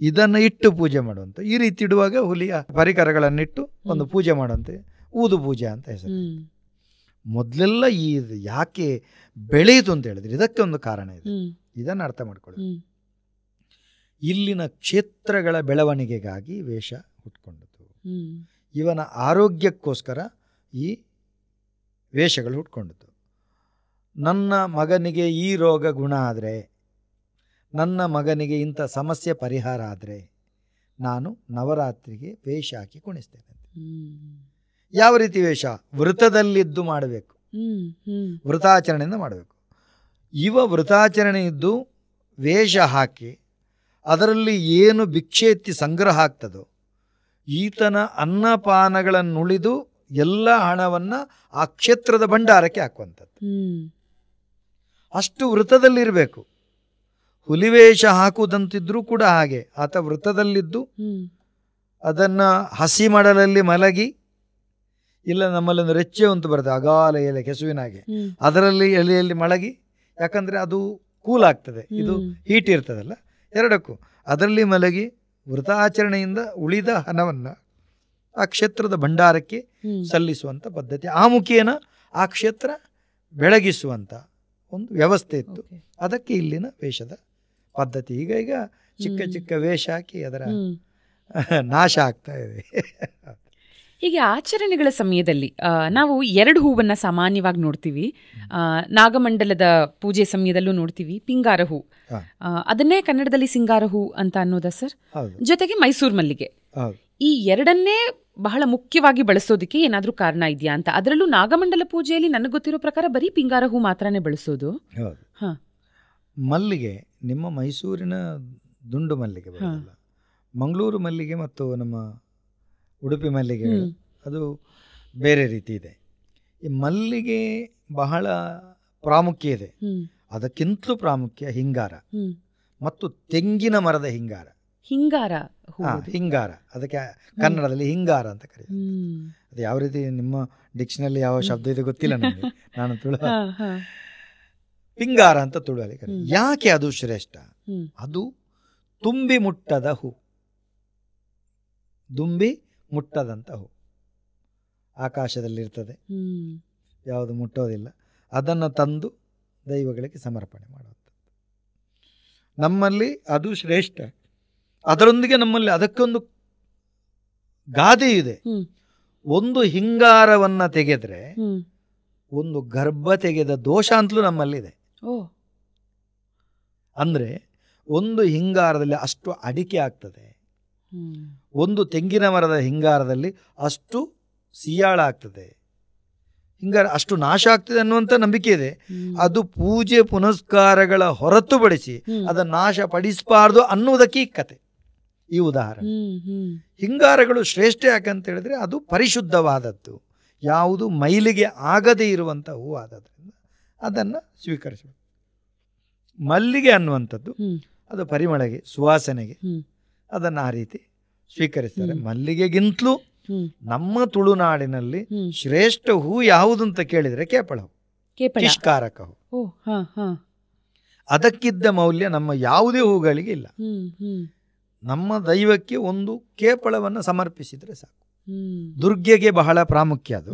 ಇದನ್ನು ಇಟ್ಟು ಪೂಜೆ ಮಾಡುವಂಥ, ಈ ರೀತಿ ಇಡುವಾಗ ಹುಲಿಯ ಪರಿಕರಗಳನ್ನಿಟ್ಟು ಒಂದು ಪೂಜೆ ಮಾಡುವಂತೆ ಊದು ಪೂಜೆ ಅಂತ ಹೆಸರು. ಮೊದಲೆಲ್ಲ ಈ ಯಾಕೆ ಬೆಳೆಯಿತು ಅಂತ ಹೇಳಿದ್ರೆ ಇದಕ್ಕೆ ಒಂದು ಕಾರಣ ಇದೆ. ಇದನ್ನು ಅರ್ಥ ಮಾಡ್ಕೊಳ್ಳಿ. ಇಲ್ಲಿನ ಕ್ಷೇತ್ರಗಳ ಬೆಳವಣಿಗೆಗಾಗಿ ವೇಷ ಹುಟ್ಕೊಂಡದ್ದು. ಇವನ ಆರೋಗ್ಯಕ್ಕೋಸ್ಕರ ಈ ವೇಷಗಳು ಹುಟ್ಕೊಂಡದ್ದು. ನನ್ನ ಮಗನಿಗೆ ಈ ರೋಗ ಗುಣ ಆದರೆ, ನನ್ನ ಮಗನಿಗೆ ಇಂಥ ಸಮಸ್ಯೆ ಪರಿಹಾರ ಆದರೆ ನಾನು ನವರಾತ್ರಿಗೆ ವೇಷ ಹಾಕಿ ಕುಣಿಸ್ತೇನೆ. ಯಾವ ರೀತಿ ವೇಷ? ವೃತದಲ್ಲಿದ್ದು ಮಾಡಬೇಕು, ವೃತಾಚರಣೆಯಿಂದ ಮಾಡಬೇಕು. ಇವ ವೃತಾಚರಣೆ ಇದ್ದು ವೇಷ ಹಾಕಿ ಅದರಲ್ಲಿ ಏನು ಭಿಕ್ಷೆ ಎತ್ತಿ ಸಂಗ್ರಹ ಆಗ್ತದೋ ಈತನ ಅನ್ನಪಾನಗಳನ್ನುಳಿದು ಎಲ್ಲ ಹಣವನ್ನು ಆ ಕ್ಷೇತ್ರದ ಭಂಡಾರಕ್ಕೆ ಹಾಕುವಂಥದ್ದು. ಅಷ್ಟು ವೃತದಲ್ಲಿರಬೇಕು. ಹುಲಿವೇಷ ಹಾಕುವುದಂತಿದ್ರೂ ಕೂಡ ಹಾಗೆ ಆತ ವೃತದಲ್ಲಿದ್ದು ಅದನ್ನು ಹಸಿ ಮಡಲಲ್ಲಿ ಮಲಗಿ, ಇಲ್ಲ ನಮ್ಮಲ್ಲಿ ಒಂದು ರೆಚ್ಚೆ ಅಂತ ಬರುತ್ತೆ ಅಗಾಲ ಎಲೆ ಕೆಸುವಿನಾಗೆ, ಅದರಲ್ಲಿ ಎಲೆಯಲ್ಲಿ ಮಲಗಿ, ಯಾಕಂದರೆ ಅದು ಕೂಲ್ ಆಗ್ತದೆ, ಇದು ಹೀಟ್ ಇರ್ತದಲ್ಲ, ಎರಡಕ್ಕೂ ಅದರಲ್ಲಿ ಮಲಗಿ ವೃತಾಚರಣೆಯಿಂದ ಉಳಿದ ಹಣವನ್ನು ಆ ಕ್ಷೇತ್ರದ ಭಂಡಾರಕ್ಕೆ ಸಲ್ಲಿಸುವಂಥ ಪದ್ಧತಿ. ಆ ಮುಖೇನ ಆ ಕ್ಷೇತ್ರ ಬೆಳಗಿಸುವಂಥ ಒಂದು ವ್ಯವಸ್ಥೆ ಇತ್ತು. ಅದಕ್ಕೆ ಇಲ್ಲಿನ ವೇಷದ ಪದ್ಧತಿ. ಈಗ ಚಿಕ್ಕ ಚಿಕ್ಕ ವೇಷ ಹಾಕಿ ಅದರ ನಾಶ ಆಗ್ತಾ ಇದೆ. ಹೀಗೆ ಆಚರಣೆಗಳ ಸಮಯದಲ್ಲಿ ನಾವು 2 ಹೂವನ್ನು ಸಾಮಾನ್ಯವಾಗಿ ನೋಡ್ತೀವಿ. ನಾಗಮಂಡಲದ ಪೂಜೆ ಸಮಯದಲ್ಲೂ ನೋಡ್ತೀವಿ ಪಿಂಗಾರ ಹೂ. ಅದನ್ನೇ ಕನ್ನಡದಲ್ಲಿ ಸಿಂಗಾರ ಹೂ ಅಂತ ಅನ್ನೋದಾ ಸರ್? ಜೊತೆಗೆ ಮೈಸೂರು ಮಲ್ಲಿಗೆ. ಈ 2ಅನ್ನೇ ಬಹಳ ಮುಖ್ಯವಾಗಿ ಬಳಸೋದಕ್ಕೆ ಏನಾದರೂ ಕಾರಣ ಇದೆಯಾ ಅಂತ? ಅದರಲ್ಲೂ ನಾಗಮಂಡಲ ಪೂಜೆಯಲ್ಲಿ ನನಗೆ ಗೊತ್ತಿರೋ ಪ್ರಕಾರ ಬರೀ ಪಿಂಗಾರ ಹೂ ಮಾತ್ರನೇ ಬಳಸೋದು. ಮಲ್ಲಿಗೆ ನಿಮ್ಮ ಮೈಸೂರಿನ ದುಂಡು ಮಲ್ಲಿಗೆ ಬರೋಲ್ಲ, ಮಂಗಳೂರು ಮಲ್ಲಿಗೆ ಮತ್ತು ನಮ್ಮ ಉಡುಪಿ ಮಲ್ಲಿಗೆ ಅದು ಬೇರೆ ರೀತಿ ಇದೆ. ಈ ಮಲ್ಲಿಗೆ ಬಹಳ ಪ್ರಾಮುಖ್ಯ ಇದೆ. ಅದಕ್ಕಿಂತಲೂ ಪ್ರಾಮುಖ್ಯ ಹಿಂಗಾರ ಮತ್ತು ತೆಂಗಿನ ಮರದ ಹಿಂಗಾರ. ಹಿಂಗಾರ ಅದಕ್ಕೆ ಕನ್ನಡದಲ್ಲಿ ಹಿಂಗಾರ ಅಂತ ಕರೀತಾರೆ. ಅದು ಯಾವ ರೀತಿ ನಿಮ್ಮ ಡಿಕ್ಷನರಿ ಯಾವ ಶಬ್ದ ಇದೆ ಗೊತ್ತಿಲ್ಲ ನನಗೆ, ನಾನು ತುಳು ಪಿಂಗಾರ ಅಂತ ತುಳುವಲ್ಲಿ ಕರೀತಾರೆ. ಯಾಕೆ ಅದು ಶ್ರೇಷ್ಠ? ಅದು ತುಂಬಿ ಮುಟ್ಟದ ಹೂ, ದುಂಬಿ ಮುಟ್ಟದಂಥ ಹೂ, ಆಕಾಶದಲ್ಲಿರ್ತದೆ, ಯಾವುದು ಮುಟ್ಟೋದಿಲ್ಲ. ಅದನ್ನು ತಂದು ದೈವಗಳಿಗೆ ಸಮರ್ಪಣೆ ಮಾಡುವಂಥದ್ದು ನಮ್ಮಲ್ಲಿ ಅದು ಶ್ರೇಷ್ಠ. ಅದರೊಂದಿಗೆ ನಮ್ಮಲ್ಲಿ ಅದಕ್ಕೊಂದು ಗಾದೆ ಇದೆ. ಒಂದು ಹಿಂಗಾರವನ್ನು ತೆಗೆದ್ರೆ ಒಂದು ಗರ್ಭ ತೆಗೆದ ದೋಷ ಅಂತಲೂ ನಮ್ಮಲ್ಲಿದೆ. ಅಂದರೆ ಒಂದು ಹಿಂಗಾರದಲ್ಲಿ ಅಷ್ಟು ಅಡಿಕೆ ಆಗ್ತದೆ, ಒಂದು ತೆಂಗಿನ ಮರದ ಹಿಂಗಾರದಲ್ಲಿ ಅಷ್ಟು ಸಿಯಾಳ ಆಗ್ತದೆ. ಹಿಂಗಾರ ಅಷ್ಟು ನಾಶ ಆಗ್ತದೆ ಅನ್ನುವಂಥ ನಂಬಿಕೆ ಇದೆ. ಅದು ಪೂಜೆ ಪುನಸ್ಕಾರಗಳ ಹೊರತುಪಡಿಸಿ ಅದನ್ನು ನಾಶ ಪಡಿಸಬಾರ್ದು ಅನ್ನುವುದಕ್ಕೆ ಈ ಕತೆ, ಈ ಉದಾಹರಣೆ. ಹಿಂಗಾರಗಳು ಶ್ರೇಷ್ಠ ಯಾಕಂತ ಹೇಳಿದ್ರೆ ಅದು ಪರಿಶುದ್ಧವಾದದ್ದು, ಯಾವುದು ಮೈಲಿಗೆ ಆಗದೇ ಇರುವಂಥ ಹೂ ಆದದ್ರಿಂದ ಅದನ್ನು ಸ್ವೀಕರಿಸಬೇಕು. ಮಲ್ಲಿಗೆ ಅನ್ನುವಂಥದ್ದು ಅದು ಪರಿಮಳಗೆ, ಸುವಾಸನೆಗೆ, ಅದನ್ನು ಆ ರೀತಿ ಸ್ವೀಕರಿಸ್ತಾರೆ. ಮಲ್ಲಿಗೆಗಿಂತಲೂ ನಮ್ಮ ತುಳುನಾಡಿನಲ್ಲಿ ಶ್ರೇಷ್ಠ ಹೂ ಯಾವುದು ಅಂತ ಕೇಳಿದರೆ ಕೇಪಳ ಹೂ, ಕಿಷ್ಕಾರಕ ಹೂ. ಅದಕ್ಕಿದ್ದ ಮೌಲ್ಯ ನಮ್ಮ ಯಾವುದೇ ಹೂಗಳಿಗೆ ಇಲ್ಲ. ನಮ್ಮ ದೈವಕ್ಕೆ ಒಂದು ಕೇಪಳವನ್ನು ಸಮರ್ಪಿಸಿದರೆ ಸಾಕು. ದುರ್ಗೆಗೆ ಬಹಳ ಪ್ರಾಮುಖ್ಯ ಅದು,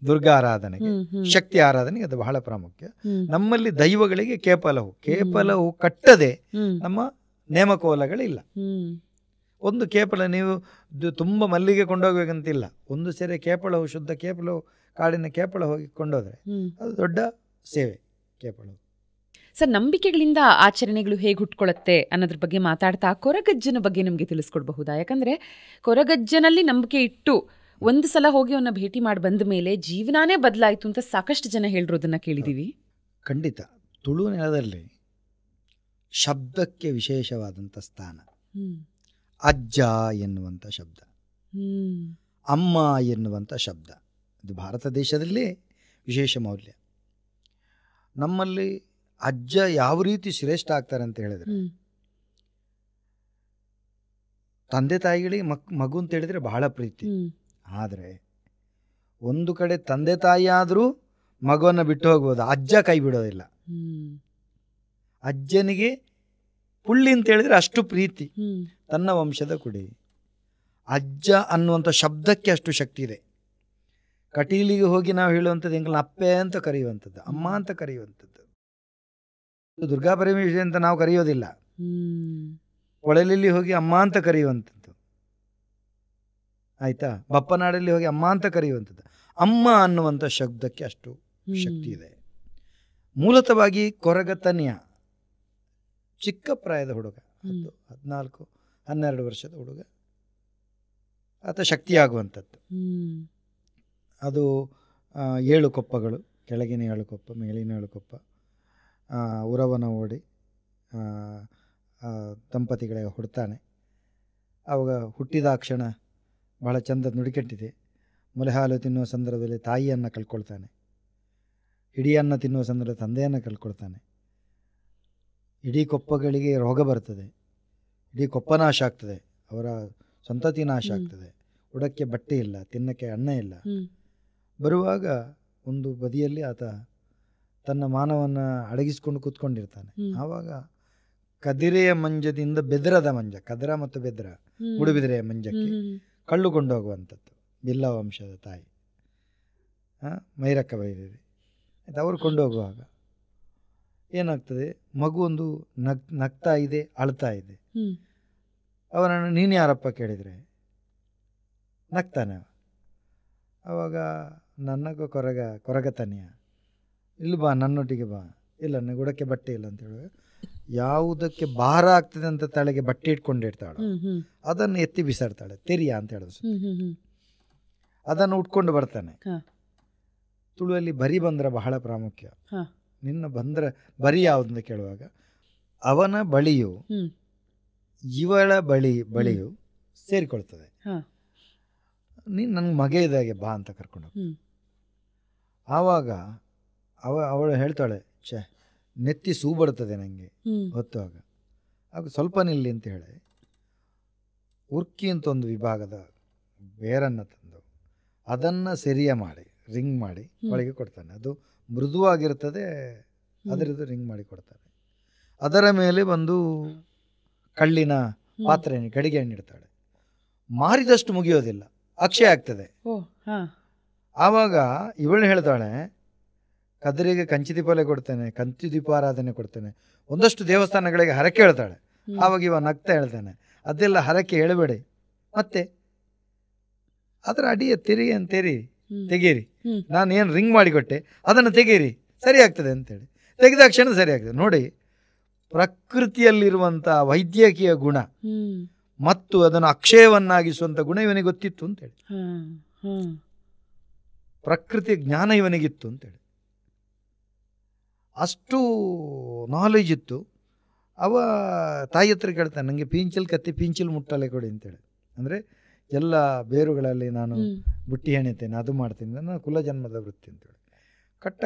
ದುರ್ಗಾ ಆರಾಧನೆಗೆ, ಶಕ್ತಿ ಆರಾಧನೆಗೆ ಅದು ಬಹಳ ಪ್ರಾಮುಖ್ಯ. ನಮ್ಮಲ್ಲಿ ದೈವಗಳಿಗೆ ಕೇಪಲ ಹೂ ಕಟ್ಟದೆ ನಮ್ಮ ನೇಮಕೋಲಗಳಿಲ್ಲ. ಒಂದು ಕೇಪಲ ನೀವು ತುಂಬ ಮಲ್ಲಿಗೆ ಕೊಂಡೋಗ್ಬೇಕಂತಿಲ್ಲ, ಒಂದು ಸೆರೆ ಕೇಪಳ ಹೂ, ಶುದ್ಧ ಕೇಪಲ ಹೂ, ಕಾಡಿನ ಕೇಪಳ ಹೋಗಿ ಕೊಂಡೋದ್ರೆ ಅದು ದೊಡ್ಡ ಸೇವೆ. ಕೇಪಳ ಸರ್, ನಂಬಿಕೆಗಳಿಂದ ಆಚರಣೆಗಳು ಹೇಗೆ ಹುಟ್ಕೊಳ್ಳುತ್ತೆ ಅನ್ನೋದ್ರ ಬಗ್ಗೆ ಮಾತಾಡ್ತಾ ಕೊರಗಜ್ಜನ ಬಗ್ಗೆ ನಮಗೆ ತಿಳಿಸ್ಕೊಡ್ಬಹುದಾ? ಯಾಕಂದರೆ ಕೊರಗಜ್ಜನಲ್ಲಿ ನಂಬಿಕೆ ಇಟ್ಟು ಒಂದು ಸಲ ಹೋಗಿ ಅವನ್ನ ಭೇಟಿ ಮಾಡಿ ಬಂದ ಮೇಲೆ ಜೀವನಾನೇ ಬದಲಾಯಿತು ಅಂತ ಸಾಕಷ್ಟು ಜನ ಹೇಳಿರೋದನ್ನ ಕೇಳಿದ್ದೀವಿ. ಖಂಡಿತ. ತುಳು ನೆಲದಲ್ಲಿ ಶಬ್ದಕ್ಕೆ ವಿಶೇಷವಾದಂಥ ಸ್ಥಾನ. ಅಜ್ಜ ಎನ್ನುವಂಥ ಶಬ್ದ, ಅಮ್ಮ ಎನ್ನುವಂಥ ಶಬ್ದ, ಇದು ಭಾರತ ದೇಶದಲ್ಲಿ ವಿಶೇಷ ಮೌಲ್ಯ. ನಮ್ಮಲ್ಲಿ ಅಜ್ಜ ಯಾವ ರೀತಿ ಶ್ರೇಷ್ಠ ಆಗ್ತಾರೆ ಅಂತ ಹೇಳಿದ್ರೆ, ತಂದೆ ತಾಯಿಗಳಿಗೆ ಮಗು ಅಂತ ಹೇಳಿದ್ರೆ ಬಹಳ ಪ್ರೀತಿ. ಆದರೆ ಒಂದು ಕಡೆ ತಂದೆ ತಾಯಿ ಆದರೂ ಮಗುವನ್ನು ಬಿಟ್ಟು ಹೋಗ್ಬೋದು, ಅಜ್ಜ ಕೈ ಬಿಡೋದಿಲ್ಲ. ಅಜ್ಜನಿಗೆ ಪುಳ್ಳಿ ಅಂತ ಹೇಳಿದ್ರೆ ಅಷ್ಟು ಪ್ರೀತಿ, ತನ್ನ ವಂಶದ ಕುಡಿ. ಅಜ್ಜ ಅನ್ನುವಂಥ ಶಬ್ದಕ್ಕೆ ಅಷ್ಟು ಶಕ್ತಿ ಇದೆ. ಕಟೀಲಿಗೆ ಹೋಗಿ ನಾವು ಹೇಳುವಂಥದ್ದು ಎಂಕಲ್ನ ಅಪ್ಪೆ ಅಂತ ಕರೆಯುವಂಥದ್ದು, ಅಮ್ಮ ಅಂತ ಕರೆಯುವಂಥದ್ದು. ದುರ್ಗಾ ಪರಮೇಶ್ವರಿ ಅಂತ ನಾವು ಕರೆಯೋದಿಲ್ಲ, ಕೊಳಲಲ್ಲಿ ಹೋಗಿ ಅಮ್ಮ ಅಂತ ಕರೆಯುವಂಥದ್ದು, ಆಯ್ತಾ. ಬಪ್ಪನಾಡಲ್ಲಿ ಹೋಗಿ ಅಮ್ಮ ಅಂತ ಕರೆಯುವಂಥದ್ದು. ಅಮ್ಮ ಅನ್ನುವಂಥ ಶಬ್ದಕ್ಕೆ ಅಷ್ಟು ಶಕ್ತಿ ಇದೆ. ಮೂಲತಃವಾಗಿ ಕೊರಗತನ್ಯ ಚಿಕ್ಕ ಪ್ರಾಯದ ಹುಡುಗ, 14-12 ವರ್ಷದ ಹುಡುಗ, ಆತ ಶಕ್ತಿಯಾಗುವಂಥದ್ದು. ಅದು 7 ಕೊಪ್ಪಗಳು, ಕೆಳಗಿನ 7 ಕೊಪ್ಪ, ಮೇಲಿನ 7 ಕೊಪ್ಪ, ಉರವನ ಓಡಿ ದಂಪತಿಗಳಿಗೆ ಹುಡ್ತಾನೆ. ಅವಾಗ ಹುಟ್ಟಿದಾಕ್ಷಣ ಬಹಳ ಚಂದ ನುಡಿಕಟ್ಟಿದೆ. ಮೊಲೆ ಹಾಲು ತಿನ್ನುವ ಸಂದರ್ಭದಲ್ಲಿ ತಾಯಿಯನ್ನು ಕಳ್ಕೊಳ್ತಾನೆ, ಇಡೀ ಅನ್ನ ತಿನ್ನುವ ಸಂದರ್ಭದಲ್ಲಿ ತಂದೆಯನ್ನು ಕಳ್ಕೊಳ್ತಾನೆ. ಇಡೀ ಕೊಪ್ಪಗಳಿಗೆ ರೋಗ ಬರ್ತದೆ, ಇಡೀ ಕೊಪ್ಪ ನಾಶ ಆಗ್ತದೆ, ಅವರ ಸಂತತಿ ನಾಶ ಆಗ್ತದೆ. ಉಡಕ್ಕೆ ಬಟ್ಟೆ ಇಲ್ಲ, ತಿನ್ನಕ್ಕೆ ಅನ್ನ ಇಲ್ಲ. ಬರುವಾಗ ಒಂದು ಬದಿಯಲ್ಲಿ ಆತ ತನ್ನ ಮಾನವನ್ನು ಅಡಗಿಸ್ಕೊಂಡು ಕೂತ್ಕೊಂಡಿರ್ತಾನೆ. ಆವಾಗ ಕದಿರೆಯ ಮಂಜದಿಂದ ಬೆದರದ ಮಂಜ, ಕದರ ಮತ್ತು ಬೆದರ, ಮುಡುಬಿದಿರೆಯ ಮಂಜಕ್ಕೆ ಕಳ್ಳು ಕೊಂಡೋಗುವಂಥದ್ದು ಬಿಲ್ಲ ವಂಶದ ತಾಯಿ ಮೈರಕ್ಕ ಬೈದೇವಿ. ಆಯ್ತು, ಅವರು ಕೊಂಡೋಗುವಾಗ ಏನಾಗ್ತದೆ, ಮಗು ಒಂದು ನಗ್ತಾ ಇದೆ, ಅಳ್ತಾ ಇದೆ. ಅವನನ್ನು ನೀನು ಯಾರಪ್ಪ ಕೇಳಿದರೆ ನಗ್ತಾನೆ. ಅವಾಗ ನನಗೂ ಕೊರಗತನ್ಯ, ಇಲ್ಲಿ ಬಾ, ನನ್ನೊಟ್ಟಿಗೆ ಬಾ. ಇಲ್ಲ, ನನಗೆ ಉಡಕ್ಕೆ ಬಟ್ಟೆ ಇಲ್ಲ ಅಂತ ಹೇಳುವಾಗ, ಯಾವುದಕ್ಕೆ ಭಾರ ಆಗ್ತದೆ ಅಂತ ತಲೆಗೆ ಬಟ್ಟೆ ಇಟ್ಕೊಂಡಿರ್ತಾಳೆ, ಅದನ್ನು ಎತ್ತಿ ಬಿಸಾಡ್ತಾಳೆ, ತೆರಿಯ ಅಂತ ಹೇಳಿದ್ರು. ಅದನ್ನು ಉಟ್ಕೊಂಡು ಬರ್ತಾನೆ. ತುಳುವಲ್ಲಿ ಬರಿ ಬಂದ್ರೆ ಬಹಳ ಪ್ರಾಮುಖ್ಯ. ನಿನ್ನ ಬಂದ್ರೆ ಬರಿ ಯಾವುದಂತ ಕೇಳುವಾಗ ಅವನ ಬಳಿಯು ಇವಳ ಬಳಿಯು ಸೇರಿಕೊಳ್ತದೆ. ನೀನು ನನಗೆ ಮಗ ಇದ್ದಾಗೆ ಬಾ ಅಂತ ಕರ್ಕೊಂಡು ಆವಾಗ ಅವಳು ಹೇಳ್ತಾಳೆ, ನೆತ್ತಿ ಸೂ ಬರ್ತದೆ ನನಗೆ ಹೊತ್ತುವಾಗ, ಆಗ ಸ್ವಲ್ಪ ನಿಲ್ಲಿ ಅಂತ ಹೇಳಿ ಉರ್ಕಿ ಅಂತ ಒಂದು ವಿಭಾಗದ ಬೇರನ್ನು ತಂದು ಅದನ್ನು ಸೆರಿಯ ಮಾಡಿ ರಿಂಗ್ ಮಾಡಿ ಒಳಗೆ ಕೊಡ್ತಾನೆ. ಅದು ಮೃದುವಾಗಿರ್ತದೆ, ಅದರದ್ದು ರಿಂಗ್ ಮಾಡಿ ಕೊಡ್ತಾನೆ. ಅದರ ಮೇಲೆ ಒಂದು ಕಳ್ಳಿನ ಪಾತ್ರೆ ಗಡಿಗೆ ಹಣ್ಣಿಡ್ತಾಳೆ. ಮಾರಿದಷ್ಟು ಮುಗಿಯೋದಿಲ್ಲ, ಅಕ್ಷಯ ಆಗ್ತದೆ. ಆವಾಗ ಇವಳು ಹೇಳ್ತಾಳೆ, ಕದರಿಗೆ ಕಂಚಿ ದೀಪಾಲೆ ಕೊಡ್ತೇನೆ, ಕಂಚಿ ದೀಪಾರಾಧನೆ ಕೊಡ್ತೇನೆ, ಒಂದಷ್ಟು ದೇವಸ್ಥಾನಗಳಿಗೆ ಹರಕೆ ಹೇಳ್ತಾಳೆ. ಆವಾಗ ಇವ ನಗ್ತಾ ಹೇಳ್ತಾನೆ, ಅದೆಲ್ಲ ಹರಕೆ ಹೇಳಬೇಡಿ, ಮತ್ತೆ ಅದರ ಅಡಿಯ ತೆಗೀರಿ, ನಾನು ಏನು ರಿಂಗ್ ಮಾಡಿಕೊಟ್ಟೆ ಅದನ್ನು ತೆಗೀರಿ, ಸರಿ ಆಗ್ತದೆ ಅಂತೇಳಿ ತೆಗೆದ ಕ್ಷಣ ಸರಿ ಆಗ್ತದೆ. ನೋಡಿ, ಪ್ರಕೃತಿಯಲ್ಲಿರುವಂಥ ವೈದ್ಯಕೀಯ ಗುಣ ಮತ್ತು ಅದನ್ನು ಅಕ್ಷಯವನ್ನಾಗಿಸುವಂಥ ಗುಣ ಇವನಿಗೆ ಗೊತ್ತಿತ್ತು ಅಂತೇಳಿ. ಪ್ರಕೃತಿ ಜ್ಞಾನ ಇವನಿಗಿತ್ತು ಅಂತೇಳಿ. ಅಷ್ಟು ನಾಲೆಜ್ ಇತ್ತು. ಅವ ತಾಯಿ ಹತ್ರ ಕೇಳ್ತಾನೆ, ನನಗೆ ಪೀಂಚಲ್ ಕತ್ತಿ ಪೀಂಚಲ್ ಮುಟ್ಟಲೆ ಕೊಡಿ ಅಂತೇಳಿ. ಅಂದರೆ ಎಲ್ಲ ಬೇರುಗಳಲ್ಲಿ ನಾನು ಬುಟ್ಟಿ ಹೆಣಿತೇನೆ, ಅದು ಮಾಡ್ತೀನಿ, ನನ್ನ ಕುಲ ಜನ್ಮದ ವೃತ್ತಿ ಅಂತೇಳಿ.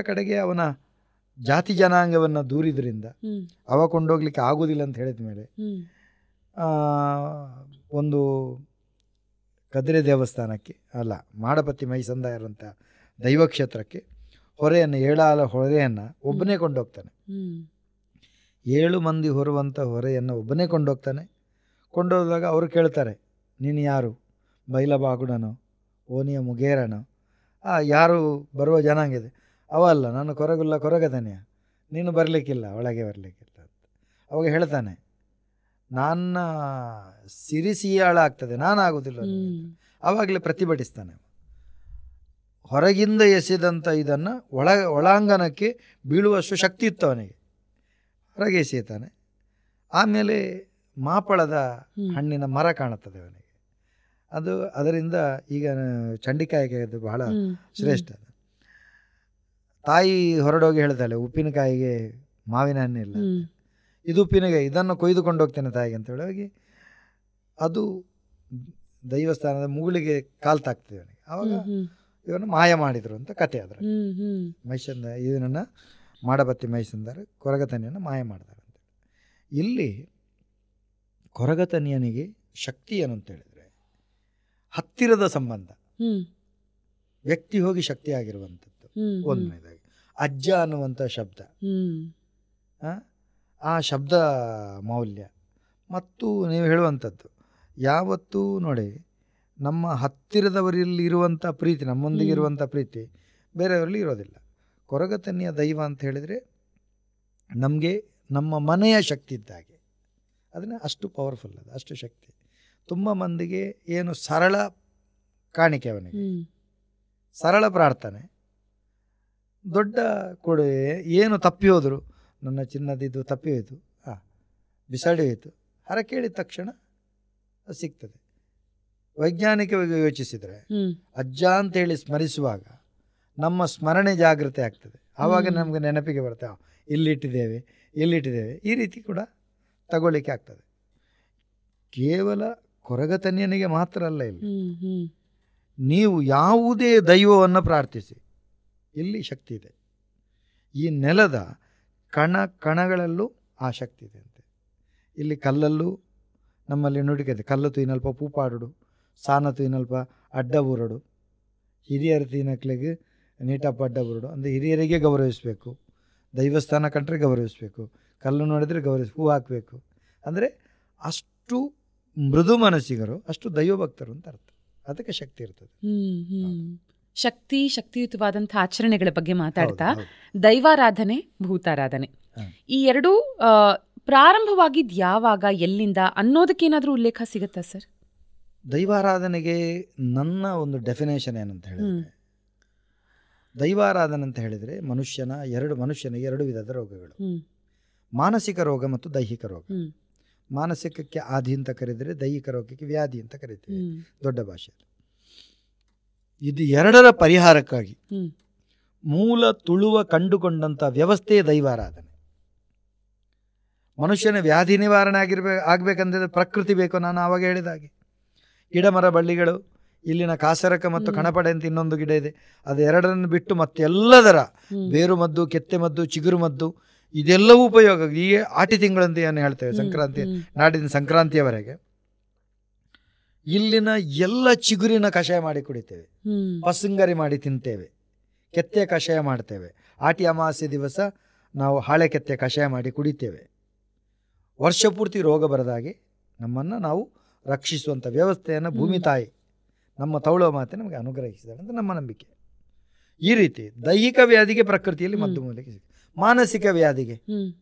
ಕಡೆಗೆ ಅವನ ಜಾತಿ ಜನಾಂಗವನ್ನು ದೂರಿದ್ರಿಂದ ಅವ ಕೊಂಡೋಗ್ಲಿಕ್ಕೆ ಆಗೋದಿಲ್ಲ ಅಂತ ಹೇಳಿದ ಮೇಲೆ ಒಂದು ಕದ್ರೆ ದೇವಸ್ಥಾನಕ್ಕೆ ಅಲ್ಲ, ಮಾಡಪತಿ ಮೈಸಂದಾಯರಂಥ ದೈವಕ್ಷೇತ್ರಕ್ಕೆ ಹೊರೆಯನ್ನು, ಏಳಾಲ ಹೊರೆಯನ್ನು ಒಬ್ಬನೇ ಕೊಂಡೋಗ್ತಾನೆ. 7 ಮಂದಿ ಹೊರುವಂಥ ಹೊರೆಯನ್ನು ಒಬ್ಬನೇ ಕೊಂಡೋಗ್ತಾನೆ. ಕೊಂಡೋದಾಗ ಅವರು ಕೇಳ್ತಾರೆ, ನೀನು ಯಾರು? ಬೈಲಬಾಗುಡನೋ, ಓನಿಯ ಮುಗೇರನೋ, ಯಾರು ಬರುವ ಜನಾಂಗಿದೆ? ಅವಲ್ಲ, ನಾನು ಕೊರಗದನೆಯ, ನೀನು ಬರಲಿಕ್ಕಿಲ್ಲ, ಒಳಗೆ ಬರಲಿಕ್ಕಿಲ್ಲ ಅಂತ. ಅವಾಗ ಹೇಳ್ತಾನೆ, ನನ್ನ ಸಿರಿಸಿಯಾಳ ಆಗ್ತದೆ, ನಾನು ಆಗೋದಿಲ್ಲ. ಆವಾಗಲೇ ಪ್ರತಿಭಟಿಸ್ತಾನೆ. ಹೊರಗಿಂದ ಎಸೆದಂಥ ಇದನ್ನು ಒಳಾಂಗಣಕ್ಕೆ ಬೀಳುವಷ್ಟು ಶಕ್ತಿ ಇತ್ತು ಅವನಿಗೆ. ಹೊರಗೆ ಎಸೆಯುತ್ತಾನೆ. ಆಮೇಲೆ ಮಾಪಳದ ಹಣ್ಣಿನ ಮರ ಕಾಣುತ್ತದೆ ಅವನಿಗೆ. ಅದರಿಂದ ಈಗ ಚಂಡಿಕಾಯಿಗೆ ಅದು ಬಹಳ ಶ್ರೇಷ್ಠ. ತಾಯಿ ಹೊರಡೋಗಿ ಹೇಳ್ತಾಳೆ, ಉಪ್ಪಿನಕಾಯಿಗೆ ಮಾವಿನ ಹಣ್ಣಿಲ್ಲ, ಇದು ಉಪ್ಪಿನಕಾಯಿ, ಇದನ್ನು ಕೊಯ್ದುಕೊಂಡು ಹೋಗ್ತೇನೆ ತಾಯಿಗೆ ಅಂತ ಹೇಳಿ ಅದು ದೈವಸ್ಥಾನದ ಮುಗುಳಿಗೆ ಕಾಲು ತಾಕ್ತದೆ ಅವನಿಗೆ. ಆವಾಗ ಇವನು ಮಾಯ ಮಾಡಿದರು ಅಂತ ಕತೆ. ಅದರ ಇವನನ್ನು ಮಾಡಬತ್ತಿ ಮೈಸಂದಾರ ಕೊರಗತನಿಯನ್ನು ಮಾಯ ಮಾಡಿದಾರೆ ಅಂತ. ಇಲ್ಲಿ ಕೊರಗತನಿಯನಿಗೆ ಶಕ್ತಿ ಏನು ಅಂತ ಹೇಳಿದರೆ ಹತ್ತಿರದ ಸಂಬಂಧ, ವ್ಯಕ್ತಿ ಹೋಗಿ ಶಕ್ತಿ ಆಗಿರುವಂಥದ್ದು. ಒಂದನೇದಾಗಿ ಅಜ್ಜ ಅನ್ನುವಂಥ ಶಬ್ದ, ಆ ಶಬ್ದ ಮೌಲ್ಯ ಮತ್ತು ನೀವು ಹೇಳುವಂಥದ್ದು ಯಾವತ್ತೂ ನೋಡಿ, ನಮ್ಮ ಹತ್ತಿರದವರಲ್ಲಿ ಇರುವಂಥ ಪ್ರೀತಿ, ನಮ್ಮೊಂದಿಗೆ ಇರುವಂಥ ಪ್ರೀತಿ ಬೇರೆಯವರಲ್ಲಿ ಇರೋದಿಲ್ಲ. ಕೊರಗತನಿಯ ದೈವ ಅಂತ ಹೇಳಿದರೆ ನಮಗೆ ನಮ್ಮ ಮನೆಯ ಶಕ್ತಿ ಇದ್ದಾಗೆ. ಅದನ್ನು ಅಷ್ಟು ಪವರ್ಫುಲ್, ಅದು ಅಷ್ಟು ಶಕ್ತಿ. ತುಂಬ ಮಂದಿಗೆ ಏನು ಸರಳ ಕಾಣಿಕೆ, ಅವನಿಗೆ ಸರಳ ಪ್ರಾರ್ಥನೆ, ದೊಡ್ಡ ಕೊಡೆ, ಏನು ತಪ್ಪಿ ಹೋದರು, ನನ್ನ ಚಿನ್ನದಿದ್ದು ತಪ್ಪಿ ಹೋಯಿತು, ಬಿಸಾಡಿ ಹೋಯಿತು, ಹರ ಕೇಳಿದ ತಕ್ಷಣ ಅದು ಸಿಗ್ತದೆ. ವೈಜ್ಞಾನಿಕವಾಗಿ ಯೋಚಿಸಿದರೆ ಅಜ್ಜ ಅಂತೇಳಿ ಸ್ಮರಿಸುವಾಗ ನಮ್ಮ ಸ್ಮರಣೆ ಜಾಗೃತಿ ಆಗ್ತದೆ. ಆವಾಗ ನಮಗೆ ನೆನಪಿಗೆ ಬರ್ತೇವೆ, ಇಲ್ಲಿಟ್ಟಿದ್ದೇವೆ, ಈ ರೀತಿ ಕೂಡ ತಗೊಳ್ಳಿಕ್ಕೆ ಆಗ್ತದೆ. ಕೇವಲ ಕೊರಗತನಿಯನಿಗೆ ಮಾತ್ರ ಅಲ್ಲ, ಇಲ್ಲಿ ನೀವು ಯಾವುದೇ ದೈವವನ್ನು ಪ್ರಾರ್ಥಿಸಿ, ಇಲ್ಲಿ ಶಕ್ತಿ ಇದೆ. ಈ ನೆಲದ ಕಣಗಳಲ್ಲೂ ಆ ಶಕ್ತಿ ಇದೆ ಅಂತೆ. ಇಲ್ಲಿ ಕಲ್ಲಲ್ಲೂ ನಮ್ಮಲ್ಲಿ ನುಡಿಕತೆ, ಕಲ್ಲು ತೂಯಿನಲ್ಪ ಪೂಪಾಡುಡು, ಸಾನ ತೂಯಿನಲ್ಪ ಅಡ್ಡ ಬೂರಡು, ಹಿರಿಯರ ತೀನಕ್ಲಿಗೆ ನೀಟಪ್ಪ ಅಡ್ಡ ಬೂರಡು. ಅಂದರೆ ಹಿರಿಯರಿಗೆ ಗೌರವಿಸಬೇಕು, ದೈವಸ್ಥಾನ ಕಂಡ್ರೆ ಗೌರವಿಸಬೇಕು, ಕಲ್ಲು ನೋಡಿದರೆ ಹೂ ಹಾಕಬೇಕು. ಅಂದರೆ ಅಷ್ಟು ಮೃದು ಮನಸ್ಸಿಗರು, ಅಷ್ಟು ದೈವಭಕ್ತರು ಅಂತ ಅರ್ಥ. ಅದಕ್ಕೆ ಶಕ್ತಿ ಇರ್ತದೆ. ಶಕ್ತಿಯುತವಾದಂಥ ಆಚರಣೆಗಳ ಬಗ್ಗೆ ಮಾತಾಡ್ತಾ, ದೈವಾರಾಧನೆ, ಭೂತಾರಾಧನೆ, ಈ ಎರಡೂ ಪ್ರಾರಂಭವಾಗಿದ್ದು ಯಾವಾಗ, ಎಲ್ಲಿಂದ ಅನ್ನೋದಕ್ಕೇನಾದರೂ ಉಲ್ಲೇಖ ಸಿಗುತ್ತಾ ಸರ್? ದೈವಾರಾಧನೆಗೆ ನನ್ನ ಒಂದು ಡೆಫಿನೇಷನ್ ಏನಂತ ಹೇಳಿದರೆ, ದೈವಾರಾಧನೆ ಅಂತ ಹೇಳಿದರೆ ಮನುಷ್ಯನಿಗೆ 2 ವಿಧದ ರೋಗಗಳು, ಮಾನಸಿಕ ರೋಗ ಮತ್ತು ದೈಹಿಕ ರೋಗ. ಮಾನಸಿಕಕ್ಕೆ ಆದಿ ಅಂತ ಕರೆದರೆ, ದೈಹಿಕ ರೋಗಕ್ಕೆ ವ್ಯಾಧಿ ಅಂತ ಕರಿತೀವಿ ದೊಡ್ಡ ಭಾಷೆಯಲ್ಲಿ. ಇದು ಎರಡರ ಪರಿಹಾರಕ್ಕಾಗಿ ಮೂಲ ತುಳುವ ಕಂಡುಕೊಂಡಂಥ ವ್ಯವಸ್ಥೆಯೇ ದೈವಾರಾಧನೆ. ಮನುಷ್ಯನ ವ್ಯಾಧಿ ನಿವಾರಣೆ ಆಗಬೇಕಂದ್ರೆ ಪ್ರಕೃತಿ ಬೇಕು. ನಾನು ಆವಾಗ ಹೇಳಿದ ಹಾಗೆ ಗಿಡ ಮರ ಬಳ್ಳಿಗಳು, ಇಲ್ಲಿನ ಕಾಸರಕ ಮತ್ತು ಕಣಪಡೆ ಅಂತ ಇನ್ನೊಂದು ಗಿಡ ಇದೆ, ಅದು ಎರಡನ್ನು ಬಿಟ್ಟು ಮತ್ತೆಲ್ಲದರ ಬೇರು ಮದ್ದು, ಕೆತ್ತೆ ಮದ್ದು, ಚಿಗುರು ಮದ್ದು, ಇದೆಲ್ಲವೂ ಉಪಯೋಗ. ಈ ಆಟಿ ತಿಂಗಳಂತ ಏನು ಹೇಳ್ತೇವೆ, ಸಂಕ್ರಾಂತಿ, ನಾಡಿನ ಸಂಕ್ರಾಂತಿಯವರೆಗೆ ಇಲ್ಲಿನ ಎಲ್ಲ ಚಿಗುರಿನ ಕಷಾಯ ಮಾಡಿ ಕುಡಿತೇವೆ, ಪಸಂಗರಿ ಮಾಡಿ ತಿಂತೇವೆ, ಕೆತ್ತೆ ಕಷಾಯ ಮಾಡ್ತೇವೆ. ಆಟಿ ಅಮಾವಾಸ್ಯೆ ದಿವಸ ನಾವು ಹಾಳೆ ಕೆತ್ತೆ ಕಷಾಯ ಮಾಡಿ ಕುಡಿತೇವೆ. ವರ್ಷ ಪೂರ್ತಿ ರೋಗ ಬರದಾಗೆ ನಮ್ಮನ್ನು ನಾವು ರಕ್ಷಿಸುವಂಥ ವ್ಯವಸ್ಥೆಯನ್ನು ಭೂಮಿ ತಾಯಿ ನಮ್ಮ ತೌಳುವ ಮಾತೆ ನಮಗೆ ಅನುಗ್ರಹಿಸಿದಾಳೆ ಅಂತ ನಮ್ಮ ನಂಬಿಕೆ. ಈ ರೀತಿ ದೈಹಿಕ ವ್ಯಾಧಿಗೆ ಪ್ರಕೃತಿಯಲ್ಲಿ ಮದ್ದು ಮೂಲಿಕೆ ಸಿಗುತ್ತೆ. ಮಾನಸಿಕ ವ್ಯಾಧಿಗೆ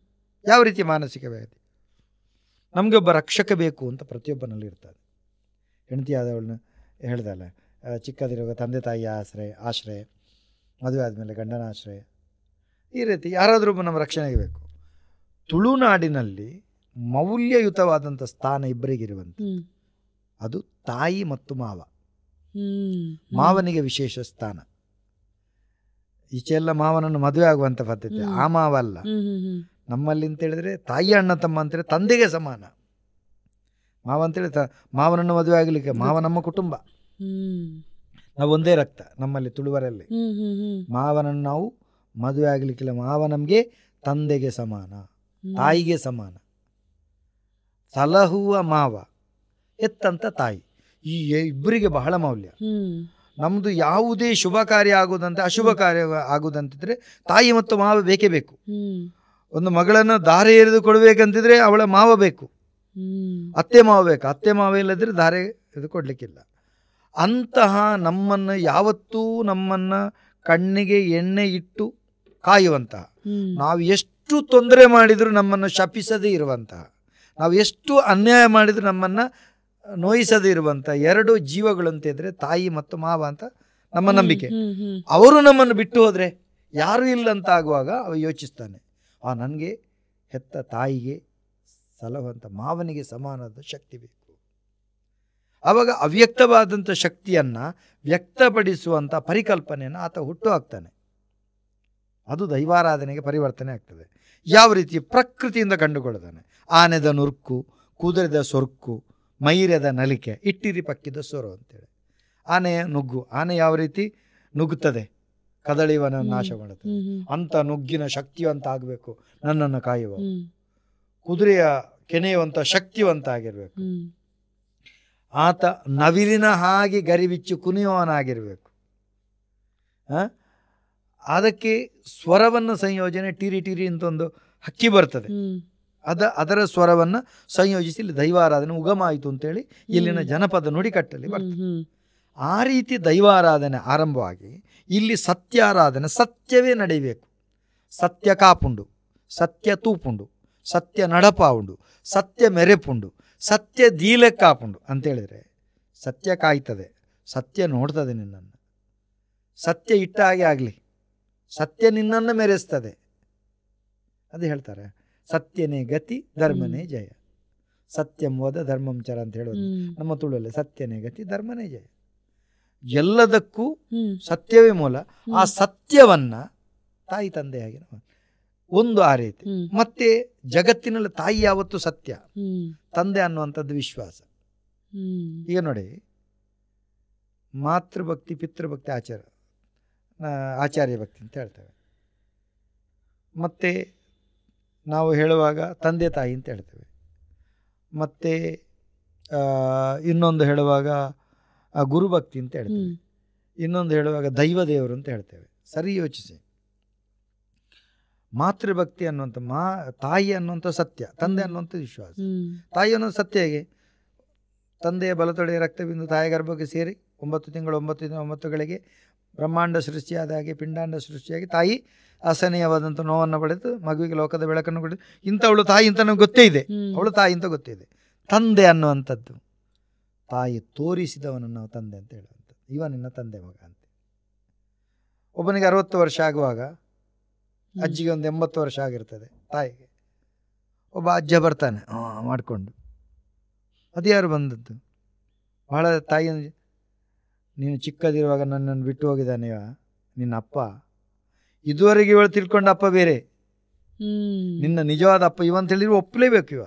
ಯಾವ ರೀತಿ ಮಾನಸಿಕ ವ್ಯಾಧಿ? ನಮಗೆ ಒಬ್ಬ ರಕ್ಷಕ ಬೇಕು ಅಂತ ಪ್ರತಿಯೊಬ್ಬನಲ್ಲಿ ಇರ್ತದೆ. ಹೆಂಡತಿ ಆದವಳನ್ನ ಹೇಳ್ದಲ್ಲ, ಚಿಕ್ಕದಿರುವಾಗ ತಂದೆ ತಾಯಿಯ ಆಶ್ರಯ, ಮದುವೆ ಆದಮೇಲೆ ಗಂಡನ ಆಶ್ರಯ, ಈ ರೀತಿ ಯಾರಾದರೂ ನಮ್ಮ ರಕ್ಷಣೆಗೆ ಬೇಕು. ತುಳುನಾಡಿನಲ್ಲಿ ಮೌಲ್ಯಯುತವಾದಂಥ ಸ್ಥಾನ ಇಬ್ಬರಿಗಿರುವಂಥ, ಅದು ತಾಯಿ ಮತ್ತು ಮಾವ. ಮಾವನಿಗೆ ವಿಶೇಷ ಸ್ಥಾನ, ಈಚೆ ಎಲ್ಲ ಮಾವನನ್ನು ಮದುವೆ ಆಗುವಂಥ ಪದ್ಧತಿ, ಆ ಮಾವಲ್ಲ. ನಮ್ಮಲ್ಲಿ ಅಂತ ಹೇಳಿದ್ರೆ ತಾಯಿ ಅಣ್ಣ ತಮ್ಮ ಅಂತೇಳಿ ತಂದೆಗೆ ಸಮಾನ. ಮಾವ ಅಂತೇಳಿ ಮಾವನನ್ನು ಮದುವೆ ಆಗಲಿಕ್ಕೆ ಮಾವ ನಮ್ಮ ಕುಟುಂಬ, ನಾವು ಒಂದೇ ರಕ್ತ. ನಮ್ಮಲ್ಲಿ ತುಳುವರಲ್ಲಿ ಮಾವನನ್ನು ನಾವು ಮದುವೆ ಆಗಲಿಕ್ಕಿಲ್ಲ, ಮಾವ ನಮಗೆ ತಂದೆಗೆ ಸಮಾನ, ತಾಯಿಗೆ ಸಮಾನ. ಸಲಹುವ ಮಾವ, ಎತ್ತಂತ ತಾಯಿ, ಈ ಇಬ್ಬರಿಗೆ ಬಹಳ ಮೌಲ್ಯ. ನಮ್ಮದು ಯಾವುದೇ ಶುಭ ಕಾರ್ಯ ಆಗುವುದಂತೆ ಅಶುಭ ಕಾರ್ಯ ಆಗುವುದಂತಿದ್ರೆ ತಾಯಿ ಮತ್ತು ಮಾವ ಬೇಕೇ ಬೇಕು. ಒಂದು ಮಗಳನ್ನು ದಾರೆ ಎರೆದು ಕೊಡಬೇಕಂತಿದ್ರೆ ಅವಳ ಮಾವ ಬೇಕು, ಅತ್ತೆ ಮಾವ ಬೇಕು. ಅತ್ತೆ ಮಾವ ಇಲ್ಲದ್ರೆ ದಾರೆ ಎರೆದು ಕೊಡಲಿಕ್ಕಿಲ್ಲ. ಅಂತಹ ನಮ್ಮನ್ನು ಯಾವತ್ತೂ ನಮ್ಮನ್ನು ಕಣ್ಣಿಗೆ ಎಣ್ಣೆ ಇಟ್ಟು ಕಾಯುವಂತಹ, ನಾವು ಎಷ್ಟು ತೊಂದರೆ ಮಾಡಿದರೂ ನಮ್ಮನ್ನು ಶಪಿಸದೇ ಇರುವಂತಹ, ನಾವು ಎಷ್ಟು ಅನ್ಯಾಯ ಮಾಡಿದರೂ ನಮ್ಮನ್ನು ನೋಯಿಸದೇ ಇರುವಂಥ ಎರಡು ಜೀವಗಳು ಅಂತ ಇದ್ರೆ ತಾಯಿ ಮತ್ತು ಮಾವ ಅಂತ ನಮ್ಮ ನಂಬಿಕೆ. ಅವರು ನಮ್ಮನ್ನು ಬಿಟ್ಟು ಹೋದರೆ ಯಾರೂ ಇಲ್ಲ ಅಂತ ಆಗುವಾಗ ಅವ ಯೋಚಿಸ್ತಾನೆ, ನನಗೆ ಹೆತ್ತ ತಾಯಿಗೆ ಸಲಹುವಂಥ ಮಾವನಿಗೆ ಸಮಾನದ ಶಕ್ತಿ ಬೇಕು. ಆವಾಗ ಅವ್ಯಕ್ತವಾದಂಥ ಶಕ್ತಿಯನ್ನು ವ್ಯಕ್ತಪಡಿಸುವಂಥ ಪರಿಕಲ್ಪನೆಯನ್ನು ಆತ ಹುಟ್ಟು ಹಾಕ್ತಾನೆ. ಅದು ದೈವಾರಾಧನೆಗೆ ಪರಿವರ್ತನೆ ಆಗ್ತದೆ. ಯಾವ ರೀತಿ? ಪ್ರಕೃತಿಯಿಂದ ಕಂಡುಕೊಳ್ಳುತ್ತಾನೆ. ಆನೆದ ನುರ್ಕು, ಕುದುರೆದ ಸೊರ್ಕು, ಮೈರೆದ ನಲಿಕೆ, ಇಟ್ಟಿರಿ ಪಕ್ಕಿದ ಸೊರು ಅಂತೇಳಿ. ಆನೆಯ ನುಗ್ಗು, ಆನೆ ಯಾವ ರೀತಿ ನುಗ್ಗುತ್ತದೆ, ಕದಳಿವನನ್ನು ನಾಶ ಮಾಡುತ್ತದೆ. ಅಂಥ ನುಗ್ಗಿನ ಶಕ್ತಿವಂತ ಆಗಬೇಕು ನನ್ನನ್ನು ಕಾಯುವ. ಕುದುರೆಯ ಕೆನೆಯುವಂಥ ಶಕ್ತಿವಂತ ಆಗಿರಬೇಕು. ಆತ ನವಿಲಿನ ಹಾಗೆ ಗರಿಬಿಚ್ಚು ಕುಣಿಯುವವನಾಗಿರಬೇಕು. ಅದಕ್ಕೆ ಸ್ವರವನ್ನು ಸಂಯೋಜನೆ, ಟಿರಿ ಟಿರಿ ಅಂತ ಒಂದು ಹಕ್ಕಿ ಬರ್ತದೆ, ಅದರ ಸ್ವರವನ್ನು ಸಂಯೋಜಿಸಿ ಇಲ್ಲಿ ದೈವಾರಾಧನೆ ಉಗಮ ಆಯಿತು ಅಂತೇಳಿ ಇಲ್ಲಿನ ಜನಪದ ನುಡಿಕಟ್ಟಲ್ಲಿ ಬರ್ತದೆ. ಆ ರೀತಿ ದೈವಾರಾಧನೆ ಆರಂಭವಾಗಿ ಇಲ್ಲಿ ಸತ್ಯಾರಾಧನೆ, ಸತ್ಯವೇ ನಡೆಯಬೇಕು. ಸತ್ಯ ಕಾಪುಂಡು, ಸತ್ಯ ತೂಪುಂಡು, ಸತ್ಯ ನಡಪಾವುಂಡು, ಸತ್ಯ ಮೆರೆಪುಂಡು, ಸತ್ಯ ದೀಲೆಕ್ಕಾಪುಂಡು ಅಂತೇಳಿದರೆ ಸತ್ಯ ಕಾಯ್ತದೆ, ಸತ್ಯ ನೋಡ್ತದೆ ನಿನ್ನನ್ನು. ಸತ್ಯ ಇಟ್ಟ ಹಾಗೆ ಆಗಲಿ, ಸತ್ಯ ನಿನ್ನನ್ನು ಮೆರೆಸ್ತದೆ. ಅದು ಹೇಳ್ತಾರೆ, ಸತ್ಯನೇ ಗತಿ ಧರ್ಮನೇ ಜಯ. ಸತ್ಯಂ ವದ ಧರ್ಮಂ ಚರ ಅಂತ ಹೇಳೋದು ನಮ್ಮ ತುಳುವಲ್ಲಿ. ಸತ್ಯನೇ ಗತಿ ಧರ್ಮನೇ ಜಯ. ಎಲ್ಲದಕ್ಕೂ ಸತ್ಯವೇ ಮೂಲ. ಆ ಸತ್ಯವನ್ನ ತಾಯಿ ತಂದೆಯಾಗಿ ಒಂದು ಆ ರೀತಿ. ಮತ್ತೆ ಜಗತ್ತಿನಲ್ಲಿ ತಾಯಿ ಯಾವತ್ತು ಸತ್ಯ, ತಂದೆ ಅನ್ನುವಂಥದ್ದು ವಿಶ್ವಾಸ. ಈಗ ನೋಡಿ, ಮಾತೃಭಕ್ತಿ, ಪಿತೃಭಕ್ತಿ, ಆಚಾರ್ಯ ಭಕ್ತಿ ಅಂತ ಹೇಳ್ತೇವೆ. ಮತ್ತೆ ನಾವು ಹೇಳುವಾಗ ತಂದೆ ತಾಯಿ ಅಂತ ಹೇಳ್ತೇವೆ. ಮತ್ತು ಇನ್ನೊಂದು ಹೇಳುವಾಗ ಗುರುಭಕ್ತಿ ಅಂತ ಹೇಳ್ತೇವೆ. ಇನ್ನೊಂದು ಹೇಳುವಾಗ ದೈವ ದೇವರು ಅಂತ ಹೇಳ್ತೇವೆ. ಸರಿ ಯೋಚಿಸಿ. ಮಾತೃಭಕ್ತಿ ಅನ್ನುವಂಥ ತಾಯಿ ಅನ್ನುವಂಥ ಸತ್ಯ, ತಂದೆ ಅನ್ನುವಂಥ ವಿಶ್ವಾಸ. ತಾಯಿ ಅನ್ನೋದು ಸತ್ಯ ಹೇಗೆ? ತಂದೆಯ ಬಲತೊಡೆಯ ರಕ್ತಬಿಂದು ತಾಯಿ ಗರ್ಭಕ್ಕೆ ಸೇರಿ 9 ತಿಂಗಳು 9 ದಿನ 9 ಗಳಿಗೆ ಬ್ರಹ್ಮಾಂಡ ಸೃಷ್ಟಿಯಾದ ಹಾಗೆ ಪಿಂಡಾಂಡ ಸೃಷ್ಟಿಯಾಗಿ ತಾಯಿ ಅಸಹನೀಯವಾದಂಥ ನೋವನ್ನು ಪಡೆದು ಮಗುವಿಗೆ ಲೋಕದ ಬೆಳಕನ್ನು ಕೊಡಿ. ಇಂಥವಳು ತಾಯಿ ಅಂತ ನಮ್ಗೆ ಗೊತ್ತೇ ಇದೆ, ಅವಳು ತಾಯಿ ಅಂತ ಗೊತ್ತೇ ಇದೆ. ತಂದೆ ಅನ್ನುವಂಥದ್ದು ತಾಯಿ ತೋರಿಸಿದವನನ್ನು ನಾವು ತಂದೆ ಅಂತ ಹೇಳುವಂಥದ್ದು. ಇವ ನಿನ್ನ ತಂದೆ ಮಗ ಅಂತ. ಒಬ್ಬನಿಗೆ 60 ವರ್ಷ ಆಗುವಾಗ ಅಜ್ಜಿಗೆ ಒಂದು 80 ವರ್ಷ ಆಗಿರ್ತದೆ. ತಾಯಿಗೆ ಒಬ್ಬ ಅಜ್ಜ ಬರ್ತಾನೆ ಮಾಡಿಕೊಂಡು. ಅದು ಯಾರು ಬಂದದ್ದು? ಬಹಳ ತಾಯಿ, ನೀನು ಚಿಕ್ಕದಿರುವಾಗ ನನ್ನನ್ನು ಬಿಟ್ಟು ಹೋಗಿದ್ದಾನೆವ ನಿನ್ನ ಅಪ್ಪ. ಇದುವರೆಗೆ ಇವಳು ತಿಳ್ಕೊಂಡ ಅಪ್ಪ ಬೇರೆ, ನಿನ್ನ ನಿಜವಾದ ಅಪ್ಪ ಇವ ಅಂತ ಹೇಳಿದ್ರೆ ಒಪ್ಪಲೇಬೇಕು ಇವ.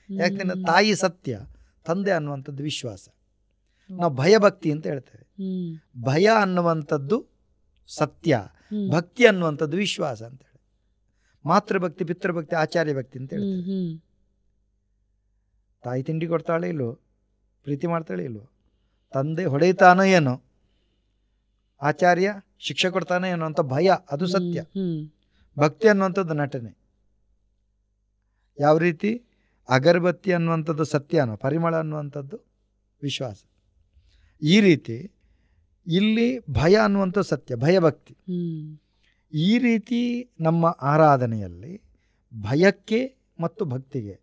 ಯಾಕೆ? ನಿನ್ನ ತಾಯಿ ಸತ್ಯ, ತಂದೆ ಅನ್ನುವಂಥದ್ದು ವಿಶ್ವಾಸ. ನಾವು ಭಯಭಕ್ತಿ ಅಂತ ಹೇಳ್ತೇವೆ. ಭಯ ಅನ್ನುವಂಥದ್ದು ಸತ್ಯ, ಭಕ್ತಿ ಅನ್ನುವಂಥದ್ದು ವಿಶ್ವಾಸ ಅಂತ ಹೇಳಿ. ಮಾತೃಭಕ್ತಿ, ಪಿತೃಭಕ್ತಿ, ಆಚಾರ್ಯ ಭಕ್ತಿ ಅಂತ ಹೇಳ್ತೇವೆ. ತಾಯಿ ತಿಂಡಿ ಕೊಡ್ತಾಳೆ ಇಲ್ವೋ, ಪ್ರೀತಿ ಮಾಡ್ತಾಳೆ ಇಲ್ವೋ, ತಂದೆ ಹೊಡೆಯುತ್ತಾನೋ ಏನೋ, ಆಚಾರ್ಯ ಶಿಕ್ಷೆ ಕೊಡ್ತಾನೆ ಏನೋ ಅಂತ ಭಯ, ಅದು ಸತ್ಯ. ಭಕ್ತಿ ಅನ್ನುವಂಥದ್ದು ನಟನೆ. ಯಾವ ರೀತಿ ಅಗರಬತ್ತಿ ಅನ್ನುವಂಥದ್ದು ಸತ್ಯನೋ, ಪರಿಮಳ ಅನ್ನುವಂಥದ್ದು ವಿಶ್ವಾಸ. ಈ ರೀತಿ ಇಲ್ಲಿ ಭಯ ಅನ್ನುವಂಥ ಸತ್ಯ, ಭಯಭಕ್ತಿ. ಈ ರೀತಿ ನಮ್ಮ ಆರಾಧನೆಯಲ್ಲಿ ಭಯಕ್ಕೆ ಮತ್ತು ಭಕ್ತಿಗೆ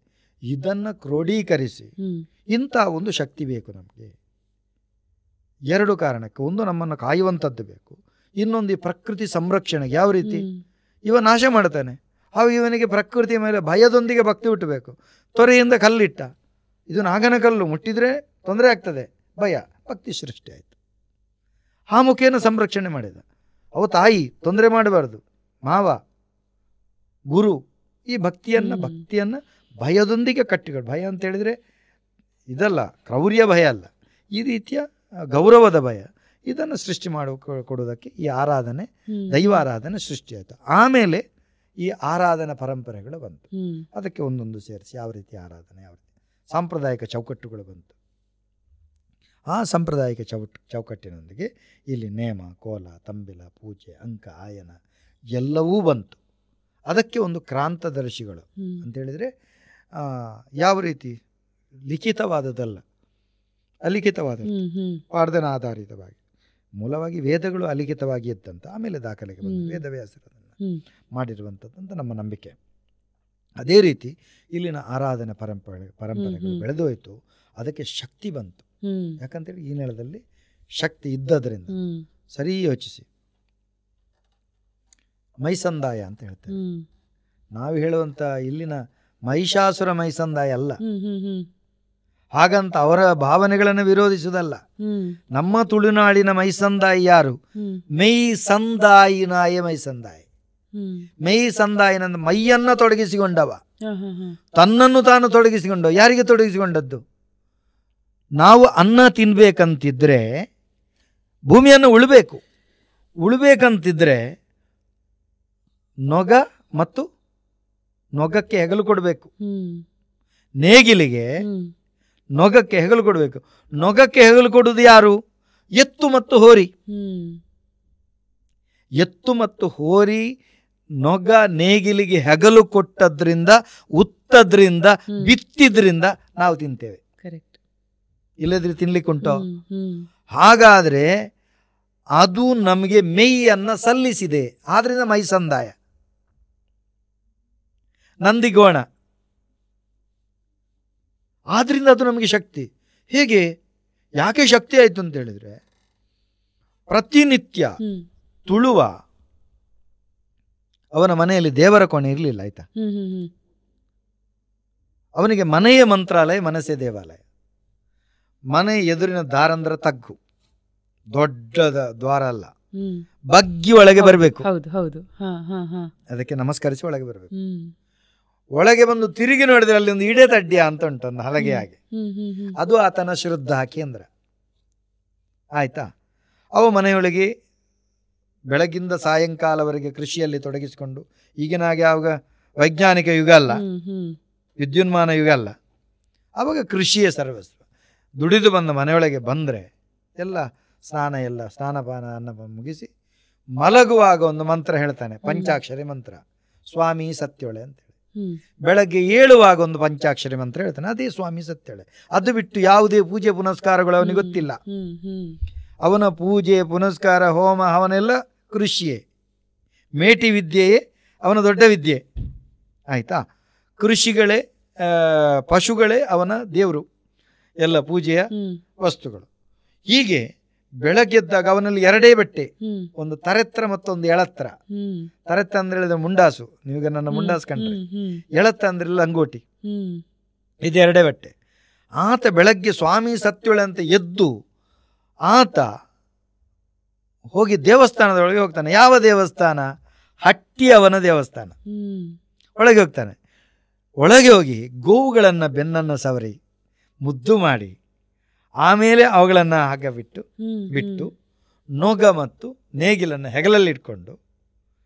ಇದನ್ನು ಕ್ರೋಢೀಕರಿಸಿ ಇಂಥ ಒಂದು ಶಕ್ತಿ ಬೇಕು ನಮಗೆ. 2 ಕಾರಣಕ್ಕೆ. ಒಂದು, ನಮ್ಮನ್ನು ಕಾಯುವಂಥದ್ದು ಬೇಕು. ಇನ್ನೊಂದು, ಈ ಪ್ರಕೃತಿ ಸಂರಕ್ಷಣೆಗೆ. ಯಾವ ರೀತಿ? ಇವ ನಾಶ ಮಾಡ್ತಾನೆ, ಹಾಗೂ ಇವನಿಗೆ ಪ್ರಕೃತಿಯ ಮೇಲೆ ಭಯದೊಂದಿಗೆ ಭಕ್ತಿ ಹುಟ್ಟಬೇಕು. ತೊರೆಯಿಂದ ಕಲ್ಲಿಟ್ಟ, ಇದು ನಾಗನ ಕಲ್ಲು, ಮುಟ್ಟಿದರೆ ತೊಂದರೆ ಆಗ್ತದೆ, ಭಯ, ಭಕ್ತಿ ಸೃಷ್ಟಿ ಆಯಿತು. ಆ ಮುಖೇನ ಸಂರಕ್ಷಣೆ ಮಾಡಿದ. ಅವು ತಾಯಿ, ತೊಂದರೆ ಮಾಡಬಾರ್ದು, ಮಾವ, ಗುರು. ಈ ಭಕ್ತಿಯನ್ನು ಭಯದೊಂದಿಗೆ ಕಟ್ಟಿಕೊಂಡು, ಭಯ ಅಂತ ಹೇಳಿದರೆ ಇದಲ್ಲ, ಕ್ರೌರ್ಯ ಭಯ ಅಲ್ಲ, ಈ ರೀತಿಯ ಗೌರವದ ಭಯ, ಇದನ್ನು ಸೃಷ್ಟಿ ಕೊಡುವುದಕ್ಕೆ ಈ ಆರಾಧನೆ, ದೈವಾರಾಧನೆ ಸೃಷ್ಟಿಯಾಯಿತು. ಆಮೇಲೆ ಈ ಆರಾಧನಾ ಪರಂಪರೆಗಳು ಬಂತು. ಅದಕ್ಕೆ ಒಂದೊಂದು ಸೇರಿಸಿ ಯಾವ ರೀತಿ ಆರಾಧನೆ, ಯಾವ ರೀತಿ ಸಾಂಪ್ರದಾಯಿಕ ಚೌಕಟ್ಟುಗಳು ಬಂತು. ಆ ಸಾಂಪ್ರದಾಯಿಕ ಚೌಕಟ್ಟಿನೊಂದಿಗೆ ಇಲ್ಲಿ ನೇಮ, ಕೋಲ, ತಂಬಿಲ, ಪೂಜೆ, ಅಂಕ, ಆಯನ ಎಲ್ಲವೂ ಬಂತು. ಅದಕ್ಕೆ ಒಂದು ಕ್ರಾಂತದರ್ಶಿಗಳು ಅಂತೇಳಿದರೆ ಯಾವ ರೀತಿ ಲಿಖಿತವಾದದ್ದಲ್ಲ, ಅಲಿಖಿತವಾದ ಪಾಡ್ದನ ಆಧಾರಿತವಾಗಿ. ಮೂಲವಾಗಿ ವೇದಗಳು ಅಲಿಖಿತವಾಗಿ ಇದ್ದಂತ, ಆಮೇಲೆ ದಾಖಲೆಗೆ ಬಂದು ವೇದವ್ಯಾಸರನ್ನು ಮಾಡಿರುವಂಥದ್ದು ಅಂತ ನಮ್ಮ ನಂಬಿಕೆ. ಅದೇ ರೀತಿ ಇಲ್ಲಿನ ಆರಾಧನೆ ಪರಂಪರೆಗಳು ಬೆಳೆದೋಯ್ತು. ಅದಕ್ಕೆ ಶಕ್ತಿ ಬಂತು. ಯಾಕಂತೇಳಿ ಈ ನೆಲದಲ್ಲಿ ಶಕ್ತಿ ಇದ್ದದ್ರಿಂದ. ಸರಿ ಯೋಚಿಸಿ, ಮೈಸಂದಾಯ ಅಂತ ಹೇಳ್ತೇವೆ ನಾವು. ಹೇಳುವಂಥ ಇಲ್ಲಿನ ಮಹಿಷಾಸುರ ಮೈಸಂದಾಯ ಅಲ್ಲ, ಹಾಗಂತ ಅವರ ಭಾವನೆಗಳನ್ನು ವಿರೋಧಿಸುವುದಲ್ಲ. ನಮ್ಮ ತುಳುನಾಡಿನ ಮೈಸಂದಾಯಿ ಯಾರು? ಮೈಸಂದಾಯಿನಾಯ ಮೈಸಂದಾಯಿ. ಮೈಸಂದಾಯಿನ ಮೈಯನ್ನ ತೊಡಗಿಸಿಕೊಂಡವ, ತನ್ನನ್ನು ತಾನು ತೊಡಗಿಸಿಕೊಂಡವ. ಯಾರಿಗೆ ತೊಡಗಿಸಿಕೊಂಡದ್ದು? ನಾವು ಅನ್ನ ತಿನ್ಬೇಕಂತಿದ್ರೆ, ಭೂಮಿಯನ್ನು ಉಳಬೇಕಂತಿದ್ರೆ ನೊಗ ಮತ್ತು ನೊಗಕ್ಕೆ ಹೆಗಲು ಕೊಡಬೇಕು. ನೇಗಿಲಿಗೆ ನೊಗಕ್ಕೆ ಹೆಗಲು ಕೊಡಬೇಕು. ನೊಗಕ್ಕೆ ಹೆಗಲು ಕೊಡುವುದು ಯಾರು? ಎತ್ತು ಮತ್ತು ಹೋರಿ. ಎತ್ತು ಮತ್ತು ಹೋರಿ ನೊಗ ನೇಗಿಲಿಗೆ ಹೆಗಲು ಕೊಟ್ಟದ್ರಿಂದ, ಉತ್ತದ್ರಿಂದ, ಬಿತ್ತಿದ್ರಿಂದ ನಾವು ತಿಂತೇವೆ. ಇಲ್ಲದ್ರೆ ತಿನ್ಲಿಕ್ಕುಂಟೋ? ಹಾಗಾದ್ರೆ ಅದು ನಮಗೆ ಮೇಯ್ಯನ್ನ ಸಲ್ಲಿಸಿದೆ, ಆದ್ರಿಂದ ಮೈಸಂದಾಯ. ನಂದಿಗೋಣ, ಆದ್ರಿಂದ ಅದು ನಮಗೆ ಶಕ್ತಿ. ಹೇಗೆ, ಯಾಕೆ ಶಕ್ತಿ ಆಯ್ತು ಅಂತ ಹೇಳಿದ್ರೆ, ಪ್ರತಿನಿತ್ಯ ತುಳುವ ಅವನ ಮನೆಯಲ್ಲಿ ದೇವರ ಕೋಣೆ ಇರಲಿಲ್ಲ, ಆಯ್ತಾ? ಅವನಿಗೆ ಮನೆಯ ಮಂತ್ರಾಲಯ, ಮನಸ್ಸೇ ದೇವಾಲಯ. ಮನೆ ಎದುರಿನ ದಾರಂದ್ರ ತಗ್ಗು, ದೊಡ್ಡದ ದ್ವಾರ ಅಲ್ಲ, ಬಗ್ಗಿ ಒಳಗೆ ಬರಬೇಕು. ಅದಕ್ಕೆ ನಮಸ್ಕರಿಸಿ ಒಳಗೆ ಬರಬೇಕು. ಒಳಗೆ ಬಂದು ತಿರುಗಿ ನೋಡಿದ್ರೆ ಅಲ್ಲಿ ಒಂದು ಇಡೆ ತಡ್ಡಿಯ ಅಂತ ಉಂಟು, ಒಂದು ಹಲಗೆ ಹಾಗೆ. ಅದು ಆತನ ಶ್ರದ್ಧಾ ಕೇಂದ್ರ, ಆಯ್ತಾ? ಅವ ಮನೆಯೊಳಗೆ ಬೆಳಗಿಂದ ಸಾಯಂಕಾಲವರೆಗೆ ಕೃಷಿಯಲ್ಲಿ ತೊಡಗಿಸಿಕೊಂಡು, ಈಗಿನ ಹಾಗೆ ಆವಾಗ ವೈಜ್ಞಾನಿಕ ಯುಗ ಅಲ್ಲ, ವಿದ್ಯುನ್ಮಾನ ಯುಗ ಅಲ್ಲ, ಆವಾಗ ಕೃಷಿಯೇ ಸರ್ವಸ್ವ. ದುಡಿದು ಬಂದ ಮನೆಯೊಳಗೆ ಬಂದರೆ ಎಲ್ಲ ಸ್ನಾನಪಾನ ಅನ್ನ ಮುಗಿಸಿ ಮಲಗುವಾಗ ಒಂದು ಮಂತ್ರ ಹೇಳ್ತಾನೆ, ಪಂಚಾಕ್ಷರಿ ಮಂತ್ರ, ಸ್ವಾಮಿ ಸತ್ಯೊಳೆ ಅಂತೇಳಿ. ಬೆಳಗ್ಗೆ ಏಳುವಾಗ ಒಂದು ಪಂಚಾಕ್ಷರಿ ಮಂತ್ರ ಹೇಳ್ತಾನೆ, ಅದೇ ಸ್ವಾಮಿ ಸತ್ಯೊಳೆ. ಅದು ಬಿಟ್ಟು ಯಾವುದೇ ಪೂಜೆ ಪುನಸ್ಕಾರಗಳು ಅವನಿಗೆ ಗೊತ್ತಿಲ್ಲ. ಅವನ ಪೂಜೆ ಪುನಸ್ಕಾರ, ಹೋಮ ಹವನೆಲ್ಲ ಕೃಷಿಯೇ, ಮೇಟಿ ವಿದ್ಯೆಯೇ ಅವನ ದೊಡ್ಡ ವಿದ್ಯೆ, ಆಯ್ತಾ? ಕೃಷಿಗಳೇ, ಪಶುಗಳೇ ಅವನ ದೇವರು, ಎಲ್ಲ ಪೂಜೆಯ ವಸ್ತುಗಳು. ಹೀಗೆ ಬೆಳಗ್ಗೆದ್ದಾಗ ಅವನಲ್ಲಿ ಎರಡೇ ಬಟ್ಟೆ, ಒಂದು ತರೆತ್ರ ಮತ್ತೊಂದು ಎಳತ್ರ. ತರೆತ್ರ ಅಂದ್ರೆ ಹೇಳಿದ್ರೆ ಮುಂಡಾಸು, ನೀವೀಗ ನನ್ನ ಮುಂಡಾಸು ಕಂಡ್ರೆ. ಎಳತ್ರ ಅಂದ್ರೆ ಲಂಗೋಟಿ, ಇದು ಎರಡೇ ಬಟ್ಟೆ. ಆತ ಬೆಳಗ್ಗೆ ಸ್ವಾಮಿ ಸತ್ಯೊಳೆ ಅಂತ ಎದ್ದು ಆತ ಹೋಗಿ ದೇವಸ್ಥಾನದೊಳಗೆ ಹೋಗ್ತಾನೆ. ಯಾವ ದೇವಸ್ಥಾನ? ಹಟ್ಟಿ ಅವನ ದೇವಸ್ಥಾನ. ಒಳಗೆ ಹೋಗ್ತಾನೆ. ಒಳಗೆ ಹೋಗಿ ಗೋವುಗಳನ್ನು ಬೆನ್ನನ್ನು ಸವರಿ ಮುದ್ದು ಮಾಡಿ, ಆಮೇಲೆ ಅವುಗಳನ್ನು ಹಾಗೆ ಬಿಟ್ಟು ನೊಗ ಮತ್ತು ನೇಗಿಲನ್ನು ಹೆಗಲಲ್ಲಿ ಇಟ್ಕೊಂಡು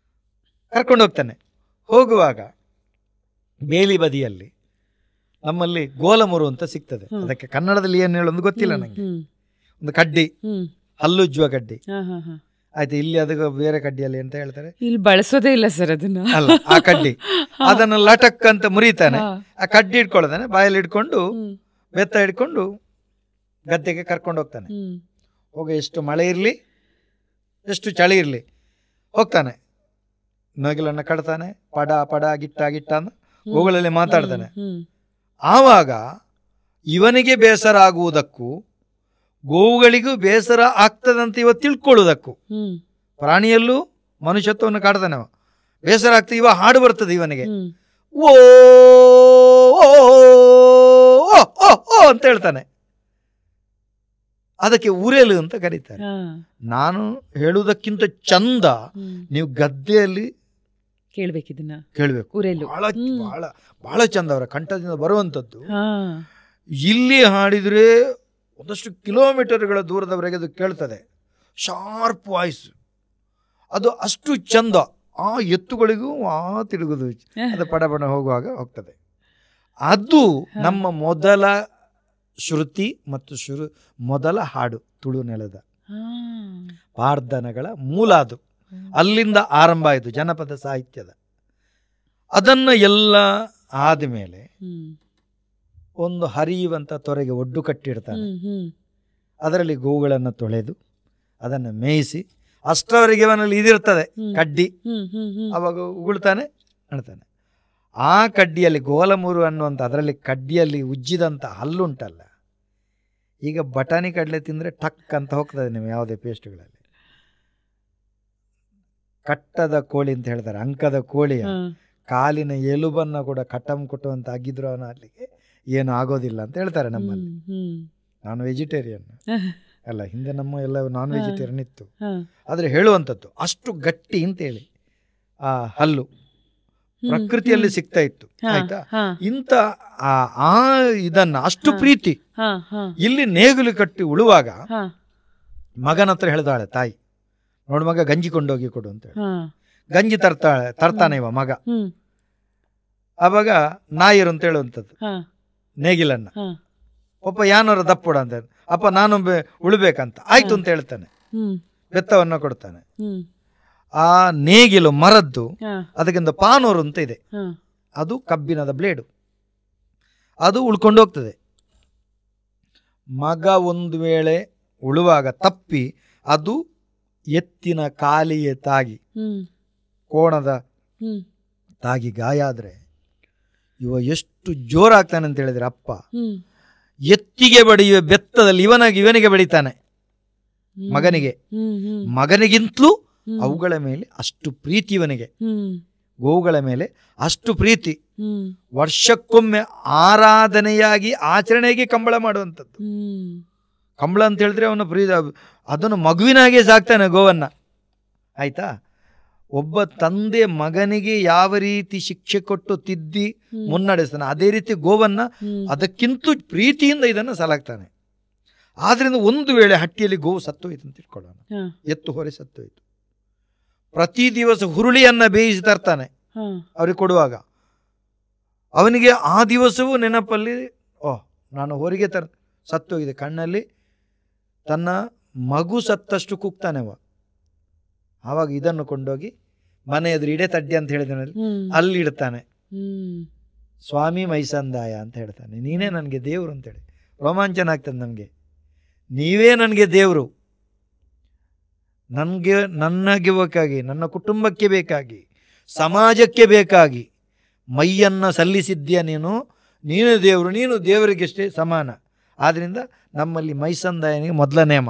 ಕರ್ಕೊಂಡು ಹೋಗ್ತಾನೆ. ಹೋಗುವಾಗ ಬೇಲಿ ಬದಿಯಲ್ಲಿ ನಮ್ಮಲ್ಲಿ ಗೋಲಮುರು ಅಂತ ಸಿಗ್ತದೆ. ಅದಕ್ಕೆ ಕನ್ನಡದಲ್ಲಿ ಏನು ಹೇಳೋದು ಗೊತ್ತಿಲ್ಲ ನನಗೆ. ಒಂದು ಕಡ್ಡಿ, ಹಲ್ಲುಜ್ಜುವ ಕಡ್ಡಿ, ಆಯ್ತು. ಇಲ್ಲಿ ಅದಕ್ಕೆ ಬೇರೆ ಕಡ್ಡಿಯಲ್ಲಿ ಅಂತ ಹೇಳ್ತಾರೆ, ಇಲ್ಲಿ ಬಳಸೋದೇ ಇಲ್ಲ ಸರ್ ಅದನ್ನ. ಅಲ್ಲ, ಆ ಕಡ್ಡಿ ಅದನ್ನು ಲಟಕ್ ಅಂತ ಮುರಿತಾನೆ. ಆ ಕಡ್ಡಿ ಇಟ್ಕೊಳ್ತಾನೆ, ಬಾಯಲ್ಲಿ ಇಟ್ಕೊಂಡು ಬೆತ್ತ ಹಿಡ್ಕೊಂಡು ಗದ್ದೆಗೆ ಕರ್ಕೊಂಡು ಹೋಗ್ತಾನೆ. ಹೋಗ ಎಷ್ಟು ಮಳೆ ಇರಲಿ, ಎಷ್ಟು ಚಳಿ ಇರಲಿ, ಹೋಗ್ತಾನೆ. ನಗಿಲನ್ನು ಕಟ್ತಾನೆ, ಪಡ ಪಡ ಗಿಟ್ಟ ಗಿಟ್ಟ ಅಂತ ಗೋಗಳಲ್ಲಿ ಮಾತಾಡ್ತಾನೆ. ಆವಾಗ ಇವನಿಗೆ ಬೇಸರ ಆಗುವುದಕ್ಕೂ ಗೋವುಗಳಿಗೂ ಬೇಸರ ಆಗ್ತದಂತ ಇವ ತಿಳ್ಕೊಳ್ಳುವುದಕ್ಕೂ, ಪ್ರಾಣಿಯಲ್ಲೂ ಮನುಷ್ಯತ್ವವನ್ನು ಕಾಡ್ತಾನೆ ಅವ. ಬೇಸರ ಆಗ್ತದೆ, ಇವ ಹಾಡು ಬರ್ತದೆ ಇವನಿಗೆ, ಓ ಓ ಅಂತ ಹೇಳ್ತಾನೆ. ಅದಕ್ಕೆ ಉರೇಲು ಅಂತ ಕರೀತಾರೆ. ನಾನು ಹೇಳುವುದಕ್ಕಿಂತ ಚಂದ ನೀವು ಗದ್ದೆಯಲ್ಲಿ ಕೇಳ್ಬೇಕಿದನ್ನ ಕೇಳಬೇಕು. ಬಹಳ ಬಹಳ ಬಹಳ ಚಂದ ಅವರ ಕಂಠದಿಂದ ಬರುವಂಥದ್ದು. ಇಲ್ಲಿ ಹಾಡಿದ್ರೆ ಒಂದಷ್ಟು ಕಿಲೋಮೀಟರ್ಗಳ ದೂರದವರೆಗೆ ಅದು ಕೇಳ್ತದೆ, ಶಾರ್ಪ್ ವಾಯ್ಸ್, ಅದು ಅಷ್ಟು ಚಂದ. ಆ ಎತ್ತುಗಳಿಗೂ ತಿರುಗುದು ಅದು ಪಡಬಡ ಹೋಗುವಾಗ ಹೋಗ್ತದೆ. ಅದು ನಮ್ಮ ಮೊದಲ ಶ್ರುತಿ ಮತ್ತು ಮೊದಲ ಹಾಡು ತುಳು ನೆಲದ ಪಾರ್ಧನಗಳ ಮೂಲ. ಅದು ಅಲ್ಲಿಂದ ಆರಂಭ ಆಯಿತು ಜನಪದ ಸಾಹಿತ್ಯದ. ಅದನ್ನು ಎಲ್ಲ ಆದಮೇಲೆ ಒಂದು ಹರಿಯುವಂಥ ತೊರೆಗೆ ಒಡ್ಡು ಕಟ್ಟಿಡ್ತಾನೆ. ಅದರಲ್ಲಿ ಗೋವುಗಳನ್ನು ತೊಳೆದು ಅದನ್ನು ಮೇಯಿಸಿ, ಅಷ್ಟರವರೆಗೆ ಅವನಲ್ಲಿ ಇದಿರ್ತದೆ ಕಡ್ಡಿ, ಅವಾಗ ಉಗುಳ್ತಾನೆ ಅಳ್ತಾನೆ. ಆ ಕಡ್ಡಿಯಲ್ಲಿ ಗೋಲಮೂರು ಅನ್ನುವಂಥ ಅದರಲ್ಲಿ ಕಡ್ಡಿಯಲ್ಲಿ ಉಜ್ಜಿದಂಥ ಹಲ್ಲುಂಟಲ್ಲ, ಈಗ ಬಟಾಣಿ ಕಡಲೆ ತಿಂದರೆ ಟಕ್ ಅಂತ ಹೋಗ್ತದೆ ನೀವು ಯಾವುದೇ ಪೇಸ್ಟ್ಗಳಲ್ಲಿ. ಕಟ್ಟದ ಕೋಳಿ ಅಂತ ಹೇಳ್ತಾರೆ, ಅಂಕದ ಕೋಳಿಯ ಕಾಲಿನ ಎಲುಬನ್ನು ಕೂಡ ಕಟ್ಟಂ ಕೊಟ್ಟುವಂತ ಆಗಿದ್ರು ಅವನ ಅಲ್ಲಿಗೆ ಏನು ಆಗೋದಿಲ್ಲ ಅಂತ ಹೇಳ್ತಾರೆ ನಮ್ಮಲ್ಲಿ. ನಾನು ವೆಜಿಟೇರಿಯನ್ ಅಲ್ಲ, ಹಿಂದೆ ನಮ್ಮ ಎಲ್ಲ ನಾನ್ ವೆಜಿಟೇರಿಯನ್ ಇತ್ತು. ಆದರೆ ಹೇಳುವಂಥದ್ದು ಅಷ್ಟು ಗಟ್ಟಿ ಅಂತೇಳಿ ಆ ಹಲ್ಲು ಪ್ರಕೃತಿಯಲ್ಲಿ ಸಿಗ್ತಾ ಇತ್ತು. ಆಯ್ತಾ, ಇಂಥ ಆ ಇದನ್ನ ಅಷ್ಟು ಪ್ರೀತಿ ಇಲ್ಲಿ ನೇಗುಲು ಕಟ್ಟಿ ಉಳುವಾಗ ಮಗನ ಹತ್ರ ಹೇಳ್ತಾಳೆ ತಾಯಿ, ನೋಡು ಮಗ ಗಂಜಿ ಕೊಂಡೋಗಿ ಕೊಡು ಅಂತ ಹೇಳಿ. ಗಂಜಿ ತರ್ತಾನೆ ಇವ ಮಗ. ಆವಾಗ ನಾಯಿರು ಅಂತ ಹೇಳುವಂಥದ್ದು ನೇಗಿಲನ್ನ, ಒಬ್ಬ ಯಾನವರ ದಪ್ಪುಡ ಅಂತ, ಅಪ್ಪ ನಾನು ಉಳ್ಬೇಕಂತ, ಆಯ್ತು ಅಂತ ಹೇಳ್ತಾನೆ, ಬೆತ್ತವನ್ನ ಕೊಡ್ತಾನೆ. ಆ ನೇಗಿಲು ಮರದ್ದು ಅದಕ್ಕಿಂತ ಪಾನೂರು ಅಂತ ಇದೆ, ಅದು ಕಬ್ಬಿಣದ ಬ್ಲೇಡು, ಅದು ಉಳ್ಕೊಂಡು ಹೋಗ್ತದೆ. ಮಗ ಒಂದು ವೇಳೆ ಉಳುವಾಗ ತಪ್ಪಿ ಅದು ಎತ್ತಿನ ಕಾಲಿಗೆ ತಾಗಿ ಕೋಣದ ತಾಗಿ ಗಾಯ ಆದ್ರೆ ಇವ ಎಷ್ಟು ಜೋರಾಗ್ತಾನೆ ಅಂತ ಹೇಳಿದ್ರೆ, ಅಪ್ಪ ಎತ್ತಿಗೆ ಬಡಿಯುವ ಬೆತ್ತದಲ್ಲಿ ಇವನಿಗೆ ಬಡಿತಾನೆ, ಮಗನಿಗಿಂತಲೂ ಅವುಗಳ ಮೇಲೆ ಅಷ್ಟು ಪ್ರೀತಿ ಇವನಿಗೆ, ಗೋವುಗಳ ಮೇಲೆ ಅಷ್ಟು ಪ್ರೀತಿ. ವರ್ಷಕ್ಕೊಮ್ಮೆ ಆರಾಧನೆಯಾಗಿ ಆಚರಣೆಗೆ ಕಂಬಳ ಮಾಡುವಂಥದ್ದು. ಕಂಬಳ ಅಂತ ಹೇಳಿದ್ರೆ ಅವನ ಪ್ರೀತಿ, ಅದನ್ನು ಮಗುವಿನಾಗೆ ಸಾಕ್ತಾನೆ ಗೋವನ್ನ. ಆಯ್ತಾ, ಒಬ್ಬ ತಂದೆ ಮಗನಿಗೆ ಯಾವ ರೀತಿ ಶಿಕ್ಷೆ ಕೊಟ್ಟು ತಿದ್ದಿ ಮುನ್ನಡೆಸ್ತಾನೆ, ಅದೇ ರೀತಿ ಗೋವನ್ನ ಅದಕ್ಕಿಂತ ಪ್ರೀತಿಯಿಂದ ಇದನ್ನು ಸಲಾಗ್ತಾನೆ. ಆದ್ರಿಂದ ಒಂದು ವೇಳೆ ಹಟ್ಟಿಯಲ್ಲಿ ಗೋವು ಸತ್ತೋಯ್ತು ಅಂತ ತಿಳ್ಕೊಳ್ಳೋಣ, ಎತ್ತು ಹೊರೆ ಸತ್ತೋಯ್ತು, ಪ್ರತಿ ದಿವಸ ಹುರುಳಿಯನ್ನ ಬೇಯಿಸಿ ತರ್ತಾನೆ ಅವ್ರಿಗೆ ಕೊಡುವಾಗ. ಅವನಿಗೆ ಆ ದಿವಸವೂ ನೆನಪಲ್ಲಿ, ನಾನು ಹೊರಗೆ ಸತ್ತೋಗಿದೆ, ಕಣ್ಣಲ್ಲಿ ತನ್ನ ಮಗು ಸತ್ತಷ್ಟು ಕೂಗ್ತಾನೆ ಅವ. ಆವಾಗ ಇದನ್ನು ಕೊಂಡೋಗಿ ಮನೆ ಎದುರು ಇಡೆ ತಡ್ಡಿ ಅಂತ ಹೇಳಿದ್ರೆ ಅಲ್ಲಿ ಇಡ್ತಾನೆ. ಸ್ವಾಮಿ ಮೈಸಂದಾಯ ಅಂತ ಹೇಳ್ತಾನೆ, ನೀನೇ ನನಗೆ ದೇವರು ಅಂತೇಳಿ ರೋಮಾಂಚನ ಆಗ್ತದೆ ನಮಗೆ. ನೀವೇ ನನಗೆ ದೇವರು, ನನಗೆ ಬೇಕಾಗಿ, ನನ್ನ ಕುಟುಂಬಕ್ಕೆ ಬೇಕಾಗಿ, ಸಮಾಜಕ್ಕೆ ಬೇಕಾಗಿ ಮೈಯನ್ನು ಸಲ್ಲಿಸಿದ್ಯಾ ನೀನು ದೇವರು, ನೀನು ದೇವರಿಗೆಷ್ಟೇ ಸಮಾನ. ಆದ್ದರಿಂದ ನಮ್ಮಲ್ಲಿ ಮೈಸಂದಾಯನಿಗೆ ಮೊದಲ ನೇಮ,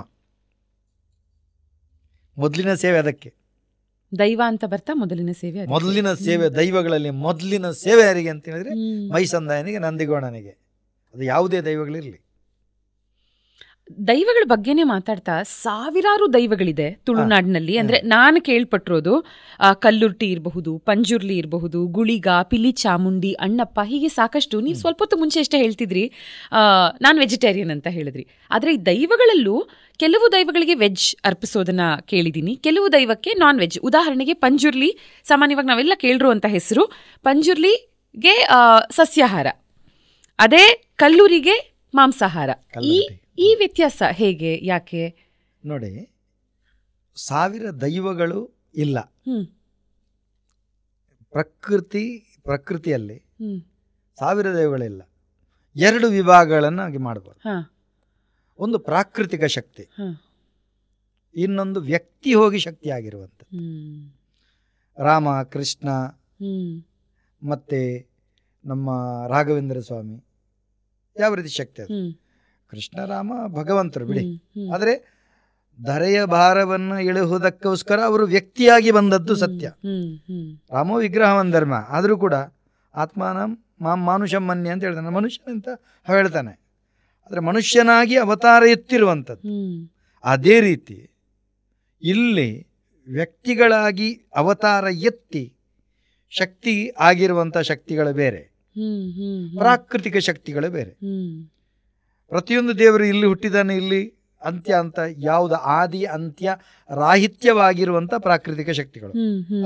ಮೊದಲಿನ ಸೇವೆ, ಅದಕ್ಕೆ ದೈವ ಅಂತ ಬರ್ತಾ ಮೊದಲಿನ ಸೇವೆ ದೈವಗಳಲ್ಲಿ ಮೊದಲಿನ ಸೇವೆ ಯಾರಿಗೆ ಅಂತ ಹೇಳಿದ್ರೆ ಮೈಸಂದಾಯನಿಗೆ, ನಂದಿಗೋಣನಿಗೆ. ಅದು ಯಾವುದೇ ದೈವಗಳಿರಲಿ. ದೈವಗಳ ಬಗ್ಗೆನೇ ಮಾತಾಡ್ತಾ, ಸಾವಿರಾರು ದೈವಗಳಿದೆ ತುಳುನಾಡಿನಲ್ಲಿ. ಅಂದ್ರೆ ನಾನು ಕೇಳ್ಪಟ್ಟಿರೋದು ಕಲ್ಲುರ್ಟಿ ಇರಬಹುದು, ಪಂಜುರ್ಲಿ ಇರಬಹುದು, ಗುಳಿಗ, ಪಿಲಿ ಚಾಮುಂಡಿ, ಅಣ್ಣಪ್ಪ, ಹೀಗೆ ಸಾಕಷ್ಟು. ನೀವು ಸ್ವಲ್ಪ ಹೊತ್ತು ಮುಂಚೆ ಎಷ್ಟೇ ಹೇಳ್ತಿದ್ರಿ ನಾನು ವೆಜಿಟೇರಿಯನ್ ಅಂತ ಹೇಳಿದ್ರಿ. ಆದ್ರೆ ಈ ದೈವಗಳಲ್ಲೂ ಕೆಲವು ದೈವಗಳಿಗೆ ವೆಜ್ ಅರ್ಪಿಸೋದನ್ನ ಕೇಳಿದ್ದೀನಿ, ಕೆಲವು ದೈವಕ್ಕೆ ನಾನ್ ವೆಜ್. ಉದಾಹರಣೆಗೆ ಪಂಜುರ್ಲಿ, ಸಾಮಾನ್ಯವಾಗಿ ನಾವೆಲ್ಲ ಕೇಳಿರುವಂತ ಹೆಸರು, ಪಂಜುರ್ಲಿಗೆ ಸಸ್ಯಾಹಾರ, ಅದೇ ಕಲ್ಲೂರಿಗೆ ಮಾಂಸಾಹಾರ. ಈ ವ್ಯತ್ಯಾಸ ಹೇಗೆ, ಯಾಕೆ? ನೋಡಿ, 1000 ದೈವಗಳು ಇಲ್ಲ. ಪ್ರಕೃತಿಯಲ್ಲಿ 1000 ದೈವಗಳಿಲ್ಲ. 2 ವಿಭಾಗಗಳನ್ನಾಗಿ ಮಾಡಬಹುದು. ಒಂದು ಪ್ರಾಕೃತಿಕ ಶಕ್ತಿ, ಇನ್ನೊಂದು ವ್ಯಕ್ತಿ ಹೋಗಿ ಶಕ್ತಿ ಆಗಿರುವಂಥದ್ದು. ರಾಮ, ಕೃಷ್ಣ, ಮತ್ತೆ ನಮ್ಮ ರಾಘವೇಂದ್ರ ಸ್ವಾಮಿ, ಯಾವ ರೀತಿ ಶಕ್ತಿ ಅದು? ಕೃಷ್ಣ, ರಾಮ ಭಗವಂತರು ಬಿಡಿ, ಆದರೆ ಧರೆಯ ಭಾರವನ್ನು ಇಳುವುದಕ್ಕೋಸ್ಕರ ಅವರು ವ್ಯಕ್ತಿಯಾಗಿ ಬಂದದ್ದು ಸತ್ಯ. ರಾಮೋ ವಿಗ್ರಹವನ್ ಧರ್ಮ, ಆದರೂ ಕೂಡ ಆತ್ಮಾನಂ ಮಾನುಷಂ ಮನ್ಯ ಅಂತ ಹೇಳ್ತಾನೆ, ಮನುಷ್ಯ ಅಂತ ಹೇಳ್ತಾನೆ. ಆದರೆ ಮನುಷ್ಯನಾಗಿ ಅವತಾರ ಎತ್ತಿರುವಂಥದ್ದು. ಅದೇ ರೀತಿ ಇಲ್ಲಿ ವ್ಯಕ್ತಿಗಳಾಗಿ ಅವತಾರ ಎತ್ತಿ ಶಕ್ತಿ ಆಗಿರುವಂಥ ಶಕ್ತಿಗಳು ಬೇರೆ, ಪ್ರಾಕೃತಿಕ ಶಕ್ತಿಗಳು ಬೇರೆ. ಪ್ರತಿಯೊಂದು ದೇವರು ಇಲ್ಲಿ ಹುಟ್ಟಿದಾನೆ, ಇಲ್ಲಿ ಅಂತ್ಯ ಅಂತ ಯಾವುದು ಆದಿ ಅಂತ್ಯ ರಾಹಿತ್ಯವಾಗಿರುವಂಥ ಪ್ರಾಕೃತಿಕ ಶಕ್ತಿಗಳು.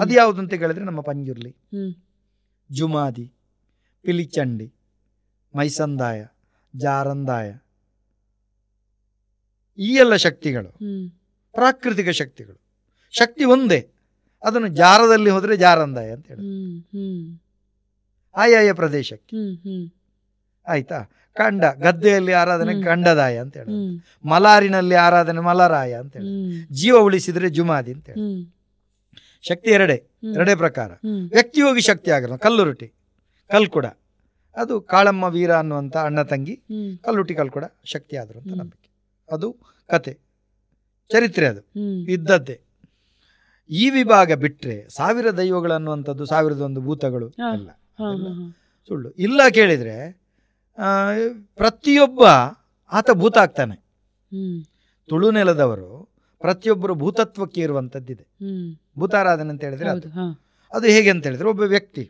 ಅದು ಯಾವುದಂತ ಹೇಳಿದ್ರೆ ನಮ್ಮ ಪಂಜುರ್ಲಿ, ಜುಮಾದಿ, ಪಿಲಿಚಂಡಿ, ಮೈಸಂದಾಯ, ಜಾರಂದಾಯ, ಈ ಎಲ್ಲ ಶಕ್ತಿಗಳು ಪ್ರಾಕೃತಿಕ ಶಕ್ತಿಗಳು. ಶಕ್ತಿ ಒಂದೇ, ಅದನ್ನು ಜಾರದಲ್ಲಿ ಹೋದರೆ ಜಾರಂದಾಯ ಅಂತ ಹೇಳಿ ಆಯಾಯ ಪ್ರದೇಶಕ್ಕೆ. ಆಯ್ತಾ? ಕಂಡ, ಗದ್ದೆಯಲ್ಲಿ ಆರಾಧನೆ ಕಂಡದಾಯ ಅಂತ ಹೇಳಿ, ಮಲಾರಿನಲ್ಲಿ ಆರಾಧನೆ ಮಲರಾಯ ಅಂತ ಹೇಳಿ, ಜೀವ ಉಳಿಸಿದ್ರೆ ಜುಮಾದಿ ಅಂತ ಹೇಳಿ. ಶಕ್ತಿ ಎರಡೇ ಪ್ರಕಾರ. ವ್ಯಕ್ತಿಯೋಗಿ ಶಕ್ತಿ ಆಗಿರೋ ಕಲ್ಲುರುಟಿ, ಕಲ್ಕುಡ, ಅದು ಕಾಳಮ್ಮ ವೀರ ಅನ್ನುವಂಥ ಅಣ್ಣ ತಂಗಿ ಕಲ್ಲುಟಿ ಕಲ್ಕುಡ ಶಕ್ತಿ ಆದರು ಅಂತ ನಂಬಿಕೆ. ಅದು ಕತೆ, ಚರಿತ್ರೆ, ಅದು ಇದ್ದದ್ದೇ. ಈ ವಿಭಾಗ ಬಿಟ್ಟರೆ 1000 ದೈವಗಳು ಅನ್ನುವಂಥದ್ದು 1001 ಭೂತಗಳು ಎಲ್ಲ ಸುಳ್ಳು. ಇಲ್ಲ ಕೇಳಿದರೆ ಪ್ರತಿಯೊಬ್ಬ ಆತ ಭೂತ ಆಗ್ತಾನೆ. ತುಳು ನೆಲದವರು ಪ್ರತಿಯೊಬ್ಬರು ಭೂತತ್ವಕ್ಕೆ ಇರುವಂಥದ್ದಿದೆ. ಭೂತಾರಾಧನೆ ಅಂತ ಹೇಳಿದ್ರೆ ಅದು ಹೇಗೆ ಅಂತ ಹೇಳಿದ್ರೆ, ಒಬ್ಬ ವ್ಯಕ್ತಿ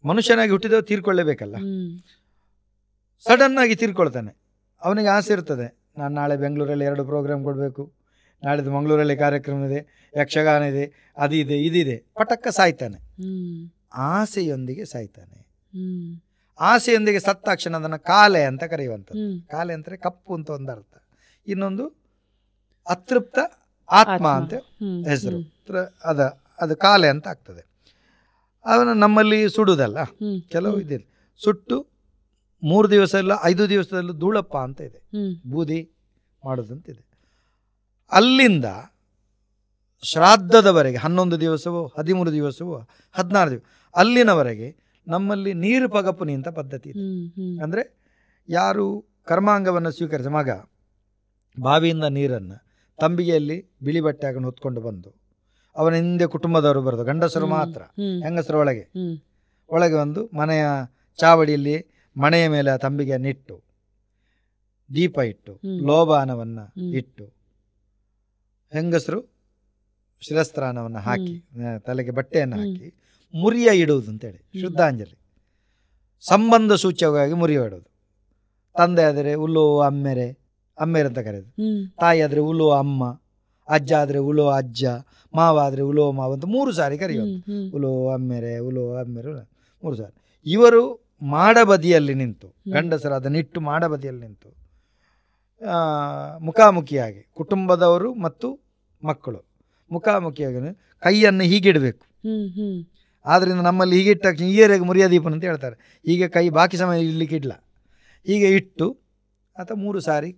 ಮನುಷ್ಯನಾಗಿ ಹುಟ್ಟಿದವ ತೀರ್ಕೊಳ್ಳೇಬೇಕಲ್ಲ, ಸಡನ್ ಆಗಿ ತೀರ್ಕೊಳ್ತಾನೆ. ಅವನಿಗೆ ಆಸೆ ಇರ್ತದೆ, ನಾನು ನಾಳೆ ಬೆಂಗಳೂರಲ್ಲಿ 2 ಪ್ರೋಗ್ರಾಮ್ ಕೊಡಬೇಕು, ನಾಳಿದ್ದು ಮಂಗಳೂರಲ್ಲಿ ಕಾರ್ಯಕ್ರಮ ಇದೆ, ಯಕ್ಷಗಾನ ಇದೆ, ಅದಿದೆ ಇದಿದೆ, ಪಟಕ್ಕ ಸಾಯ್ತಾನೆ. ಆಸೆಯೊಂದಿಗೆ ಸಾಯ್ತಾನೆ. ಆಸೆಯೊಂದಿಗೆ ಸತ್ತಾಕ್ಷಣ ಅದನ್ನು ಕಾಲೆ ಅಂತ ಕರೆಯುವಂಥದ್ದು. ಕಾಲೆ ಅಂದರೆ ಕಪ್ಪು ಅಂತ ಒಂದು ಅರ್ಥ, ಇನ್ನೊಂದು ಅತೃಪ್ತ ಆತ್ಮ ಅಂತ ಹೆಸರು. ಅದು ಕಾಲೆ ಅಂತ ಆಗ್ತದೆ. ಅವನು ನಮ್ಮಲ್ಲಿ ಸುಡುವುದಲ್ಲ, ಕೆಲವು ಇದೆ, ಸುಟ್ಟು 3 ದಿವಸ ಇಲ್ಲ 5 ದಿವಸದಲ್ಲೂ ಧೂಳಪ್ಪ ಅಂತ ಇದೆ, ಬೂದಿ ಮಾಡೋದಂತಿದೆ. ಅಲ್ಲಿಂದ ಶ್ರಾದ್ದದವರೆಗೆ 11 ದಿವಸವೋ 13 ದಿವಸವೋ 14 ದಿವಸ ಅಲ್ಲಿನವರೆಗೆ ನಮ್ಮಲ್ಲಿ ನೀರು ಪಗಪುನಿ ಅಂತ ಪದ್ಧತಿ ಇದೆ. ಅಂದರೆ ಯಾರು ಕರ್ಮಾಂಗವನ್ನು ಸ್ವೀಕರಿಸ ಮಗ ಬಾವಿಯಿಂದ ನೀರನ್ನು ತಂಬಿಗೆಯಲ್ಲಿ ಬಿಳಿ ಬಟ್ಟೆ ಹಾಕೊಂಡು ಹೊತ್ಕೊಂಡು ಬಂದು, ಅವನ ಹಿಂದೆ ಕುಟುಂಬದವರು ಬರೋದು, ಗಂಡಸರು ಮಾತ್ರ, ಹೆಂಗಸರು ಒಳಗೆ ಒಂದು ಮನೆಯ ಚಾವಡಿಯಲ್ಲಿ ಮನೆಯ ಮೇಲೆ ಆ ತಂಬಿಗೆಯನ್ನಿಟ್ಟು ದೀಪ ಇಟ್ಟು ಲೋಬಾನವನ್ನು ಇಟ್ಟು ಹೆಂಗಸರು ಶಿರಸ್ತ್ರಾನವನ್ನು ಹಾಕಿ ತಲೆಗೆ ಬಟ್ಟೆಯನ್ನು ಹಾಕಿ ಮುರಿಯ ಇಡುವುದು ಅಂತೇಳಿ ಶ್ರದ್ಧಾಂಜಲಿ, ಸಂಬಂಧ ಸೂಚ್ಯವಾಗಿ ಮುರಿಯ ಇಡೋದು. ತಂದೆ ಆದರೆ ಉಲೋ ಅಮ್ಮೆರೆ ಅಂತ ಕರೆಯೋದು, ತಾಯಿ ಆದರೆ ಉಲೋ ಅಮ್ಮ, ಅಜ್ಜ ಆದರೆ ಉಲೋ ಅಜ್ಜ, ಮಾವ ಆದರೆ ಉಲೋ ಮಾವ ಅಂತ 3 ಸಾರಿ ಕರೆಯೋದು. ಉಲೋ ಅಮ್ಮೆರೆ 3 ಸಾರಿ. ಇವರು ಮಾಡಬದಿಯಲ್ಲಿ ನಿಂತು, ಗಂಡಸರು ಅದನ್ನಿಟ್ಟು ಮಾಡಬದಿಯಲ್ಲಿ ನಿಂತು ಮುಖಾಮುಖಿಯಾಗಿ, ಕುಟುಂಬದವರು ಮತ್ತು ಮಕ್ಕಳು ಮುಖಾಮುಖಿಯಾಗಿ ಕೈಯನ್ನು ಹೀಗಿಡಬೇಕು. ಆದ್ದರಿಂದ ನಮ್ಮಲ್ಲಿ ಹೀಗೆ ಇಟ್ಟ ಈಯರೆಗೆ ಮುರಿಯ ದೀಪನ ಅಂತ ಹೇಳ್ತಾರೆ. ಹೀಗೆ ಕೈ ಬಾಕಿ ಸಮಯ ಇಡ್ಲಿಕ್ಕೆ ಇಡ್ಲ, ಹೀಗೆ ಇಟ್ಟು ಅಥವಾ 3 ಸಾರಿ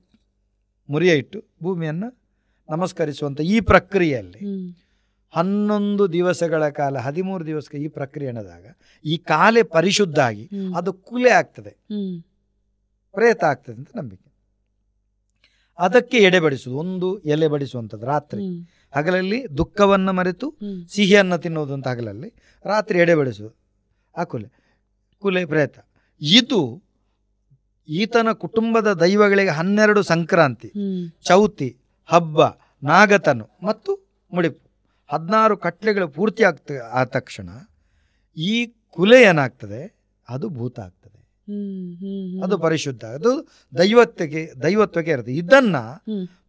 ಮುರಿಯ ಇಟ್ಟು ಭೂಮಿಯನ್ನು ನಮಸ್ಕರಿಸುವಂಥ ಈ ಪ್ರಕ್ರಿಯೆಯಲ್ಲಿ 11 ದಿವಸಗಳ ಕಾಲ 13 ದಿವಸಕ್ಕೆ ಈ ಪ್ರಕ್ರಿಯೆ ನಡೆದಾಗ ಈ ಕಾಲೆ ಪರಿಶುದ್ಧ ಆಗಿ ಅದು ಕುಲೆ ಆಗ್ತದೆ, ಪ್ರೇತ ಆಗ್ತದೆ ಅಂತ ನಂಬಿಕೆ. ಅದಕ್ಕೆ ಎಡೆಬಡಿಸುವುದು, ಒಂದು ಎಲೆ ಬಡಿಸುವಂಥದ್ದು ರಾತ್ರಿ. ಹಗಲಲ್ಲಿ ದುಃಖವನ್ನು ಮರೆತು ಸಿಹಿಯನ್ನು ತಿನ್ನೋದು ಅಂತ ಹಗಲಲ್ಲಿ, ರಾತ್ರಿ ಎಡೆಬಡಿಸುವುದು ಆ ಕುಲೆ ಪ್ರೇತ. ಇದು ಈತನ ಕುಟುಂಬದ ದೈವಗಳಿಗೆ 12 ಸಂಕ್ರಾಂತಿ, ಚೌತಿ, ಹಬ್ಬ, ನಾಗತನು ಮತ್ತು ಮುಡಿಪು 16 ಕಟ್ಲೆಗಳು ಪೂರ್ತಿ ಆದ ತಕ್ಷಣ ಈ ಕುಲೆ ಏನಾಗ್ತದೆ, ಅದು ಭೂತ ಆಗ್ತದೆ, ಅದು ಪರಿಶುದ್ಧ, ಅದು ದೈವತ್ವಕ್ಕೆ ಇರುತ್ತೆ. ಇದನ್ನ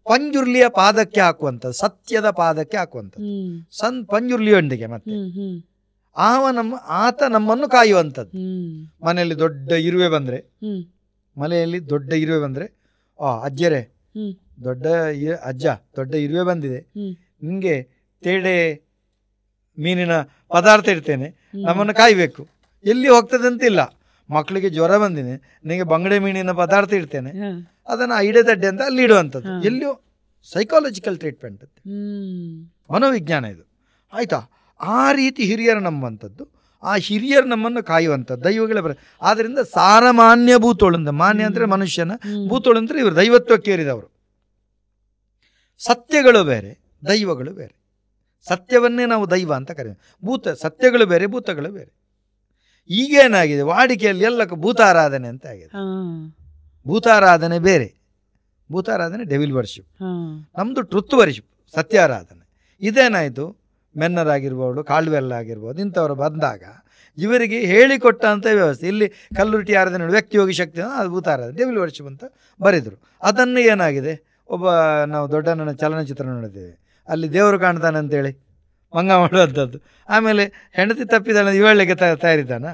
ಪಂಜುರ್ಲಿಯ ಪಾದಕ್ಕೆ ಹಾಕುವಂಥದ್ದು, ಸತ್ಯದ ಪಾದಕ್ಕೆ ಹಾಕುವಂಥದ್ದು, ಪಂಜುರ್ಲಿಯೊಂದಿಗೆ ಮತ್ತೆ ಆತ ನಮ್ಮನ್ನು ಕಾಯುವಂಥದ್ದು. ಮನೆಯಲ್ಲಿ ದೊಡ್ಡ ಇರುವೆ ಬಂದ್ರೆ, ಅಜ್ಜರೇ ದೊಡ್ಡ ಇರುವೆ ಬಂದಿದೆ, ನಿಮಗೆ ತೇಡೆ ಮೀನಿನ ಪದಾರ್ಥ ಇಡ್ತೇನೆ, ನಮ್ಮನ್ನು ಕಾಯಬೇಕು. ಎಲ್ಲಿ ಹೋಗ್ತದೆ ಅಂತಿಲ್ಲ. ಮಕ್ಕಳಿಗೆ ಜ್ವರ ಬಂದಿದೆ, ನಿಮಗೆ ಬಂಗಡೆ ಮೀನಿನ ಪದಾರ್ಥ ಇಡ್ತೇನೆ, ಅದನ್ನು ಐಡೆದಡ್ಡೆ ಅಂತ ಅಲ್ಲಿ ಇಡುವಂಥದ್ದು. ಎಲ್ಲಿಯೋ ಸೈಕಾಲಜಿಕಲ್ ಟ್ರೀಟ್ಮೆಂಟ್ ಅಂತ, ಮನೋವಿಜ್ಞಾನ ಇದು. ಆಯ್ತಾ? ಆ ರೀತಿ ಹಿರಿಯರು ನಂಬುವಂಥದ್ದು, ಆ ಹಿರಿಯರು ನಮ್ಮನ್ನು ಕಾಯುವಂಥದ್ದು ದೈವಗಳ ಆದ್ದರಿಂದ ಸಾರಮಾನ್ಯ ಭೂತೋಳಂದ, ಮಾನ್ಯ ಅಂದರೆ ಮನುಷ್ಯನ, ಭೂತೋಳು ಅಂದರೆ ಇವರು ದೈವತ್ವಕ್ಕೆ ಏರಿದವರು. ಸತ್ಯಗಳು ಬೇರೆ, ದೈವಗಳು ಬೇರೆ. ಸತ್ಯವನ್ನೇ ನಾವು ದೈವ ಅಂತ ಕರೀತೀವಿ. ಸತ್ಯಗಳು ಬೇರೆ, ಭೂತಗಳು ಬೇರೆ. ಈಗೇನಾಗಿದೆ, ವಾಡಿಕೆಯಲ್ಲಿ ಎಲ್ಲಕ್ಕೂ ಭೂತಾರಾಧನೆ ಅಂತ ಆಗಿದೆ. ಭೂತಾರಾಧನೆ ಬೇರೆ, ಭೂತಾರಾಧನೆ ಡೆವಿಲ್ ವರ್ಷಿಪ್, ನಮ್ಮದು ಟ್ರುತ್ ವರ್ಷಿಪ್, ಸತ್ಯಾರಾಧನೆ. ಇದೇನಾಯಿತು, ಮೆನ್ನರಾಗಿರ್ಬೋದು, ಕಾಳ್ವೆಲ್ಲ ಆಗಿರ್ಬೋದು, ಇಂಥವ್ರು ಬಂದಾಗ ಇವರಿಗೆ ಹೇಳಿಕೊಟ್ಟಂಥ ವ್ಯವಸ್ಥೆ. ಇಲ್ಲಿ ಕಲ್ಲುರುಟಿ ಆರಾಧನೆ ವ್ಯಕ್ತಿ ಯೋಗಿ ಶಕ್ತಿ ಅದು ಭೂತಾರಾಧನೆ, ಡೆವಿಲ್ ವರ್ಷಿಪ್ ಅಂತ ಬರೆದರು. ಅದನ್ನು ಏನಾಗಿದೆ, ಒಬ್ಬ ನಾವು ದೊಡ್ಡಣ್ಣನ ಚಲನಚಿತ್ರ ನೋಡಿದ್ದೇವೆ, ಅಲ್ಲಿ ದೇವರು ಕಾಣ್ತಾನೆ ಅಂತೇಳಿ ಮಂಗ ಮಾಡುವಂಥದ್ದು. ಆಮೇಲೆ ಹೆಂಡತಿ ತಪ್ಪಿದಾಳೆ ಇವಳಿಗೆ ತಯಾರಿದ್ದಾನ,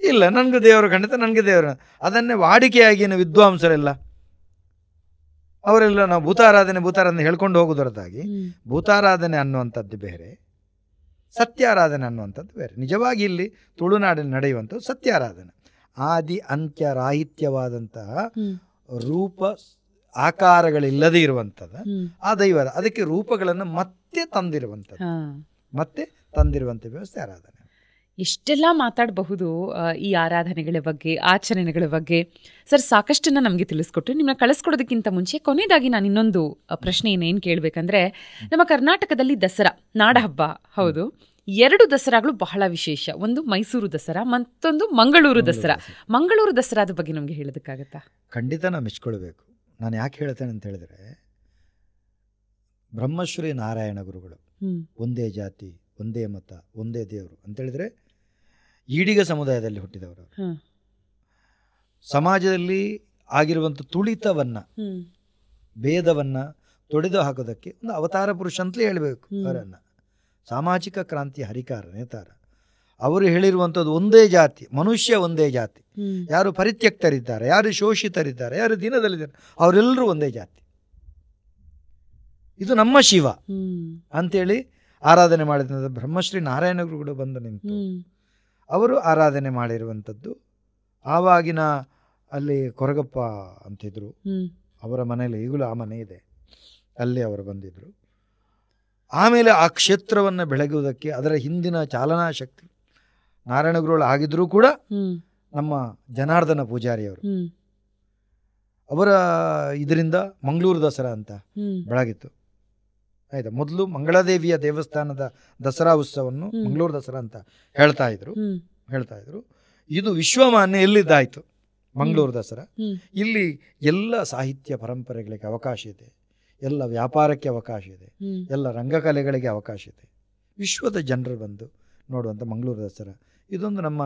ಇಲ್ಲ ನನಗೂ ದೇವರು ಖಂಡಿತ, ನನಗೆ ದೇವರು. ಅದನ್ನೇ ವಾಡಿಕೆಯಾಗಿನ ವಿದ್ವಾಂಸರೆಲ್ಲ ಅವರೆಲ್ಲ ನಾವು ಭೂತಾರಾಧನೆ ಹೇಳ್ಕೊಂಡು ಹೋಗೋದು ಹೊರತಾಗಿ ಭೂತಾರಾಧನೆ ಅನ್ನುವಂಥದ್ದು ಬೇರೆ, ಸತ್ಯಾರಾಧನೆ ಅನ್ನುವಂಥದ್ದು ಬೇರೆ. ನಿಜವಾಗಿ ಇಲ್ಲಿ ತುಳುನಾಡಿನಲ್ಲಿ ನಡೆಯುವಂಥದ್ದು ಸತ್ಯಾರಾಧನೆ. ಆದಿ ಅಂತ್ಯ ರಾಹಿತ್ಯವಾದಂತಹ ರೂಪ ಆಕಾರಗಳಿಲ್ಲದೆ ಇರುವಂಥದ್ದು ಆ ದೈವದ, ಅದಕ್ಕೆ ರೂಪಗಳನ್ನು ಮತ್ತೆ ತಂದಿರುವಂಥ ವ್ಯವಸ್ಥೆ ಆರಾಧನೆ. ಎಷ್ಟೆಲ್ಲ ಮಾತಾಡಬಹುದು ಈ ಆರಾಧನೆಗಳ ಬಗ್ಗೆ, ಆಚರಣೆಗಳ ಬಗ್ಗೆ. ಸರ್, ಸಾಕಷ್ಟನ್ನು ನಮಗೆ ತಿಳಿಸ್ಕೊಟ್ಟು ನಿಮ್ಮನ್ನ ಕಳಿಸ್ಕೊಡೋದಕ್ಕಿಂತ ಮುಂಚೆ ಕೊನೆಯದಾಗಿ ನಾನು ಇನ್ನೊಂದು ಪ್ರಶ್ನೆಯನ್ನು ಏನು ಕೇಳಬೇಕಂದ್ರೆ, ನಮ್ಮ ಕರ್ನಾಟಕದಲ್ಲಿ ದಸರಾ ನಾಡಹಬ್ಬ ಹೌದು, 2 ದಸರಾಗಳು ಬಹಳ ವಿಶೇಷ. ಒಂದು ಮೈಸೂರು ದಸರಾ, ಮತ್ತೊಂದು ಮಂಗಳೂರು ದಸರಾ. ಮಂಗಳೂರು ದಸರಾದ ಬಗ್ಗೆ ನಮಗೆ ಹೇಳೋದಕ್ಕಾಗತ್ತಾ? ಖಂಡಿತ ನಾವು ಮೆಚ್ಕೊಳ್ಬೇಕು. ನಾನು ಯಾಕೆ ಹೇಳ್ತೇನೆ ಅಂತ ಹೇಳಿದ್ರೆ, ಬ್ರಹ್ಮಶ್ರೀ ನಾರಾಯಣ ಗುರುಗಳು ಒಂದೇ ಜಾತಿ, ಒಂದೇ ಮತ, ಒಂದೇ ದೇವರು ಅಂತೇಳಿದರೆ ಈಡಿಗ ಸಮುದಾಯದಲ್ಲಿ ಹುಟ್ಟಿದವರು. ಸಮಾಜದಲ್ಲಿ ಆಗಿರುವಂಥ ತುಳಿತವನ್ನು, ಭೇದವನ್ನು ತೊಡೆದು ಹಾಕೋದಕ್ಕೆ ಒಂದು ಅವತಾರ ಪುರುಷ ಅಂತಲೇ ಹೇಳಬೇಕು ಅವರನ್ನು. ಸಾಮಾಜಿಕ ಕ್ರಾಂತಿ ಹರಿಕಾರ ನೇತಾರ. ಅವರು ಹೇಳಿರುವಂಥದ್ದು ಒಂದೇ ಜಾತಿ, ಮನುಷ್ಯ ಒಂದೇ ಜಾತಿ. ಯಾರು ಪರಿತ್ಯಕ್ತರಿದ್ದಾರೆ, ಯಾರು ಶೋಷಿತರಿದ್ದಾರೆ, ಯಾರು ದಿನದಲ್ಲಿದ್ದಾರೆ, ಅವರೆಲ್ಲರೂ ಒಂದೇ ಜಾತಿ. ಇದು ನಮ್ಮ ಶಿವ ಅಂತೇಳಿ ಆರಾಧನೆ ಮಾಡಿದ ಬ್ರಹ್ಮಶ್ರೀ ನಾರಾಯಣ ಗುರುಗಳು ಬಂದು ನಿಂತು ಅವರು ಆರಾಧನೆ ಮಾಡಿರುವಂಥದ್ದು. ಆವಾಗಿನ ಅಲ್ಲಿ ಕೊರಗಪ್ಪ ಅಂತಿದ್ರು, ಅವರ ಮನೆಯಲ್ಲಿ ಈಗಲೂ ಆ ಮನೆ ಇದೆ, ಅಲ್ಲಿ ಅವರು ಬಂದಿದ್ದರು. ಆಮೇಲೆ ಆ ಕ್ಷೇತ್ರವನ್ನು ಬೆಳಗುವುದಕ್ಕೆ ಅದರ ಹಿಂದಿನ ಚಾಲನಾ ಶಕ್ತಿ ನಾರಾಯಣ ಗುರುಗಳು ಆಗಿದ್ರೂ ಕೂಡ ನಮ್ಮ ಜನಾರ್ದನ ಪೂಜಾರಿಯವರು, ಅವರ ಇದರಿಂದ ಮಂಗಳೂರು ದಸರಾ ಅಂತ ಬೆಳಗಿತ್ತು. ಆಯ್ತಾ, ಮೊದಲು ಮಂಗಳಾದೇವಿಯ ದೇವಸ್ಥಾನದ ದಸರಾ ಉತ್ಸವವನ್ನು ಮಂಗಳೂರು ದಸರಾ ಅಂತ ಹೇಳ್ತಾ ಇದ್ರು. ಇದು ವಿಶ್ವಮಾನ್ಯ ಎಲ್ಲಿದ್ದಾಯಿತು ಮಂಗಳೂರು ದಸರಾ. ಇಲ್ಲಿ ಎಲ್ಲ ಸಾಹಿತ್ಯ ಪರಂಪರೆಗಳಿಗೆ ಅವಕಾಶ ಇದೆ, ಎಲ್ಲ ವ್ಯಾಪಾರಕ್ಕೆ ಅವಕಾಶ ಇದೆ, ಎಲ್ಲ ರಂಗಕಲೆಗಳಿಗೆ ಅವಕಾಶ ಇದೆ. ವಿಶ್ವದ ಜನರು ಬಂದು ನೋಡುವಂಥ ಮಂಗಳೂರು ದಸರಾ ಇದೊಂದು ನಮ್ಮ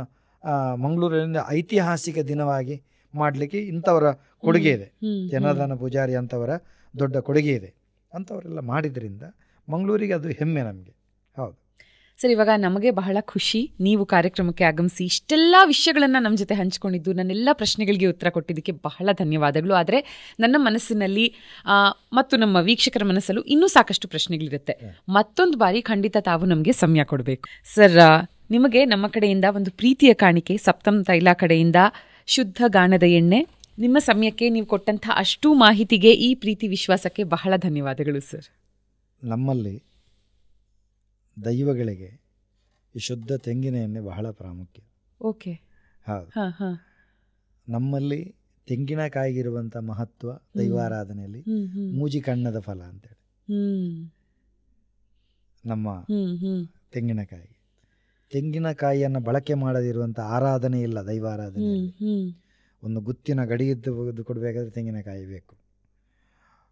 ಮಂಗಳೂರಿನಿಂದ ಐತಿಹಾಸಿಕ ದಿನವಾಗಿ ಮಾಡಲಿಕ್ಕೆ ಇಂಥವರ ಕೊಡುಗೆ ಇದೆ. ಜನಾರ್ದನ ಪೂಜಾರಿ ಅಂತವರ ದೊಡ್ಡ ಕೊಡುಗೆ ಇದೆ. ಅಂಥವರೆಲ್ಲ ಮಾಡಿದ್ರಿಂದ ಮಂಗಳೂರಿಗೆ ಅದು ಹೆಮ್ಮೆ ನಮಗೆ. ಹೌದು ಸರ್, ಇವಾಗ ನಮಗೆ ಬಹಳ ಖುಷಿ ನೀವು ಕಾರ್ಯಕ್ರಮಕ್ಕೆ ಆಗಮಿಸಿ ಇಷ್ಟೆಲ್ಲ ವಿಷಯಗಳನ್ನು ನಮ್ಮ ಜೊತೆ ಹಂಚಿಕೊಂಡಿದ್ದು, ನನ್ನೆಲ್ಲ ಪ್ರಶ್ನೆಗಳಿಗೆ ಉತ್ತರ ಕೊಟ್ಟಿದ್ದಕ್ಕೆ ಬಹಳ ಧನ್ಯವಾದಗಳು. ಆದರೆ ನನ್ನ ಮನಸ್ಸಿನಲ್ಲಿ ಮತ್ತು ನಮ್ಮ ವೀಕ್ಷಕರ ಮನಸ್ಸಲ್ಲೂ ಇನ್ನೂ ಸಾಕಷ್ಟು ಪ್ರಶ್ನೆಗಳಿರುತ್ತೆ. ಮತ್ತೊಂದು ಬಾರಿ ಖಂಡಿತ ತಾವು ನಮಗೆ ಸಮಯ ಕೊಡಬೇಕು. ಸರ್, ನಿಮಗೆ ನಮ್ಮ ಕಡೆಯಿಂದ ಒಂದು ಪ್ರೀತಿಯ ಕಾಣಿಕೆ, ಸಪ್ತಮ್ ತೈಲ ಕಡೆಯಿಂದ ಶುದ್ಧ ಗಾಣದ ಎಣ್ಣೆ. ನಿಮ್ಮ ಸಮಯಕ್ಕೆ ನೀವು ಕೊಟ್ಟಂಥ ಅಷ್ಟೂ ಮಾಹಿತಿಗೆ, ಈ ಪ್ರೀತಿ ವಿಶ್ವಾಸಕ್ಕೆ ಬಹಳ ಧನ್ಯವಾದಗಳು ಸರ್. ನಮ್ಮಲ್ಲಿ ದೈವಗಳಿಗೆ ಈ ಶುದ್ಧ ತೆಂಗಿನ ಎಣ್ಣೆ ಬಹಳ ಪ್ರಾಮುಖ್ಯ. ಓಕೆ, ಹೌದು. ನಮ್ಮಲ್ಲಿ ತೆಂಗಿನಕಾಯಿಗಿರುವಂಥ ಮಹತ್ವ ದೈವಾರಾಧನೆಯಲ್ಲಿ ಮೂಜಿ ಕಣ್ಣದ ಫಲ ಅಂತೇಳಿ ನಮ್ಮ ತೆಂಗಿನಕಾಯಿಯನ್ನು ಬಳಕೆ ಮಾಡದಿರುವಂಥ ಆರಾಧನೆ ಇಲ್ಲ ದೈವಾರಾಧನೆಯಲ್ಲಿ. ಒಂದು ಗುತ್ತಿನ ಗಡಿಯಿದ್ದು ಕೊಡಬೇಕಾದ್ರೆ ತೆಂಗಿನಕಾಯಿ ಬೇಕು.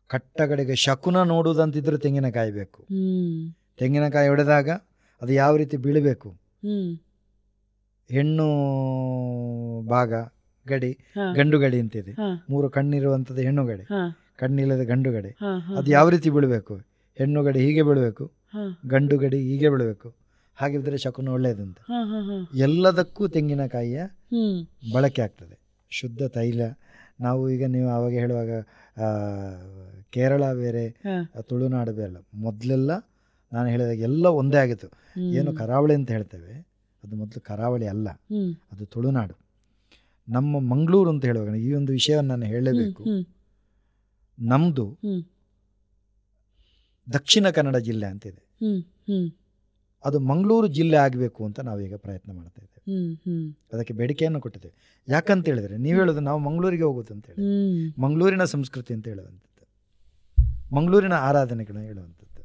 ಕಟ್ಟಗಡೆಗೆ ಶಕುನ ನೋಡುವುದಂತಿದ್ರೆ ತೆಂಗಿನಕಾಯಿ ಬೇಕು. ತೆಂಗಿನಕಾಯಿ ಹೊಡೆದಾಗ ಅದು ಯಾವ ರೀತಿ ಬೀಳಬೇಕು, ಹೆಣ್ಣು ಭಾಗ ಗಡಿ, ಗಂಡು ಗಡಿ ಅಂತಿದೆ. 3 ಕಣ್ಣಿರುವಂಥದ್ದು ಹೆಣ್ಣು ಗಡಿ, ಕಣ್ಣಿಲ್ಲದ ಗಂಡು ಗಡಿ. ಅದು ಯಾವ ರೀತಿ ಬೀಳಬೇಕು, ಹೆಣ್ಣು ಗಡಿ ಹೀಗೆ ಬೀಳಬೇಕು, ಗಂಡು ಗಡಿ ಹೀಗೆ ಬೀಳಬೇಕು. ಹಾಗಿದ್ರೆ ಶಕುನ ಒಳ್ಳೆಯದಂತ. ಎಲ್ಲದಕ್ಕೂ ತೆಂಗಿನಕಾಯಿಯ ಬಳಕೆ ಆಗ್ತದೆ. ಶುದ್ಧ ತೈಲ ನಾವು ಈಗ ನೀವು ಆವಾಗ ಹೇಳುವಾಗ ಕೇರಳ ಬೇರೆ ತುಳುನಾಡು ಬೇರೆ, ಮೊದಲೆಲ್ಲ ನಾನು ಹೇಳಿದಾಗ ಎಲ್ಲ ಒಂದೇ ಆಗಿತ್ತು. ಏನು ಕರಾವಳಿ ಅಂತ ಹೇಳ್ತೇವೆ ಅದು ಮೊದಲು ಕರಾವಳಿ ಅಲ್ಲ, ಅದು ತುಳುನಾಡು. ನಮ್ಮ ಮಂಗಳೂರು ಅಂತ ಹೇಳುವಾಗ ಈ ಒಂದು ವಿಷಯವನ್ನು ನಾನು ಹೇಳಲೇಬೇಕು. ನಮ್ಮದು ದಕ್ಷಿಣ ಕನ್ನಡ ಜಿಲ್ಲೆ ಅಂತಿದೆ, ಅದು ಮಂಗಳೂರು ಜಿಲ್ಲೆ ಆಗಬೇಕು ಅಂತ ನಾವೀಗ ಪ್ರಯತ್ನ ಮಾಡ್ತಾ ಇದ್ದೇವೆ. ಅದಕ್ಕೆ ಬೇಡಿಕೆಯನ್ನು ಕೊಟ್ಟಿದ್ದೇವೆ. ಯಾಕಂತ ಹೇಳಿದ್ರೆ ನೀವು ಹೇಳೋದು ನಾವು ಮಂಗಳೂರಿಗೆ ಹೋಗೋದು ಅಂತ ಹೇಳಿ, ಮಂಗಳೂರಿನ ಸಂಸ್ಕೃತಿ ಅಂತ ಹೇಳುವಂಥದ್ದು, ಮಂಗಳೂರಿನ ಆರಾಧನೆಗಳನ್ನ ಹೇಳುವಂಥದ್ದು,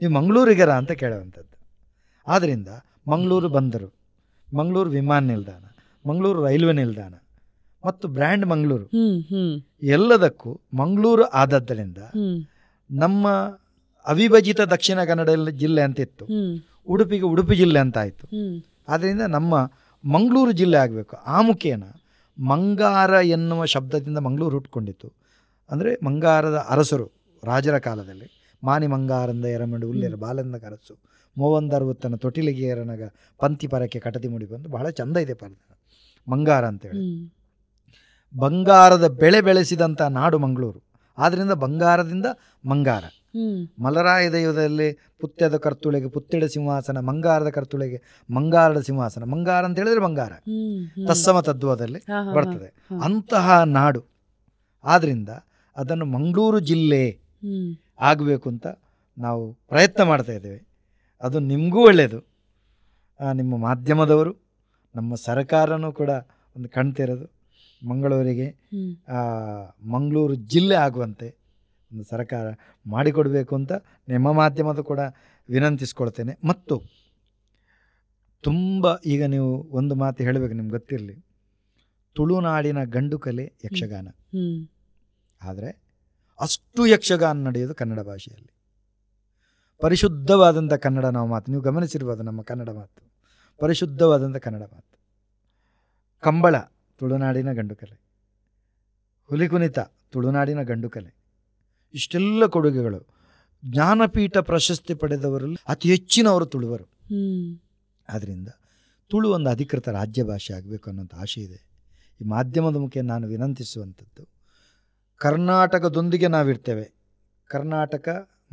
ನೀವು ಮಂಗಳೂರಿಗರ ಅಂತ ಕೇಳುವಂಥದ್ದು. ಆದ್ದರಿಂದ ಮಂಗಳೂರು ಬಂದರು, ಮಂಗಳೂರು ವಿಮಾನ ನಿಲ್ದಾಣ, ಮಂಗಳೂರು ರೈಲ್ವೆ ನಿಲ್ದಾಣ ಮತ್ತು ಬ್ರ್ಯಾಂಡ್ ಮಂಗಳೂರು, ಎಲ್ಲದಕ್ಕೂ ಮಂಗಳೂರು ಆದದ್ದರಿಂದ ನಮ್ಮ ಅವಿಭಜಿತ ದಕ್ಷಿಣ ಕನ್ನಡ ಜಿಲ್ಲೆ ಅಂತ ಇತ್ತು, ಉಡುಪಿಗೆ ಉಡುಪಿ ಜಿಲ್ಲೆ ಅಂತ ಆಯಿತು. ಆದ್ದರಿಂದ ನಮ್ಮ ಮಂಗಳೂರು ಜಿಲ್ಲೆ ಆಗಬೇಕು. ಆ ಮುಖೇನ ಮಂಗಾರ ಎನ್ನುವ ಶಬ್ದದಿಂದ ಮಂಗಳೂರು ಹುಟ್ಕೊಂಡಿತ್ತು. ಅಂದರೆ ಮಂಗಾರದ ಅರಸರು ರಾಜರ ಕಾಲದಲ್ಲಿ ಮಾನಿ ಮಂಗಾರಂದ ಎರಮಂಡು ಉಲ್ಲೇರ ಬಾಲಂದ ಕರಸು ಮೂವಂದರವತ್ತನ ತೊಟಿಲಿಗೆ ಎರನಗ ಪಂತಿ ಪರಕ್ಕೆ ಕಟದಿ ಮುಡಿ ಬಂದು ಬಹಳ ಚಂದ ಇದೆ ಪದ ಮಂಗಾರ ಅಂತೇಳಿ. ಬಂಗಾರದ ಬೆಳೆ ಬೆಳೆಸಿದಂಥ ನಾಡು ಮಂಗಳೂರು. ಆದ್ದರಿಂದ ಬಂಗಾರದಿಂದ ಮಂಗಾರ. ಮಲರಾಯ ದೈವದಲ್ಲಿ ಪುತ್ಯದ ಕರ್ತುಳೆಗೆ ಪುತ್ತೆಡ ಸಿಂಹಾಸನ, ಮಂಗಾರದ ಕರ್ತುಳೆಗೆ ಮಂಗಾರದ ಸಿಂಹಾಸನ. ಮಂಗಾರ ಅಂತ ಹೇಳಿದ್ರೆ ಬಂಗಾರ ತತ್ಸಮ ತದ್ವದಲ್ಲಿ ಬರ್ತದೆ. ಅಂತಹ ನಾಡು. ಆದ್ದರಿಂದ ಅದನ್ನು ಮಂಗಳೂರು ಜಿಲ್ಲೆ ಆಗಬೇಕು ಅಂತ ನಾವು ಪ್ರಯತ್ನ ಮಾಡ್ತಾ ಇದ್ದೇವೆ. ಅದು ನಿಮಗೂ ಒಳ್ಳೆಯದು, ನಿಮ್ಮ ಮಾಧ್ಯಮದವರು, ನಮ್ಮ ಸರ್ಕಾರನೂ ಕೂಡ ಒಂದು ಕಾಣ್ತಿರೋದು ಮಂಗಳೂರಿಗೆ ಮಂಗಳೂರು ಜಿಲ್ಲೆ ಆಗುವಂತೆ ಒಂದು ಸರ್ಕಾರ ಮಾಡಿಕೊಡಬೇಕು ಅಂತ ನಿಮ್ಮ ಮಾಧ್ಯಮದ ಕೂಡ ವಿನಂತಿಸ್ಕೊಳ್ತೇನೆ. ಮತ್ತು ತುಂಬ ಈಗ ನೀವು ಒಂದು ಮಾತು ಹೇಳಬೇಕು, ನಿಮ್ಗೆ ಗೊತ್ತಿರಲಿ, ತುಳುನಾಡಿನ ಗಂಡು ಕಲೆ ಯಕ್ಷಗಾನ. ಆದರೆ ಅಷ್ಟು ಯಕ್ಷಗಾನ ನಡೆಯೋದು ಕನ್ನಡ ಭಾಷೆಯಲ್ಲಿ. ಪರಿಶುದ್ಧವಾದಂಥ ಕನ್ನಡ ನಾವು ಮಾತು, ನೀವು ಗಮನಿಸಿರ್ಬೋದು ನಮ್ಮ ಕನ್ನಡ ಮಾತು ಪರಿಶುದ್ಧವಾದಂಥ ಕನ್ನಡ ಮಾತು. ಕಂಬಳ ತುಳುನಾಡಿನ ಗಂಡು ಕಲೆ, ಹುಲಿಕುಣಿತ ತುಳುನಾಡಿನ ಗಂಡು ಕಲೆ. ಇಷ್ಟೆಲ್ಲ ಕೊಡುಗೆಗಳು. ಜ್ಞಾನಪೀಠ ಪ್ರಶಸ್ತಿ ಪಡೆದವರಲ್ಲಿ ಅತಿ ಹೆಚ್ಚಿನವರು ತುಳುವರು. ಆದ್ದರಿಂದ ತುಳು ಒಂದು ಅಧಿಕೃತ ರಾಜ್ಯ ಭಾಷೆ ಆಗಬೇಕು ಅನ್ನೋಂಥ ಆಶೆ ಇದೆ. ಈ ಮಾಧ್ಯಮದ ಮುಖೇನ ನಾನು ವಿನಂತಿಸುವಂಥದ್ದು, ಕರ್ನಾಟಕದೊಂದಿಗೆ ನಾವಿರ್ತೇವೆ. ಕರ್ನಾಟಕ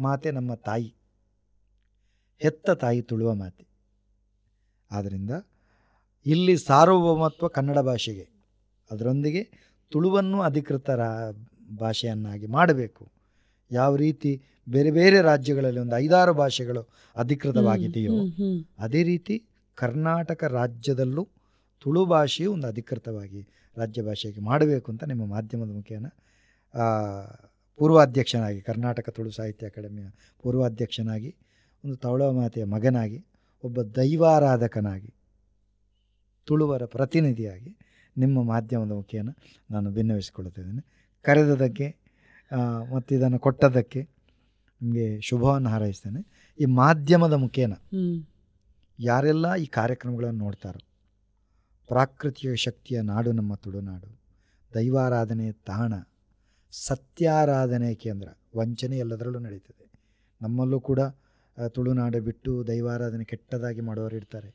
ಮಾತೆ ನಮ್ಮ ತಾಯಿ, ಹೆತ್ತ ತಾಯಿ ತುಳುವ ಮಾತೆ. ಆದ್ದರಿಂದ ಇಲ್ಲಿ ಸಾರ್ವಭೌಮತ್ವ ಕನ್ನಡ ಭಾಷೆಗೆ, ಅದರೊಂದಿಗೆ ತುಳುವನ್ನು ಅಧಿಕೃತ ಭಾಷೆಯನ್ನಾಗಿ ಮಾಡಬೇಕು. ಯಾವ ರೀತಿ ಬೇರೆ ಬೇರೆ ರಾಜ್ಯಗಳಲ್ಲಿ ಒಂದು 5-6 ಭಾಷೆಗಳು ಅಧಿಕೃತವಾಗಿದೆಯೋ ಅದೇ ರೀತಿ ಕರ್ನಾಟಕ ರಾಜ್ಯದಲ್ಲೂ ತುಳು ಭಾಷೆಯು ಒಂದು ಅಧಿಕೃತವಾಗಿ ರಾಜ್ಯ ಭಾಷೆಗೆ ಮಾಡಬೇಕು ಅಂತ ನಿಮ್ಮ ಮಾಧ್ಯಮದ ಮುಖೇನ ಪೂರ್ವಾಧ್ಯಕ್ಷನಾಗಿ, ಕರ್ನಾಟಕ ತುಳು ಸಾಹಿತ್ಯ ಅಕಾಡೆಮಿಯ ಪೂರ್ವಾಧ್ಯಕ್ಷನಾಗಿ, ಒಂದು ತವಳುವ ಮಾತೆಯ ಮಗನಾಗಿ, ಒಬ್ಬ ದೈವಾರಾಧಕನಾಗಿ, ತುಳುವರ ಪ್ರತಿನಿಧಿಯಾಗಿ ನಿಮ್ಮ ಮಾಧ್ಯಮದ ಮುಖೇನ ನಾನು ಭಿನ್ನವಿಸಿಕೊಳ್ಳುತ್ತಿದ್ದೇನೆ. ಕರೆದದಕ್ಕೆ ಮತ್ತು ಇದನ್ನು ಕೊಟ್ಟದ್ದಕ್ಕೆ ನಿಮಗೆ ಶುಭವನ್ನು ಹಾರೈಸ್ತೇನೆ. ಈ ಮಾಧ್ಯಮದ ಮುಖೇನ ಯಾರೆಲ್ಲ ಈ ಕಾರ್ಯಕ್ರಮಗಳನ್ನು ನೋಡ್ತಾರೋ, ಪ್ರಾಕೃತಿಕ ಶಕ್ತಿಯ ನಾಡು ನಮ್ಮ ತುಳುನಾಡು, ದೈವಾರಾಧನೆಯ ತಾಣ, ಸತ್ಯಾರಾಧನೆಯ ಕೇಂದ್ರ. ವಂಚನೆ ಎಲ್ಲದರಲ್ಲೂ ನಡೀತದೆ. ನಮ್ಮಲ್ಲೂ ಕೂಡ ತುಳುನಾಡು ಬಿಟ್ಟು ದೈವಾರಾಧನೆ ಕೆಟ್ಟದಾಗಿ ಮಾಡೋರು ಇರ್ತಾರೆ,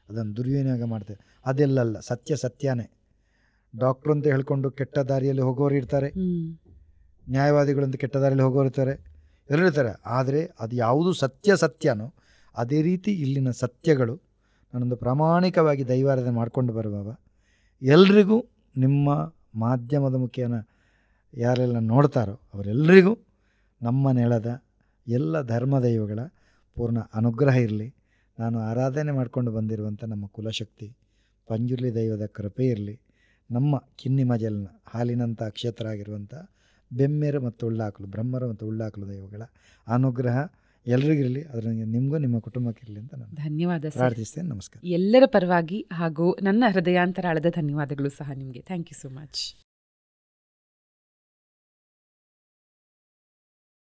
ಅದನ್ನು ದುರ್ವಿನಿಯೋಗ ಮಾಡ್ತಾರೆ. ಅದೆಲ್ಲಲ್ಲ, ಸತ್ಯ ಸತ್ಯನೇ. ಡಾಕ್ಟ್ರು ಅಂತ ಹೇಳ್ಕೊಂಡು ಕೆಟ್ಟ ದಾರಿಯಲ್ಲಿ ಹೋಗೋರು ಇರ್ತಾರೆ, ನ್ಯಾಯವಾದಿಗಳಂತ ಕೆಟ್ಟ ದಾರಿಯಲ್ಲಿ ಹೋಗೋರು ಇರ್ತಾರೆ, ಎಲ್ಲರೂ ಇರ್ತಾರೆ. ಆದರೆ ಅದು ಯಾವುದು ಸತ್ಯ ಸತ್ಯನೋ ಅದೇ ರೀತಿ ಇಲ್ಲಿನ ಸತ್ಯಗಳು. ನಾನೊಂದು ಪ್ರಾಮಾಣಿಕವಾಗಿ ದೈವಾರಾಧನೆ ಮಾಡಿಕೊಂಡು ಬರುವವ ಎಲ್ರಿಗೂ ನಿಮ್ಮ ಮಾಧ್ಯಮದ ಮುಖೇನ ಯಾರೆಲ್ಲ ನೋಡ್ತಾರೋ ಅವರೆಲ್ಲರಿಗೂ ನಮ್ಮ ನೆಲದ ಎಲ್ಲ ಧರ್ಮ ದೈವಗಳ ಪೂರ್ಣ ಅನುಗ್ರಹ ಇರಲಿ. ನಾನು ಆರಾಧನೆ ಮಾಡಿಕೊಂಡು ಬಂದಿರುವಂಥ ನಮ್ಮ ಕುಲಶಕ್ತಿ ಪಂಜುರ್ಲಿ ದೈವದ ಕೃಪೆ ಇರಲಿ. ನಮ್ಮ ಕಿನ್ನಿ ಮಜಲ್ನ ಹಾಲಿನಂಥ ಕ್ಷೇತ್ರ ಆಗಿರುವಂಥ ಬೆಮ್ಮೆರ ಮತ್ತು ಉಳ್ಳಾಕಲು, ಬ್ರಹ್ಮರ ಮತ್ತು ಉಳ್ಳಾಕಲು ದೈವಗಳ ಅನುಗ್ರಹ ಎಲ್ರಿಗಿರಲಿ. ಅದರಿಂದ ನಿಮಗೂ ನಿಮ್ಮ ಕುಟುಂಬಕ್ಕಿರಲಿ ಅಂತ ನಾನು ಧನ್ಯವಾದ ಪ್ರಾರ್ಥಿಸ್ತೇನೆ. ನಮಸ್ಕಾರ. ಎಲ್ಲರ ಪರವಾಗಿ ಹಾಗೂ ನನ್ನ ಹೃದಯಾಂತರಾಳದ ಧನ್ಯವಾದಗಳು ಸಹ ನಿಮಗೆ. Thank you so much.